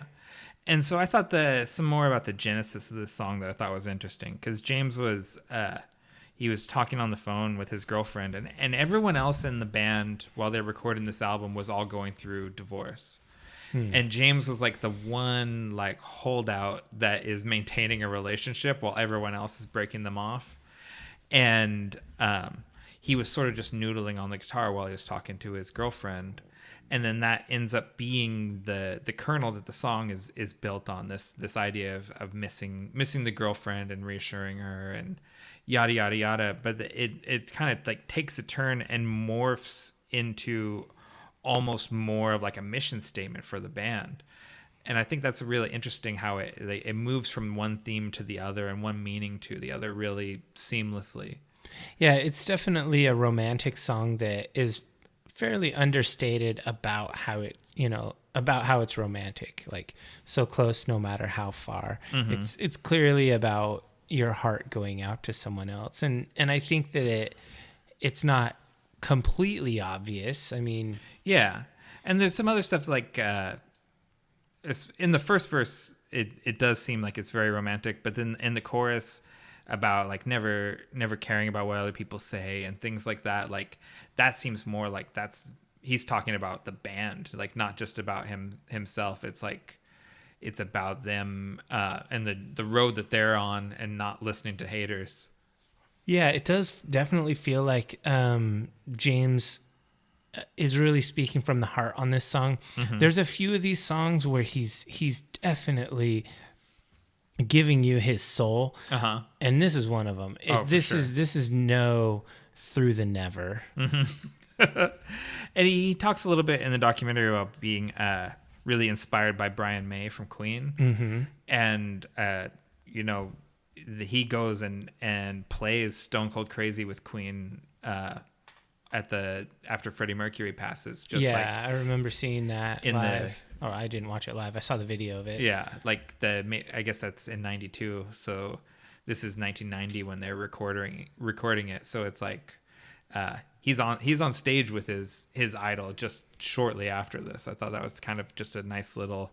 And so I thought some more about the genesis of this song that I thought was interesting, because James was he was talking on the phone with his girlfriend, and everyone else in the band while they're recording this album was all going through divorce. And James was like the one like holdout that is maintaining a relationship while everyone else is breaking them off. And he was sort of just noodling on the guitar while he was talking to his girlfriend. And then that ends up being the kernel that the song is built on, this idea of missing the girlfriend and reassuring her and yada yada yada. But it kind of like takes a turn and morphs into almost more of like a mission statement for the band. And I think that's really interesting how it moves from one theme to the other and one meaning to the other really seamlessly. Yeah, it's definitely a romantic song that is fairly understated about how it's romantic, like so close no matter how far. It's clearly about your heart going out to someone else, and I think that it's not completely obvious. I mean, yeah, and there's some other stuff like in the first verse it does seem like it's very romantic, but then in the chorus about like never caring about what other people say and things like that, like that seems more like he's talking about the band, like not just about himself. It's like it's about them and the road that they're on and not listening to haters. Yeah, it does definitely feel like James is really speaking from the heart on this song. There's a few of these songs where he's definitely giving you his soul, and this is one of them. This is no Through the Never. And he talks a little bit in the documentary about being really inspired by Brian May from Queen, and you know, he goes and plays Stone Cold Crazy with Queen after Freddie Mercury passes. I remember seeing that live. I didn't watch it live. I saw the video of it. Yeah, like I guess that's in '92. So this is 1990 when they're recording it. So it's like he's on stage with his idol just shortly after this. I thought that was kind of just a nice little,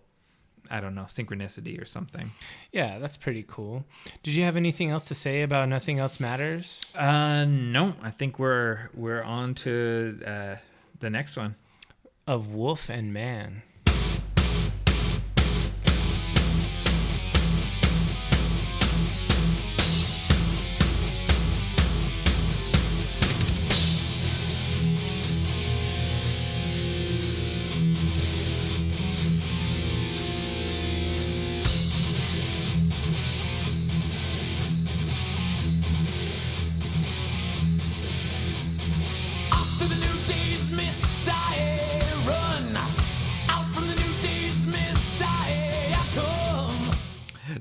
I don't know, synchronicity or something. Yeah, that's pretty cool. Did you have anything else to say about Nothing Else Matters? No, I think we're on to the next one. Of Wolf and Man.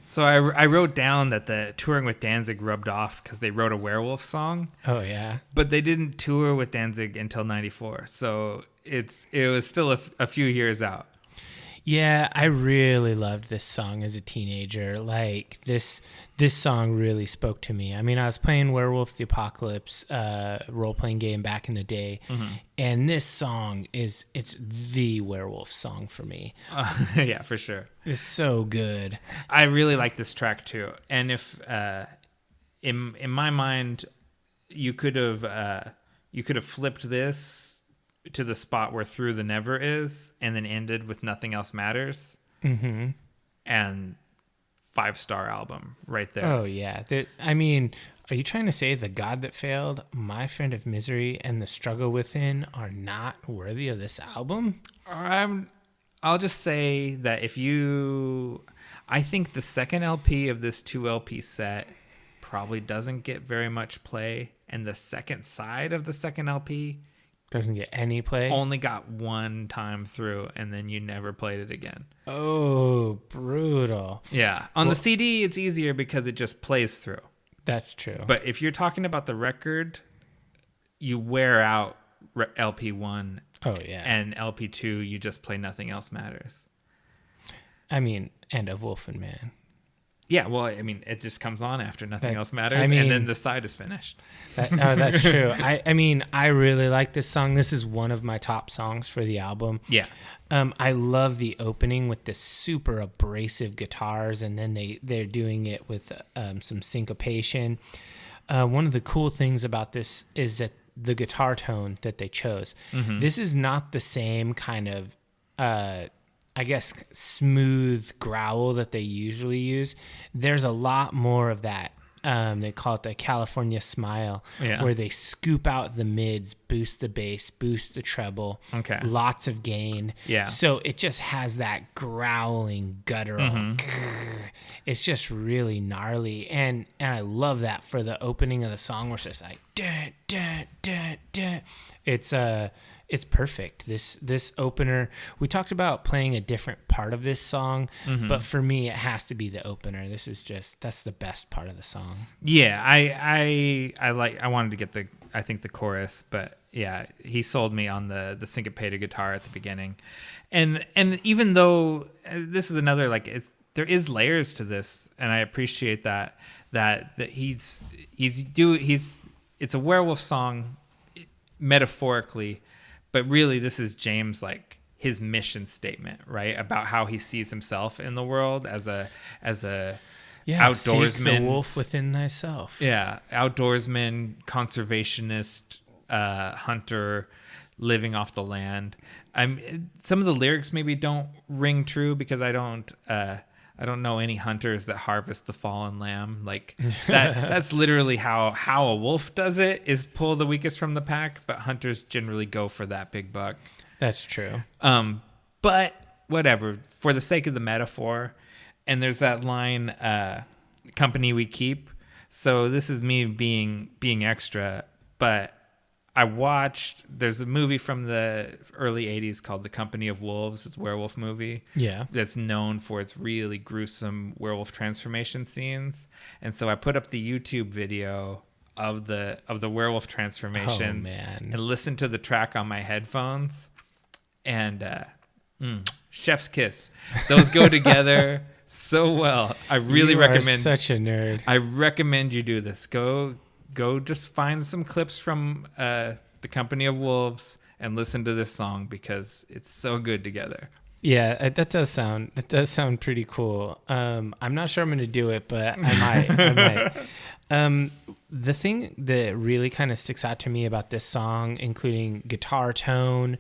So I wrote down that the touring with Danzig rubbed off because they wrote a werewolf song. Oh yeah, but they didn't tour with Danzig until '94, so it was still a few years out. Yeah, I really loved this song as a teenager. Like this song really spoke to me. I mean, I was playing Werewolf the Apocalypse role-playing game back in the day, and this song it's the werewolf song for me. Yeah, for sure. It's so good. I really like this track too. And if in my mind, you could have flipped this to the spot where Through the Never is, and then ended with Nothing Else Matters, and 5-star album right there. Oh yeah, I mean, are you trying to say The God That Failed, My Friend of Misery, and The Struggle Within are not worthy of this album? I'll just say that I think the second LP of this 2 LP set probably doesn't get very much play, and the second side of the second LP Doesn't get any play. only got one time through, and then you never played it again. Oh, brutal. Yeah. On the CD, it's easier because it just plays through. That's true. But if you're talking about the record, you wear out LP1. Oh, yeah. And LP2, you just play Nothing Else Matters. I mean, and Of Wolf and Man. Yeah, well, I mean, it just comes on after Nothing Else Matters, I mean, and then the side is finished. That's true. I mean, I really like this song. This is one of my top songs for the album. Yeah. I love the opening with the super abrasive guitars, and then they're doing it with some syncopation. One of the cool things about this is that the guitar tone that they chose. Mm-hmm. This is not the same kind of, I guess, smooth growl that they usually use. There's a lot more of that. They call it the California smile, where they scoop out the mids, boost the bass, boost the treble, lots of gain. Yeah. So it just has that growling, guttural. It's just really gnarly, and I love that for the opening of the song, where it's just like da da da da. It's perfect. This opener, we talked about playing a different part of this song, but for me, it has to be the opener. That's the best part of the song. Yeah, I wanted to get the chorus, but yeah, he sold me on the syncopated guitar at the beginning, and even though this is another, like, there is layers to this, and I appreciate that it's a werewolf song metaphorically. But really, this is James, like, his mission statement, right? About how he sees himself in the world as a outdoorsman. Seek the wolf within thyself. Yeah, outdoorsman, conservationist, hunter, living off the land. Some of the lyrics maybe don't ring true because I don't know any hunters that harvest the fallen lamb. Like that's literally how a wolf does it, is pull the weakest from the pack, but hunters generally go for that big buck. That's true. But whatever, for the sake of the metaphor, and there's that line, company we keep. So this is me being extra, but there's a movie from the early 80s called The Company of Wolves. It's a werewolf movie. Yeah. That's known for its really gruesome werewolf transformation scenes. And so I put up the YouTube video of the werewolf transformations and listened to the track on my headphones. And chef's kiss. Those go together so well. I really recommend. You are such a nerd. I recommend you do this. Go just find some clips from The Company of Wolves and listen to this song because it's so good together. Yeah, that does sound pretty cool. I'm not sure I'm going to do it, but I might. The thing that really kind of sticks out to me about this song, including guitar tone,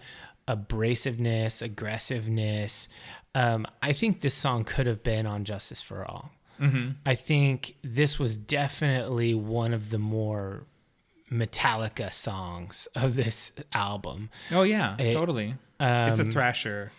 abrasiveness, aggressiveness, I think this song could have been on Justice for All. Mm-hmm. I think this was definitely one of the more Metallica songs of this album. Oh yeah, totally. It's a thrasher.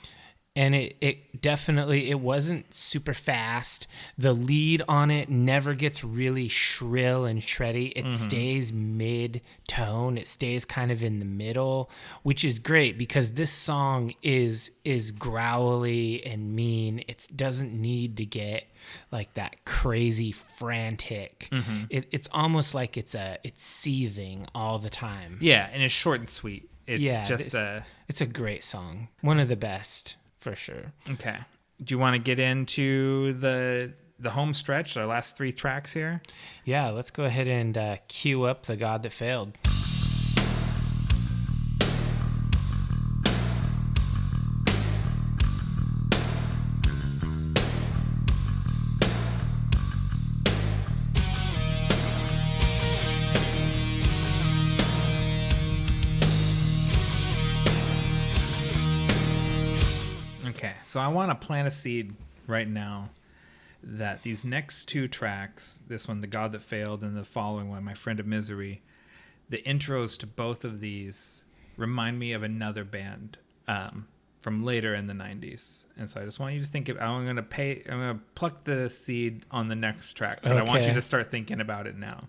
And it definitely, it wasn't super fast. The lead on it never gets really shrill and shreddy. It stays mid-tone. It stays kind of in the middle, which is great because this song is growly and mean. It doesn't need to get like that crazy frantic. It's almost like it's seething all the time. Yeah, and it's short and sweet. It's a great song. One of the best. For sure. Okay. Do you want to get into the home stretch, our last 3 tracks here? Yeah, let's go ahead and cue up The God That Failed. So I want to plant a seed right now that these next 2 tracks, this one, The God That Failed, and the following one, My Friend of Misery, the intros to both of these remind me of another band later in the 90s. And so I just want you to think of, I'm going to pluck the seed on the next track, but I want you Okay. to start thinking about it now.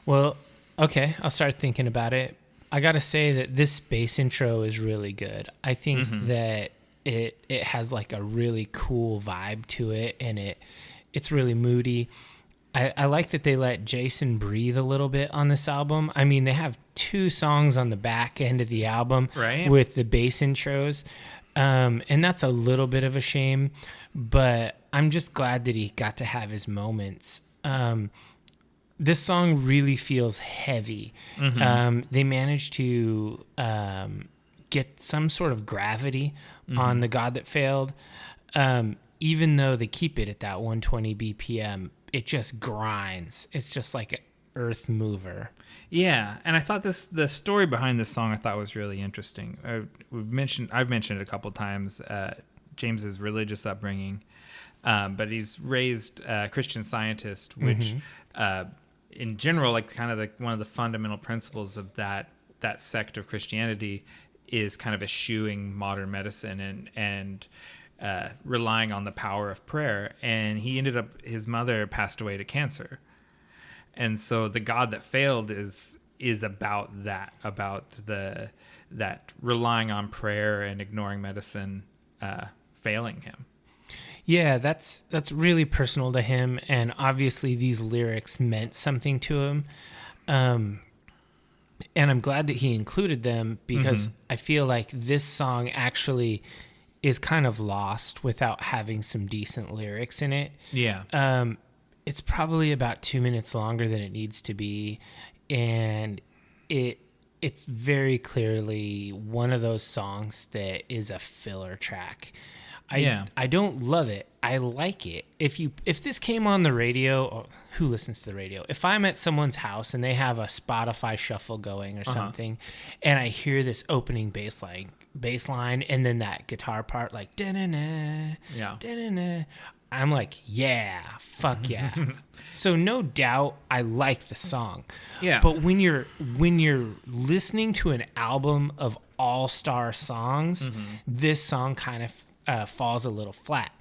Well, okay, I'll start thinking about it. I got to say that this bass intro is really good. I think that it has like a really cool vibe to it, and it's really moody. I like that they let Jason breathe a little bit on this album. I mean, they have 2 songs on the back end of the album Right. with the bass intros, and that's a little bit of a shame, but I'm just glad that he got to have his moments. This song really feels heavy. They managed to get some sort of gravity on The God That Failed. Even though they keep it at that 120 BPM, it just grinds. It's just like an earth mover. Yeah, and I thought the story behind this song I thought was really interesting. I've mentioned it a couple times. James's religious upbringing, but he's raised a Christian Scientist, which, in general, like kind of one of the fundamental principles of that sect of Christianity is kind of eschewing modern medicine and relying on the power of prayer. And his mother passed away to cancer. And so The God That Failed is about that, about that relying on prayer and ignoring medicine failing him. Yeah, that's really personal to him, and obviously these lyrics meant something to him. And I'm glad that he included them, because I feel like this song actually is kind of lost without having some decent lyrics in it. Yeah. It's probably about 2 minutes longer than it needs to be, and it's very clearly one of those songs that is a filler track. I don't love it. I like it. If this came on the radio, or who listens to the radio? If I'm at someone's house and they have a Spotify shuffle going or something, and I hear this opening bass line, and then that guitar part like da-na-na, da-na-na, I'm like, yeah, fuck yeah. So no doubt I like the song. Yeah. But when you're listening to an album of all-star songs, this song kind of falls a little flat.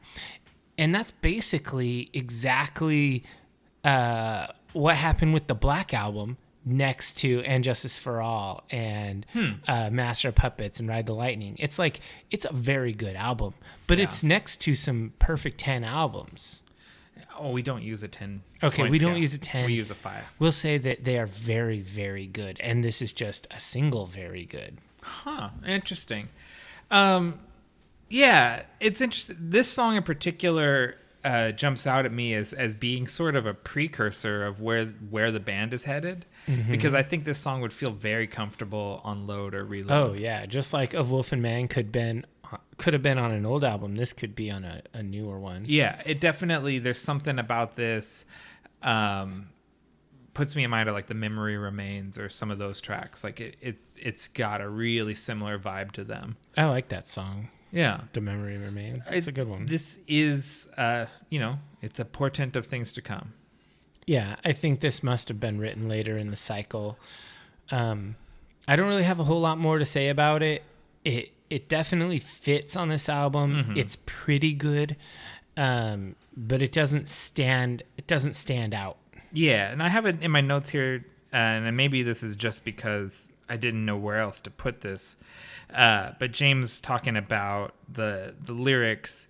And that's basically exactly what happened with the Black Album next to And Justice for All and Master of Puppets and Ride the Lightning. It's like, it's a very good album, but it's next to some Perfect 10 albums. Oh, we don't use a 10. Okay, point we don't scale. use a 10. We use a 5. We'll say that they are very, very good, and this is just a single very good. Huh. Interesting. Yeah, it's interesting. This song in particular jumps out at me as being sort of a precursor of where the band is headed, because I think this song would feel very comfortable on Load or Reload. Oh yeah, just like Of Wolf and Man could have been on an old album, this could be on a newer one. Yeah, it definitely, there's something about this puts me in mind of like The Memory Remains or some of those tracks. Like it's got a really similar vibe to them. I like that song. Yeah. The Memory Remains. It's a good one. This is, it's a portent of things to come. Yeah, I think this must have been written later in the cycle. I don't really have a whole lot more to say about it. It definitely fits on this album. It's pretty good, but it doesn't stand out. Yeah, and I have it in my notes here, and maybe this is just because I didn't know where else to put this. But James talking about the lyrics,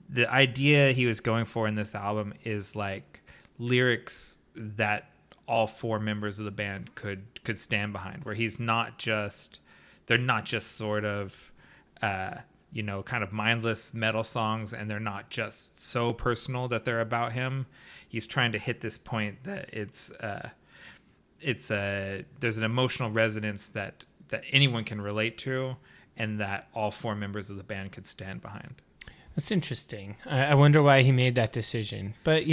the idea he was going for in this album is like lyrics that all 4 members of the band could stand behind, where they're not just sort of kind of mindless metal songs, and they're not just so personal that they're about him. He's trying to hit this point that there's an emotional resonance that anyone can relate to, and that all 4 members of the band could stand behind. That's interesting. I wonder why he made that decision. But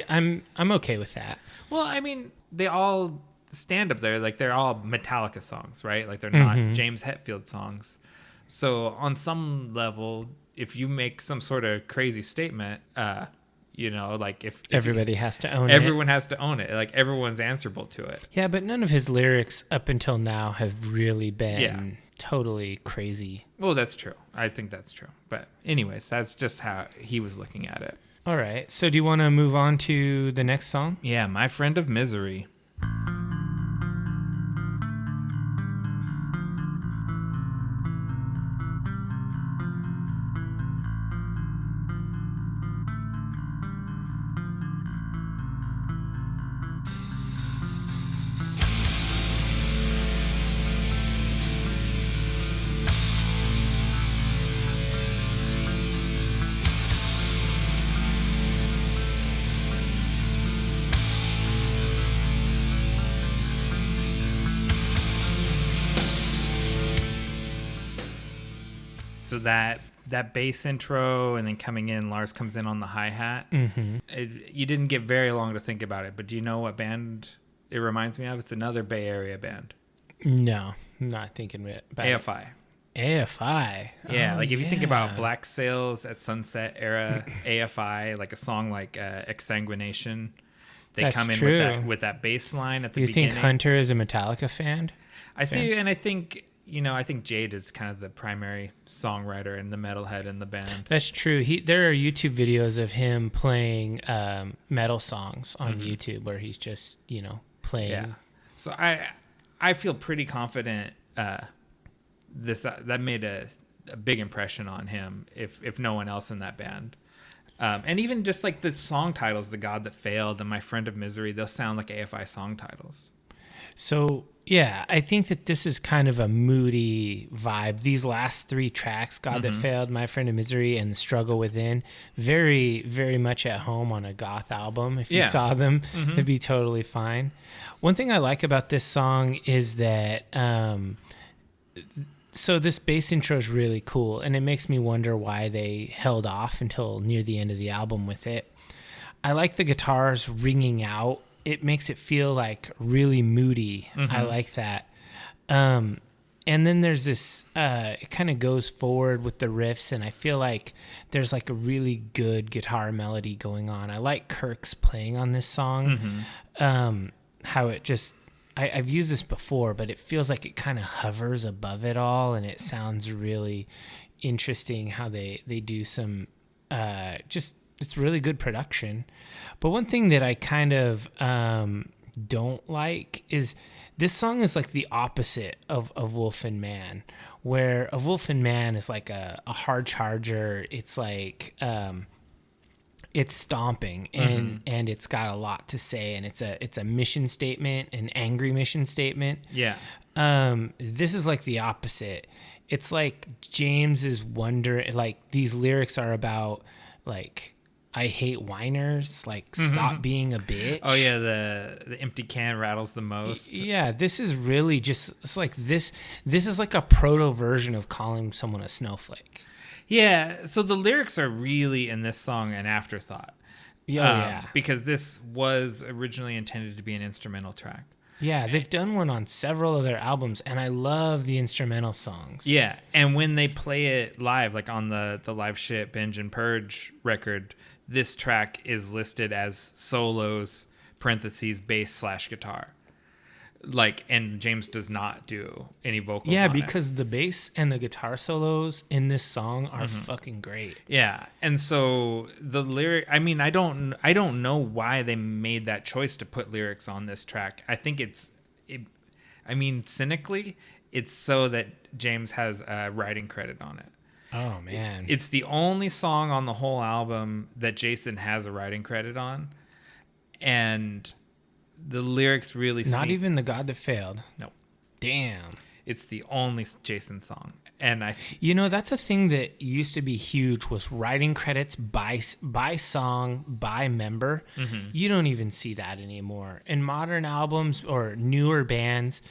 I'm okay with that. Well, I mean, they all stand up there like they're all Metallica songs, right? Like they're not James Hetfield songs. So on some level, if you make some sort of crazy statement, like if Everybody has to own it. everyone has to own it. Like everyone's answerable to it. Yeah, but none of his lyrics up until now have really been totally crazy. Well, that's true. I think that's true. But anyways, that's just how he was looking at it. All right. So do you want to move on to the next song? Yeah, My Friend of Misery. So that bass intro, and then coming in, Lars comes in on the hi-hat. Mm-hmm. You didn't get very long to think about it, but do you know what band it reminds me of? It's another Bay Area band. No, I'm not thinking about it. AFI. AFI. Yeah, Oh, like if you think about yeah. Black Sails at Sunset era, AFI, like a song like Exsanguination, they That's come in true. with that bass line at the You beginning. think Hunter is a Metallica fan? I think I think Jade is kind of the primary songwriter and the metalhead in the band. That's true. There are YouTube videos of him playing metal songs on YouTube where he's just, playing. Yeah. So I feel pretty confident that made a big impression on him, if no one else in that band. And even just like the song titles, The God That Failed and My Friend of Misery, they'll sound like AFI song titles. So, yeah, I think that this is kind of a moody vibe. These last three tracks, God That Failed, My Friend of Misery, and The Struggle Within, very, very much at home on a goth album. If you saw them, it'd be totally fine. One thing I like about this song is that, so this bass intro is really cool, and it makes me wonder why they held off until near the end of the album with it. I like the guitars ringing out. It makes it feel like really moody. I like that. And then there's this, it kind of goes forward with the riffs, and I feel like there's like a really good guitar melody going on. I like Kirk's playing on this song. How it just, I've used this before, but it feels like it kind of hovers above it all, and it sounds really interesting how they do some, it's really good production. But one thing that I kind of don't like is this song is like the opposite of Wolf and Man, where a Wolf and Man is like a hard charger. It's like it's stomping and it's got a lot to say, and it's a mission statement, an angry mission statement. Yeah. This is like the opposite. It's like James is wondering, like these lyrics are about like, I hate whiners, like stop being a bitch. Oh yeah, the empty can rattles the most. Yeah, this is really just, it's like this is like a proto version of calling someone a snowflake. Yeah, so the lyrics are really in this song an afterthought. Yeah. Because this was originally intended to be an instrumental track. Yeah, they've done one on several of their albums, and I love the instrumental songs. Yeah, and when they play it live, like on the Live Shit, Binge, and Purge record, this track is listed as solos, parentheses, bass/guitar. Like, and James does not do any vocals. Yeah, on because it. the bass and the guitar solos in this song are fucking great. Yeah, and so the lyric, I mean, I don't know why they made that choice to put lyrics on this track. I think cynically, it's so that James has a writing credit on it. Oh man, It's the only song on the whole album that Jason has a writing credit on, and the lyrics really not even The God That Failed. No, Damn. it's the only Jason song, and That's a thing that used to be huge, was writing credits by song, by member. You don't even see that anymore. In modern albums or newer bands,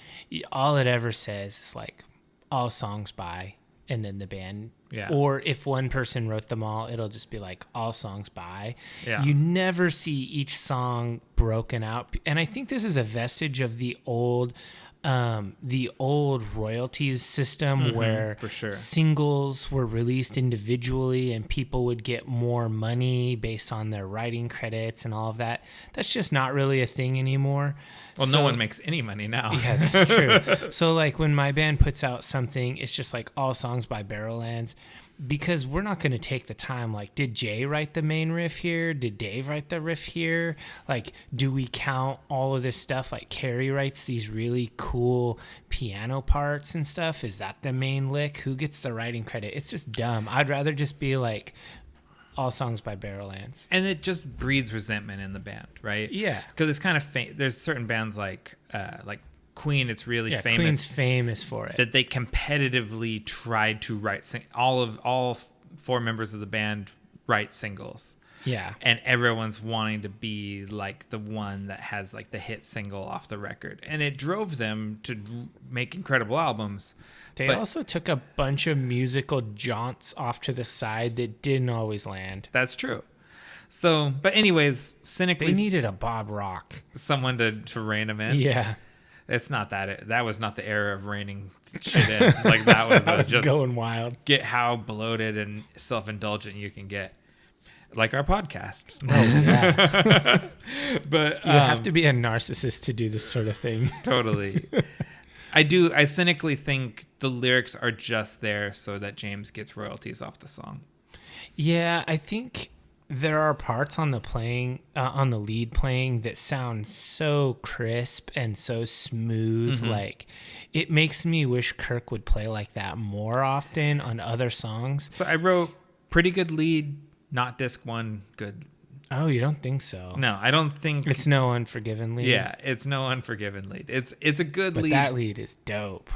all it ever says is like all songs by, and then the band. Yeah. Or if one person wrote them all, it'll just be like all songs by. Yeah. You never see each song broken out. And I think this is a vestige of the old the old royalties system where for sure. singles were released individually and people would get more money based on their writing credits and all of that. That's just not really a thing anymore. Well, no one makes any money now. Yeah, that's true. So like when my band puts out something, it's just like all songs by Barrowlands, because we're not going to take the time, like, did Jay write the main riff here? Did Dave write the riff here? Like, do we count all of this stuff? Like, Carrie writes these really cool piano parts and stuff. Is that the main lick? Who gets the writing credit? It's just dumb. I'd rather just be like, all songs by Barrowlands. And it just breeds resentment in the band, right? Yeah. Because it's kind of there's certain bands like Queen, it's really famous. Queen's famous for it. That they competitively tried to write all 4 members of the band write singles. Yeah. And everyone's wanting to be like the one that has like the hit single off the record. And it drove them to make incredible albums. They also took a bunch of musical jaunts off to the side that didn't always land. That's true. So, but anyways, cynically, they needed a Bob Rock. Someone to rein them in. Yeah. It's not that was not the era of reining shit in. Like that was just going wild. Get how bloated and self-indulgent you can get. Like our podcast. Oh, yeah. But you have to be a narcissist to do this sort of thing. Totally. I cynically think the lyrics are just there so that James gets royalties off the song. Yeah, I think there are parts on the lead playing that sound so crisp and so smooth. Like, it makes me wish Kirk would play like that more often on other songs. So I wrote pretty good lead, not disc 1 good. Oh, you don't think so? No, I don't think it's no Unforgiven lead. Yeah, it's no Unforgiven lead. It's a good lead. But that lead is dope.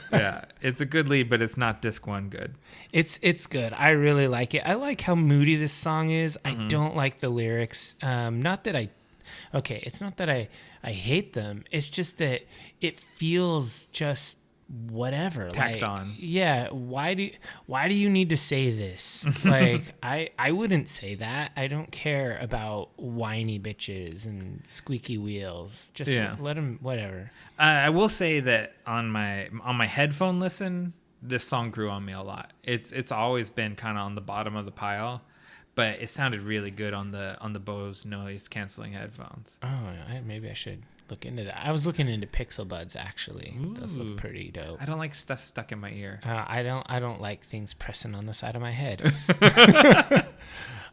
Yeah, it's a good lead, but it's not disc 1 good. It's good. I really like it. I like how moody this song is. I don't like the lyrics. Not that it's not that I hate them. It's just that it feels just whatever, tacked on. Yeah, why do you need to say this? Like, I wouldn't say that. I don't care about whiny bitches and squeaky wheels. Just let them, whatever. I will say that on my headphone listen, this song grew on me a lot. It's always been kind of on the bottom of the pile, but it sounded really good on the Bose noise canceling headphones. Oh, maybe I should look into that. I was looking into Pixel Buds, actually. Those look pretty dope. I don't like stuff stuck in my ear. I don't like things pressing on the side of my head.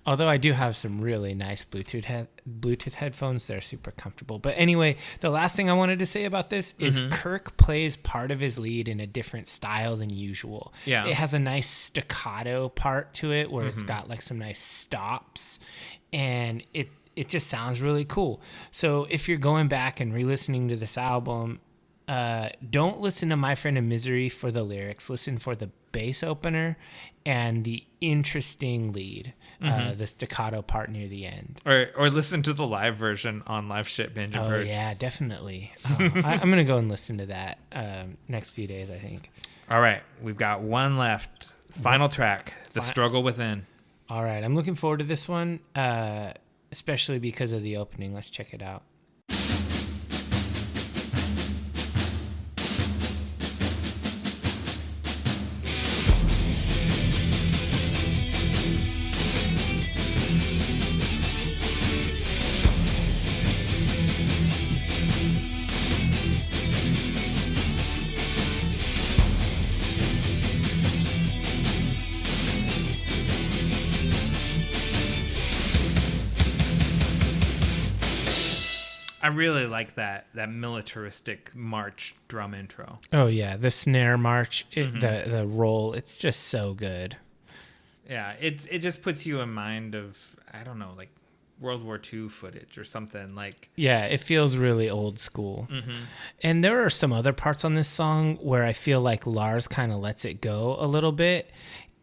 Although I do have some really nice Bluetooth headphones. They're super comfortable. But anyway, the last thing I wanted to say about this is Kirk plays part of his lead in a different style than usual. Yeah. It has a nice staccato part to it where it's got like some nice stops, and it just sounds really cool. So if you're going back and re-listening to this album, don't listen to My Friend in Misery for the lyrics. Listen for the bass opener and the interesting lead, the staccato part near the end. Or listen to the live version on Live Shit Binge and Purge. Oh, yeah, definitely. I'm going to go and listen to that next few days, I think. All right, we've got one left. Final track, The Struggle Within. All right, I'm looking forward to this one, especially because of the opening. Let's check it out. I really like that militaristic march drum intro. Oh yeah, the snare march, the roll, it's just so good. Yeah, it just puts you in mind of, I don't know, like World War II footage or something like. Yeah, it feels really old school. And there are some other parts on this song where I feel like Lars kind of lets it go a little bit,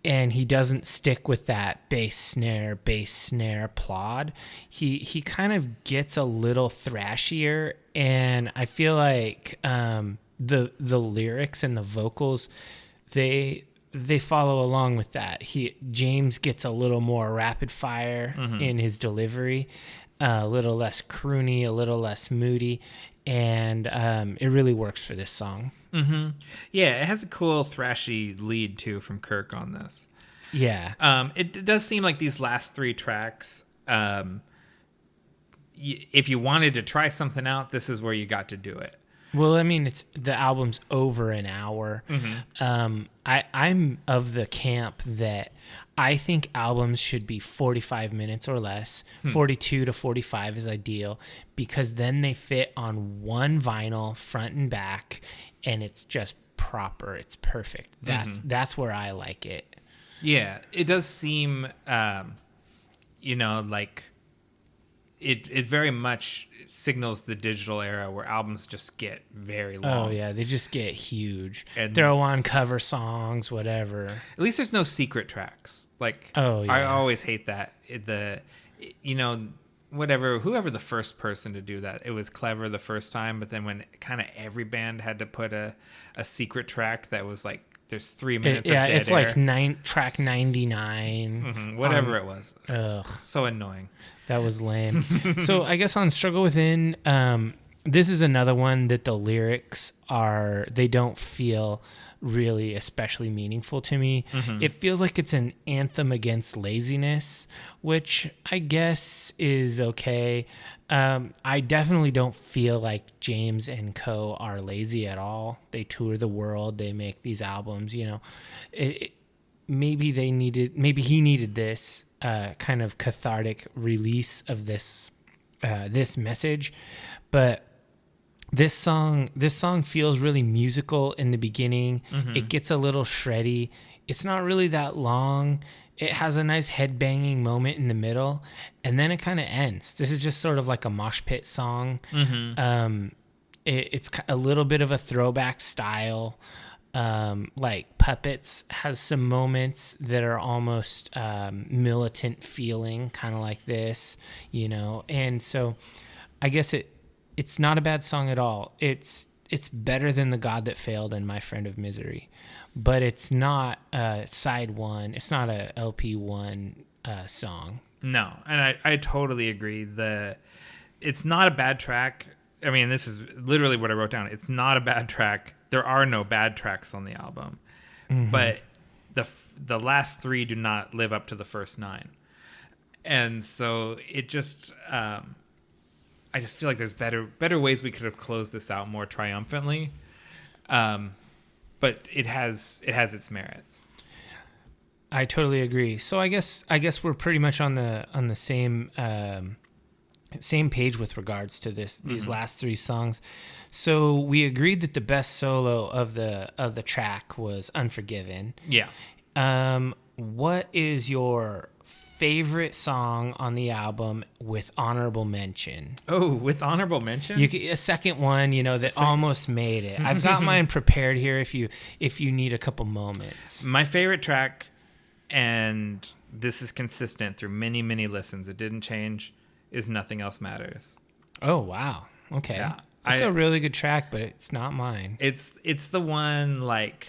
and he doesn't stick with that bass snare plod. He kind of gets a little thrashier, and I feel like the lyrics and the vocals, they follow along with that. James gets a little more rapid fire in his delivery. a little less croony, a little less moody, and it really works for this song. Yeah, it has a cool thrashy lead too from Kirk on this. Yeah. It does seem like these last 3 tracks, if you wanted to try something out, this is where you got to do it. Well, I mean, the album's over an hour. I'm of the camp that I think albums should be 45 minutes or less. 42 to 45 is ideal, because then they fit on one vinyl, front and back, and it's just proper. It's perfect. That's where I like it. Yeah, it does seem, like it very much signals the digital era where albums just get very long. Oh, yeah, they just get huge. And throw on cover songs, whatever. At least there's no secret tracks. Like, oh, yeah. I always hate that. Whoever the first person to do that, it was clever the first time, but then when kind of every band had to put a secret track that was like, there's 3 minutes of dead it's air. like track 99. Whatever it was. Ugh. So annoying. That was lame. So I guess on Struggle Within, this is another one that the lyrics they don't feel really especially meaningful to me. It feels like it's an anthem against laziness, which I guess is okay. I definitely don't feel like James and co are lazy at all. They tour the world. They make these albums, maybe he needed this kind of cathartic release of this message, but this song feels really musical in the beginning. It gets a little shreddy. It's not really that long. It has a nice headbanging moment in the middle, and then it kind of ends. This is just sort of like a mosh pit song. It's a little bit of a throwback style. Like Puppets has some moments that are almost militant feeling, kind of like this, and so I guess it's not a bad song at all. It's better than The God That Failed and My Friend of Misery, but it's not side one. It's not a LP one song. No, and I totally agree. It's not a bad track. I mean, this is literally what I wrote down. It's not a bad track. There are no bad tracks on the album, but the last 3 do not live up to the first 9, and so it just I just feel like there's better ways we could have closed this out more triumphantly, but it has its merits. I totally agree. So I guess we're pretty much on the same page with regards to these last 3 songs. So we agreed that the best solo of the track was Unforgiven. Yeah. What is your favorite song on the album with honorable mention? Oh, with honorable mention? A second one, that almost made it. I've got mine prepared here if you need a couple moments. My favorite track, and this is consistent through many, many listens, it didn't change, is Nothing Else Matters. Oh, wow. Okay. Yeah. It's a really good track, but it's not mine. It's the one, like,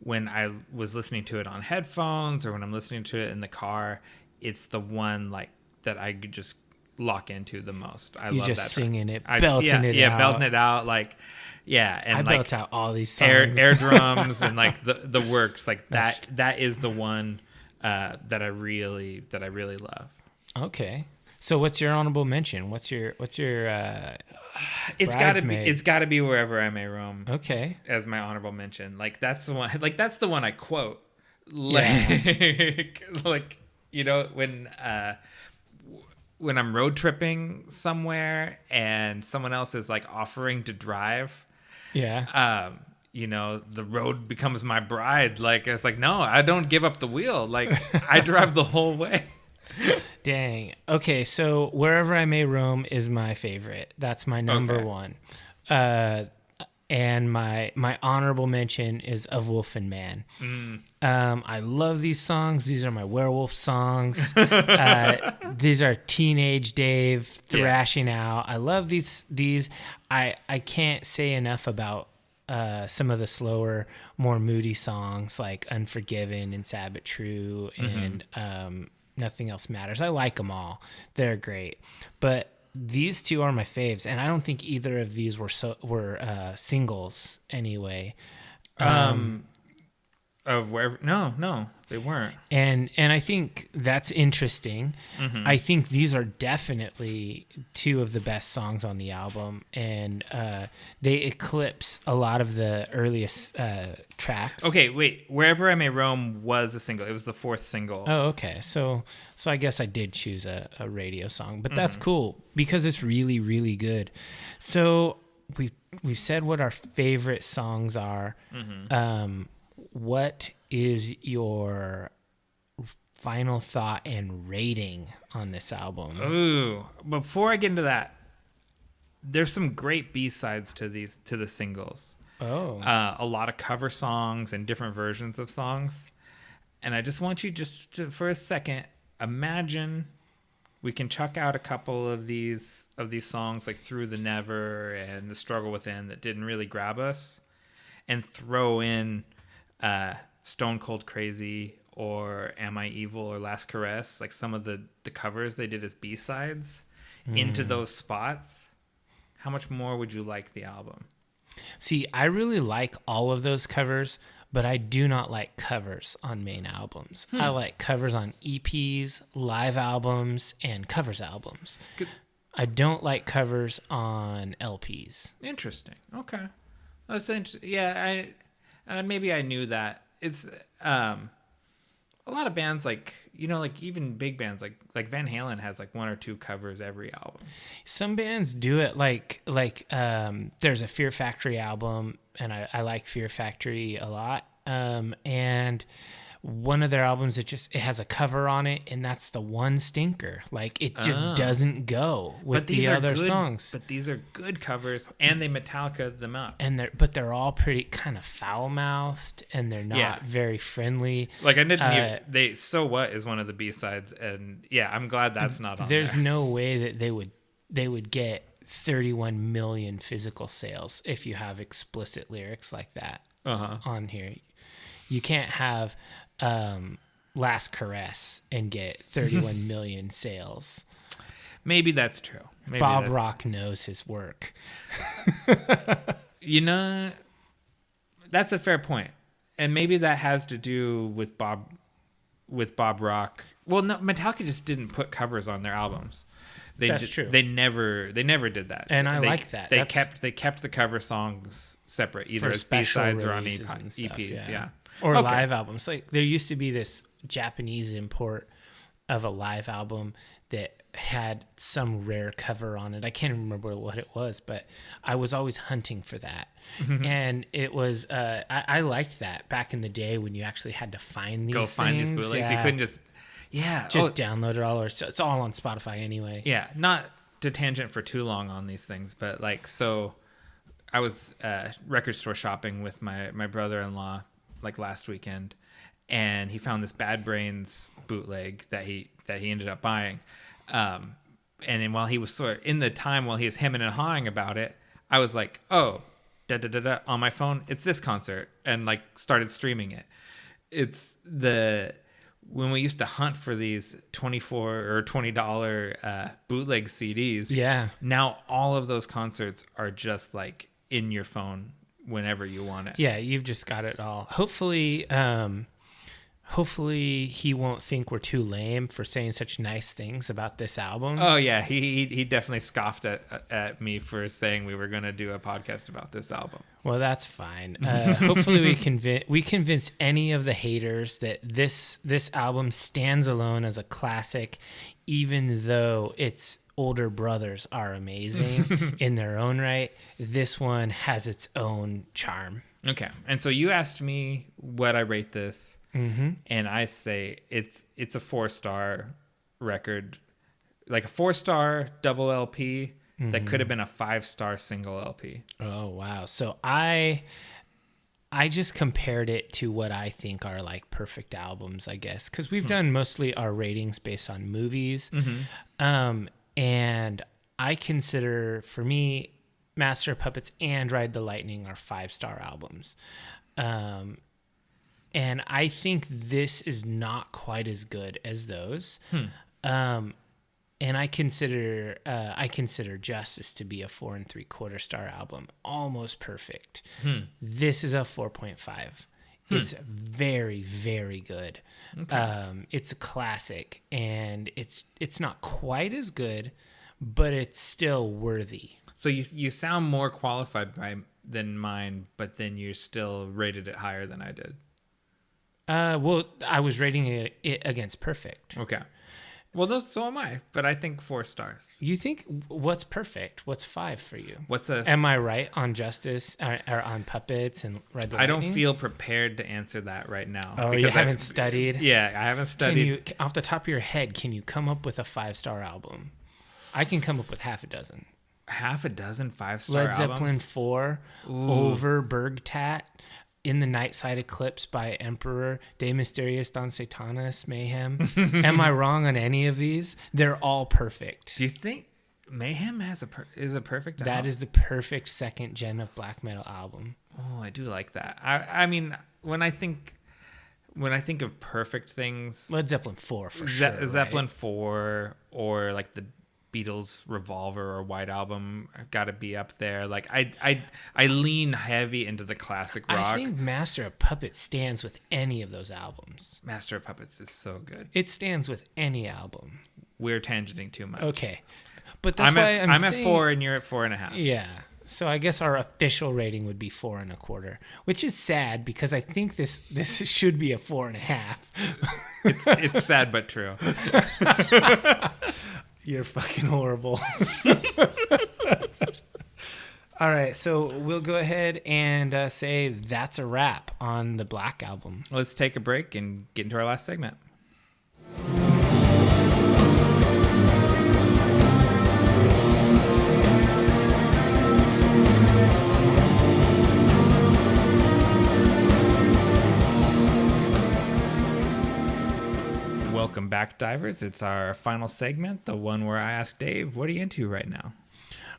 when I was listening to it on headphones or when I'm listening to it in the car, it's the one, like, that I could just lock into the most. I love that track. Singing it, belting it out. Yeah, belting it out, like, yeah. And I like, belt out all these songs. Air drums and, like, the works, like, that is the one that I really love. Okay. So what's your honorable mention? What's your It's gotta be Wherever I May Roam. Okay. As my honorable mention. Like, that's the one, like, that's the one I quote. Like, like, when I'm road tripping somewhere and someone else is, like, offering to drive. Yeah. The road becomes my bride. Like, it's like, no, I don't give up the wheel. Like, I drive the whole way. Dang. Okay, so Wherever I May Roam is my favorite. That's my number one. And my honorable mention is Of Wolf and Man. I love these songs. These are my werewolf songs. These are teenage Dave thrashing out. I love these. I can't say enough about some of the slower, more moody songs like Unforgiven and Sad But True and Nothing Else Matters. I like them all. They're great. But these two are my faves, and I don't think either of these were singles anyway. Of wherever? No, they weren't. And I think that's interesting. I think these are definitely two of the best songs on the album, and they eclipse a lot of the earliest tracks. Okay, wait. Wherever I May Roam was a single. It was the fourth single. Oh, okay. So I guess I did choose a radio song, but that's cool because it's really, really good. So we've said what our favorite songs are. What is your final thought and rating on this album? Ooh, before I get into that, there's some great B-sides to the singles. Oh. A lot of cover songs and different versions of songs. And I just want you to for a second, imagine we can chuck out a couple of these songs like Through the Never and The Struggle Within that didn't really grab us, and throw in Stone Cold Crazy or Am I Evil or Last Caress, like some of the covers they did as B-sides into those spots. How much more would you like the album? See, I really like all of those covers, but I do not like covers on main albums. I like covers on EPs, live albums, and covers albums. Good. I don't like covers on LPs. Interesting. Okay. That's interesting. Yeah, maybe I knew that. It's a lot of bands like even big bands like Van Halen has like one or two covers every album. Some bands do it like there's a Fear Factory album, and I like Fear Factory a lot. And one of their albums, it has a cover on it, and that's the one stinker. Like it just doesn't go with the other songs. But these are good covers, and they Metallica them up. And they're all pretty kind of foul mouthed, and they're not very friendly. Like I didn't So What is one of the B-sides, and yeah, I'm glad that's not on There's there. no way that they would get 31 million physical sales if you have explicit lyrics like that on here. You can't have Last Caress and get 31 million sales. Maybe that's true. Bob Rock knows his work. That's a fair point. And maybe that has to do with Bob Rock. Well, no, Metallica just didn't put covers on their albums. That's true. They never did that. And I like that. They kept the cover songs separate, either as B-sides or on EPs. Yeah. Or live albums. Like there used to be this Japanese import of a live album that had some rare cover on it. I can't remember what it was, but I was always hunting for that. And it was I liked that back in the day when you actually had to find these find these bootlegs. You couldn't just download it all, or it's all on Spotify anyway. Yeah, not to tangent for too long on these things, but like, so I was record store shopping with my brother-in-law like last weekend, and he found this Bad Brains bootleg that he ended up buying. And then while he was while he was hemming and hawing about it, I was like, oh, on my phone, it's this concert, and like started streaming it. It's when we used to hunt for these $24 or $20 bootleg CDs. Yeah. Now all of those concerts are just like in your phone whenever you want it. Yeah, you've just got it all. Hopefully he won't think we're too lame for saying such nice things about this album. Oh yeah, he definitely scoffed at me for saying we were going to do a podcast about this album. Well, that's fine. Hopefully we convince any of the haters that this album stands alone as a classic, even though its older brothers are amazing in their own right. This one has its own charm. Okay, and so you asked me what I rate this. Mm-hmm. And I say it's a 4-star record, like a 4-star double LP that could have been a 5-star single LP. Oh wow! So I just compared it to what I think are like perfect albums, I guess, because we've done mostly our ratings based on movies, and I consider, for me, Master of Puppets and Ride the Lightning are 5-star albums. And I think this is not quite as good as those. And I consider Justice to be a 4 3/4 star album, almost perfect. This is a 4.5. It's very, very good. Okay. It's a classic, and it's not quite as good, but it's still worthy. So you sound more qualified than mine, but then you still rated it higher than I did. Well, I was rating it against perfect. Okay. Well, so am I, but I think 4 stars. You think what's perfect? What's 5 for you? Am I right on Justice or on Puppets and Ride the Lightning? I don't feel prepared to answer that right now. Oh, you haven't studied? Yeah, I haven't studied. Off the top of your head, can you come up with a 5-star album? I can come up with half a dozen. Half a dozen 5-star albums? Led Zeppelin 4, Over Bergtat, In the Night Side Eclipse by Emperor, De Mysteriis Don Satanas, Mayhem. Am I wrong on any of these? They're all perfect. Do you think Mayhem is a perfect album? That is the perfect second gen of black metal album. Oh, I do like that. I mean, when I think of perfect things, Led Zeppelin 4 for sure. Zeppelin 4 or like the Beatles Revolver or White Album got to be up there. Like I lean heavy into the classic rock. I think Master of Puppets stands with any of those albums. Master of Puppets is so good. It stands with any album. We're tangenting too much. Okay, but that's why I'm saying, at 4 and you're at 4.5. Yeah. So I guess our official rating would be 4 1/4, which is sad because I think this should be a 4.5. It's sad but true. You're fucking horrible. All right, so we'll go ahead and say that's a wrap on the Black Album. Let's take a break and get into our last segment. Welcome back, divers. It's our final segment, the one where I ask Dave, what are you into right now?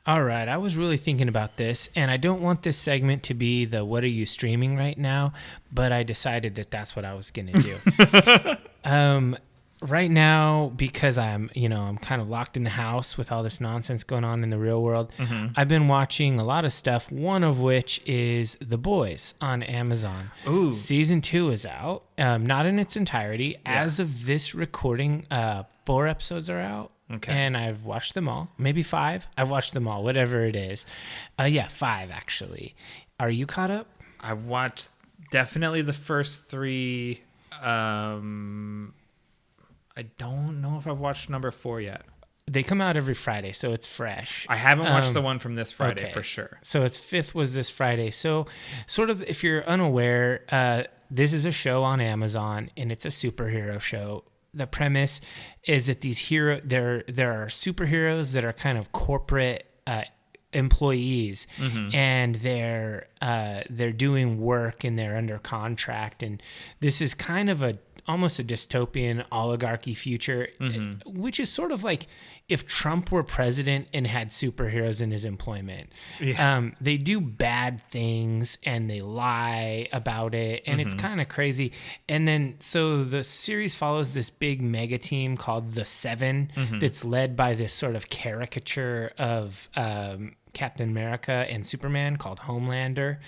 All right, I was really thinking about this, and I don't want this segment to be the what are you streaming right now, but I decided that that's what I was going to do. Right now, because I'm kind of locked in the house with all this nonsense going on in the real world, I've been watching a lot of stuff, one of which is The Boys on Amazon. Ooh. Season 2 is out, not in its entirety. Yeah. As of this recording, 4 episodes are out. Okay. And I've watched them all. Maybe 5. I've watched them all, whatever it is. 5, actually. Are you caught up? I've watched definitely the first 3. I don't know if I've watched number 4 yet. They come out every Friday, so it's fresh. I haven't watched the one from this Friday for sure. So its 5th was this Friday. So sort of, if you're unaware, this is a show on Amazon, and it's a superhero show. The premise is that there are superheroes that are kind of corporate employees, and they're doing work and they're under contract, and this is kind of almost a dystopian oligarchy future, which is sort of like if Trump were president and had superheroes in his employment. Yeah. They do bad things and they lie about it, and it's kind of crazy. And then so the series follows this big mega team called the Seven, that's led by this sort of caricature of Captain America and Superman called Homelander,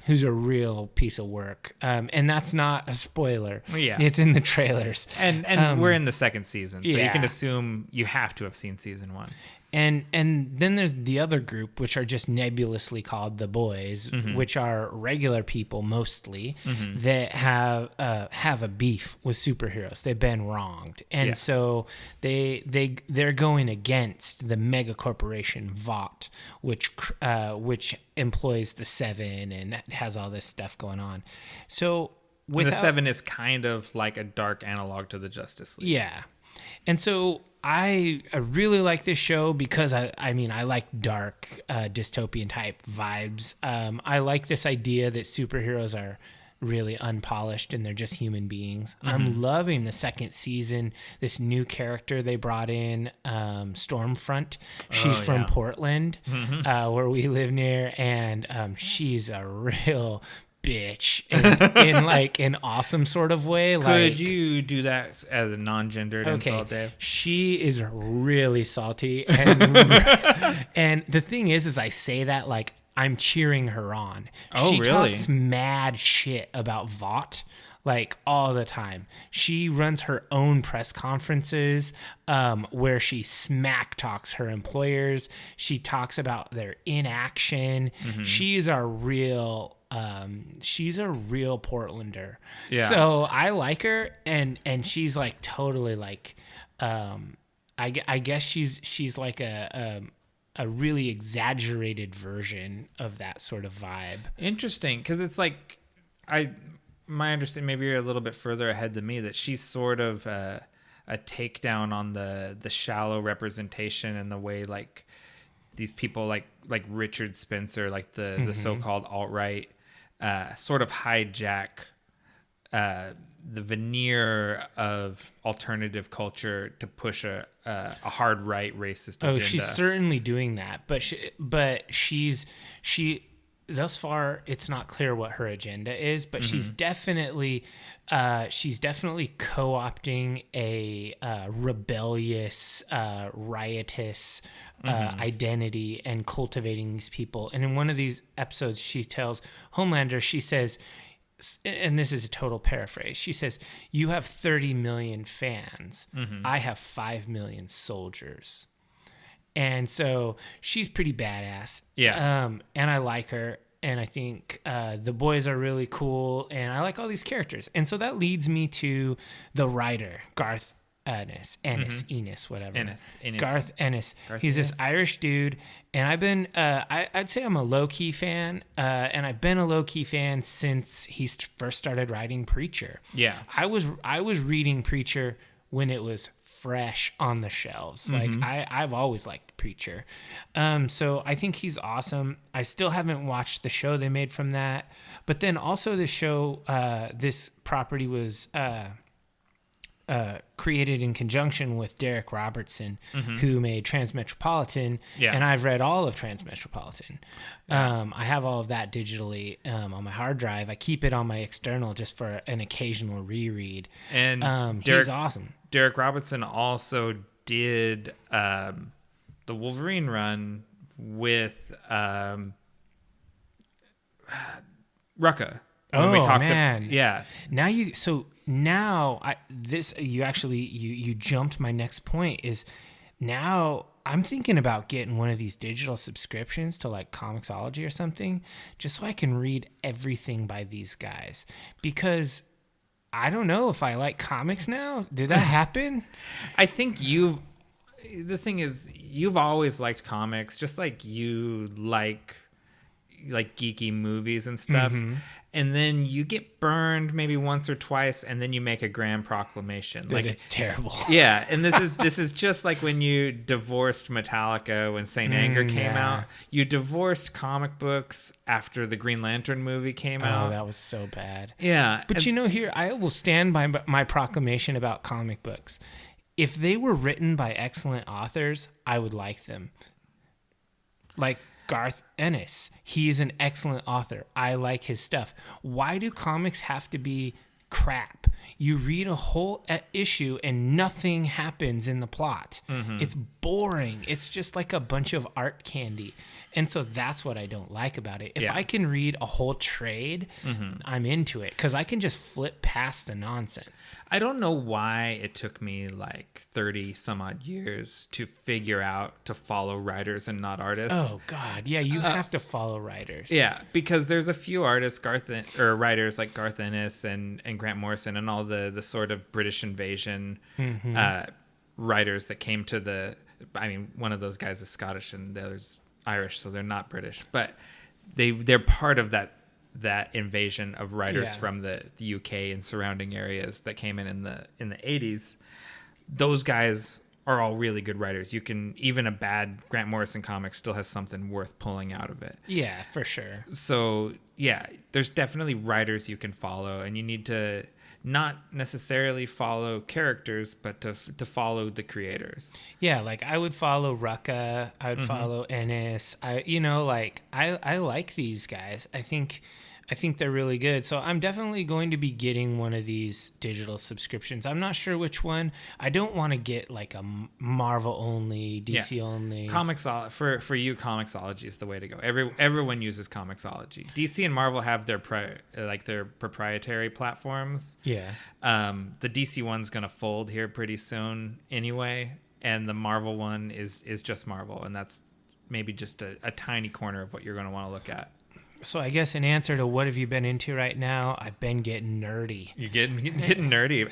who's a real piece of work. And that's not a spoiler. Yeah. It's in the trailers. And we're in the 2nd season, so you can assume you have to have seen season 1. And then there's the other group, which are just nebulously called the Boys, which are regular people mostly that have a beef with superheroes. They've been wronged, and so they're going against the mega corporation Vought, which employs the Seven and has all this stuff going on. So the Seven is kind of like a dark analog to the Justice League. Yeah, and so I really like this show because I like dark dystopian type vibes. I like this idea that superheroes are really unpolished and they're just human beings. I'm loving the 2nd season. This new character they brought in, Stormfront. She's from Portland, where we live near, and she's a real bitch in like an awesome sort of way. Could you do that as a non-gendered insult, Dave? She is really salty, and and the thing is I say that like I'm cheering her on. Oh, she really? talks mad shit about Vought like all the time. She runs her own press conferences where she smack talks her employers. She talks about their inaction. She's a real Portlander. Yeah. So I like her, and she's like totally like I guess she's like a really exaggerated version of that sort of vibe. Interesting, because it's like my understanding, maybe you're a little bit further ahead than me, that she's sort of a takedown on the shallow representation and the way like these people like Richard Spencer, like the so-called alt-right, sort of hijack the veneer of alternative culture to push a hard right racist agenda. Oh, she's certainly doing that, but she's thus far it's not clear what her agenda is, but she's definitely co-opting a rebellious, riotous identity and cultivating these people. And in one of these episodes, she tells Homelander, she says, and this is a total paraphrase, she says, "You have 30 million fans. I have 5 million soldiers." And so she's pretty badass. Yeah. And I like her. And I think the boys are really cool. And I like all these characters. And so that leads me to the writer, Garth Ennis, whatever. Ennis. Garth Ennis. Garth He's Ennis. this Irish dude. And I've been, I'd say I'm a low-key fan. And I've been a low-key fan since he first started writing Preacher. Yeah. I was reading Preacher when it was fresh on the shelves. Like I've always liked Preacher. So I think he's awesome. I still haven't watched the show they made from that. But then also the show, this property was created in conjunction with Derek Robertson, who made Transmetropolitan. Yeah. And I've read all of Transmetropolitan. I have all of that digitally on my hard drive. I keep it on my external just for an occasional reread. And he's awesome. Derek Robertson also did the Wolverine run with Rucka. When we talked man. Yeah. You jumped my next point. Is now I'm thinking about getting one of these digital subscriptions to like Comixology or something, just so I can read everything by these guys, because I don't know if I like comics now. Did that happen? I think the thing is, you've always liked comics, just like you like geeky movies and stuff. And then you get burned maybe once or twice, and then you make a grand proclamation. Like, it's terrible. Yeah, and this is just like when you divorced Metallica when Saint Anger came out. You divorced comic books after the Green Lantern movie came out. Oh, that was so bad. Yeah. But here, I will stand by my proclamation about comic books. If they were written by excellent authors, I would like them. Like Garth Ennis. He is an excellent author. I like his stuff. Why do comics have to be crap? You read a whole issue and nothing happens in the plot. It's boring. It's just like a bunch of art candy. And so that's what I don't like about it. If I can read a whole trade, I'm into it, because I can just flip past the nonsense. I don't know why it took me like 30 some odd years to figure out to follow writers and not artists. Oh God, yeah, you have to follow writers. Yeah, because there's a few artists, writers like Garth Ennis and Grant Morrison and all the sort of British invasion writers that came to one of those guys is Scottish and the other's Irish, so they're not British, but they're part of that invasion of writers from the UK and surrounding areas that came in the 80s. Those guys are all really good writers. Even a bad Grant Morrison comic still has something worth pulling out of it. Yeah, for sure. So yeah, there's definitely writers you can follow, and you need to not necessarily follow characters, but to follow the creators. Yeah, like I would follow Rucka, I would follow Ennis. I like these guys. I think I think they're really good. So I'm definitely going to be getting one of these digital subscriptions. I'm not sure which one. I don't want to get like a Marvel only, DC only. For you, Comixology is the way to go. Everyone uses Comixology. DC and Marvel have their proprietary platforms. Yeah. The DC one's gonna fold here pretty soon anyway, and the Marvel one is just Marvel, and that's maybe just a tiny corner of what you're gonna want to look at. So I guess in answer to what have you been into right now, I've been getting nerdy. You're getting nerdy.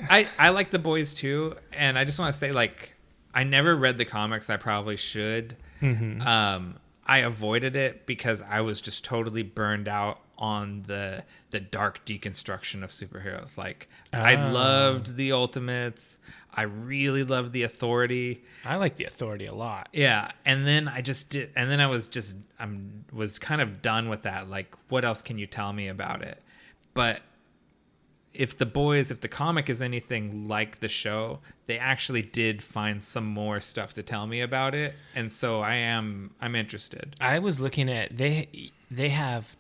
I like The Boys too, and I just want to say, like, I never read the comics. I probably should. Mm-hmm. I avoided it because I was just totally burned out on the dark deconstruction of superheroes. Like, I loved the Ultimates. I really loved the Authority. I like the Authority a lot. Yeah, and then I was kind of done with that. Like, what else can you tell me about it? But if the comic is anything like the show, they actually did find some more stuff to tell me about it, and so I'm interested. I was looking at they have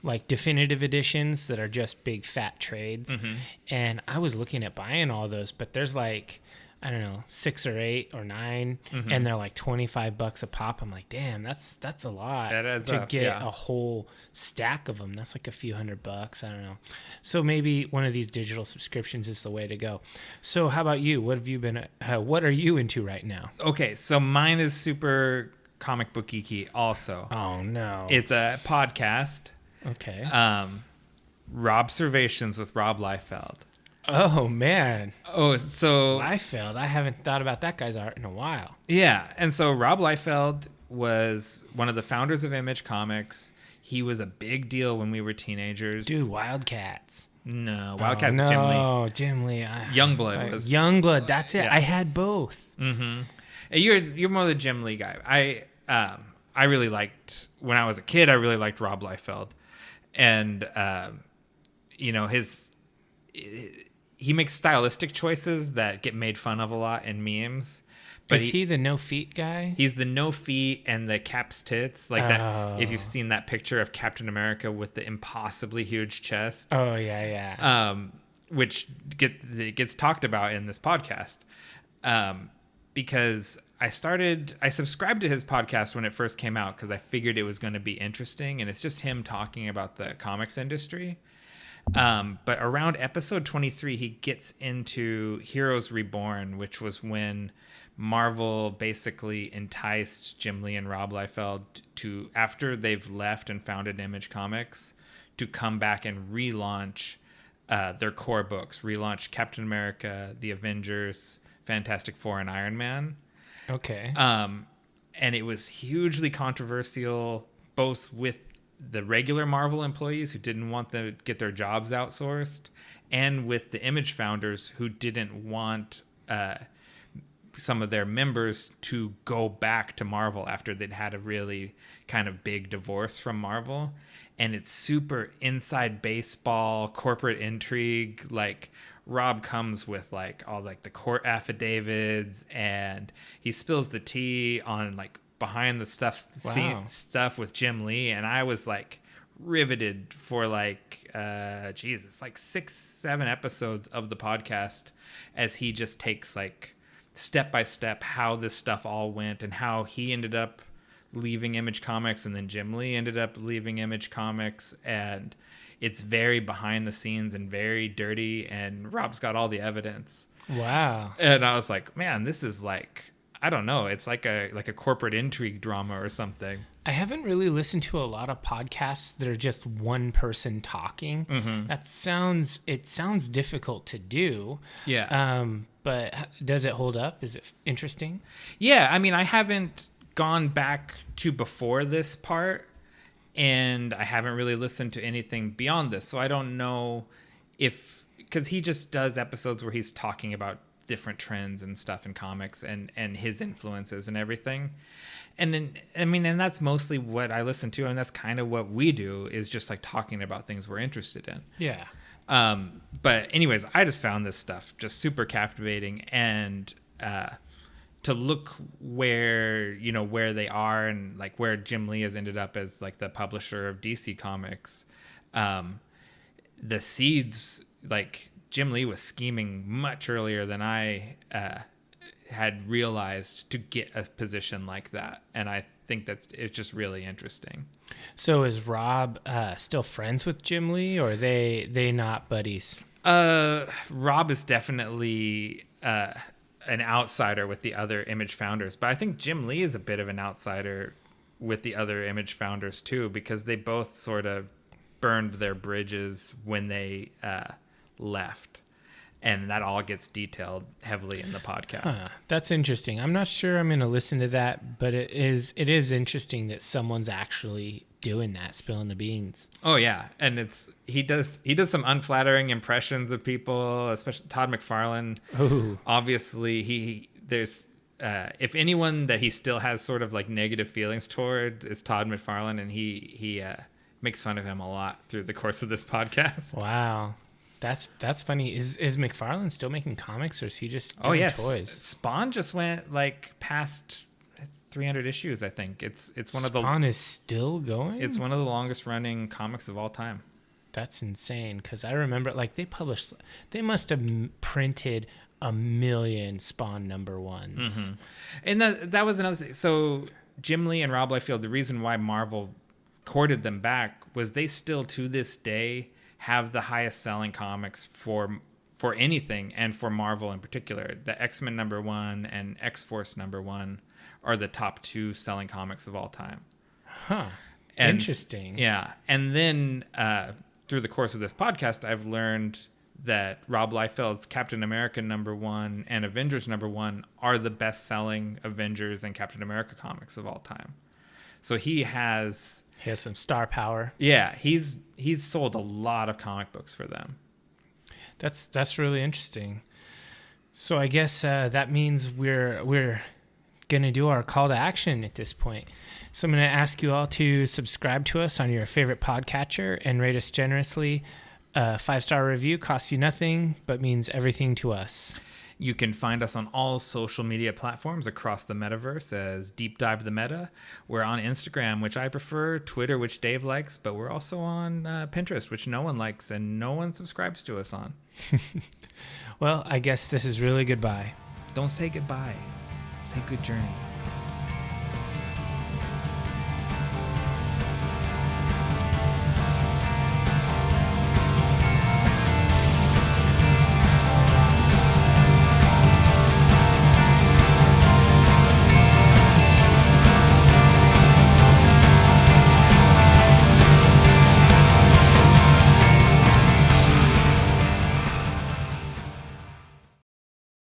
like definitive editions that are just big fat trades, and I was looking at buying all those, but there's like, I don't know, 6 or 8 or 9, and they're like $25 a pop. I'm like, damn, that's a lot to get a whole stack of them. That's like a few $100. I don't know. So maybe one of these digital subscriptions is the way to go. So how about you? What are you into right now? Okay, so mine is super comic book geeky also. Oh no. It's a podcast. Okay. Robservations with Rob Liefeld. Oh man. Oh, so Liefeld. I haven't thought about that guy's art in a while. Yeah, and so Rob Liefeld was one of the founders of Image Comics. He was a big deal when we were teenagers. Dude, Wildcats. No, Wildcats is Jim Lee. No, Jim Lee. Youngblood was. Youngblood, that's it. Yeah. I had both. Mm-hmm. You're more the Jim Lee guy. I really liked, when I was a kid, I really liked Rob Liefeld. And, he makes stylistic choices that get made fun of a lot in memes. But is he the no feet guy? He's the no feet and the caps tits, like that. If you've seen that picture of Captain America with the impossibly huge chest. Oh yeah. Which gets talked about in this podcast, because I subscribed to his podcast when it first came out because I figured it was going to be interesting, and it's just him talking about the comics industry. But around episode 23, he gets into Heroes Reborn, which was when Marvel basically enticed Jim Lee and Rob Liefeld to, after they've left and founded Image Comics, to come back and relaunch their core books, relaunch Captain America, The Avengers, Fantastic Four, and Iron Man. Okay. And it was hugely controversial, both with the regular Marvel employees who didn't want to get their jobs outsourced, and with the Image founders who didn't want some of their members to go back to Marvel after they'd had a really kind of big divorce from Marvel. And it's super inside baseball, corporate intrigue. Like, Rob comes with like all like the court affidavits, and he spills the tea on like behind the stuff with Jim Lee, and I was like riveted for like like 6-7 episodes of the podcast as he just takes like step by step how this stuff all went, and how he ended up leaving Image Comics, and then Jim Lee ended up leaving Image Comics, and it's very behind the scenes and very dirty, and Rob's got all the evidence. Wow. And I was like, man, this is like, I don't know, it's like a corporate intrigue drama or something. I haven't really listened to a lot of podcasts that are just one person talking. Mm-hmm. It sounds difficult to do. Yeah. But does it hold up? Is it interesting? Yeah, I mean, I haven't gone back to before this part, and I haven't really listened to anything beyond this, so I don't know because he just does episodes where he's talking about different trends and stuff in comics and his influences and everything. And then, I mean, and that's mostly what I listen to, and that's kind of what we do, is just like talking about things we're interested in. Yeah. But anyways, I just found this stuff just super captivating, and to look where they are, and like where Jim Lee has ended up as like the publisher of DC Comics. The seeds, like Jim Lee was scheming much earlier than I had realized to get a position like that, and I think it's just really interesting. So is Rob still friends with Jim Lee, or are they not buddies? Rob is definitely an outsider with the other Image founders, but I think Jim Lee is a bit of an outsider with the other Image founders too, because they both sort of burned their bridges when they left, and that all gets detailed heavily in the podcast. That's interesting. I'm not sure I'm going to listen to that, but it is interesting that someone's actually doing that, spilling the beans. Oh yeah, and he does some unflattering impressions of people, especially Todd McFarlane. Ooh. Obviously, there's if anyone that he still has sort of like negative feelings toward is Todd McFarlane, and he makes fun of him a lot through the course of this podcast. Wow. That's funny. Is McFarlane still making comics, or is he just doing toys? Spawn just went like past 300 issues, I think. It's one of the Spawn is still going? It's one of the longest running comics of all time. That's insane, because I remember like they must have printed 1 million Spawn #1s. Mm-hmm. And that was another thing. So Jim Lee and Rob Liefeld, the reason why Marvel courted them back was they still to this day have the highest selling comics for anything, and for Marvel in particular. The X-Men #1 and X-Force #1 are the top 2 selling comics of all time. Huh. And, interesting. Yeah. And then through the course of this podcast, I've learned that Rob Liefeld's Captain America #1 and Avengers #1 are the best-selling Avengers and Captain America comics of all time. So he has some star power. Yeah, he's sold a lot of comic books for them. That's really interesting. So I guess that means we're gonna do our call to action at this point. So I'm gonna ask you all to subscribe to us on your favorite podcatcher and rate us generously. A 5-star review costs you nothing, but means everything to us. You can find us on all social media platforms across the metaverse as Deep Dive the Meta. We're on Instagram, which I prefer, Twitter, which Dave likes, but we're also on Pinterest, which no one likes and no one subscribes to us on. Well, I guess this is really goodbye. Don't say goodbye. Say good journey.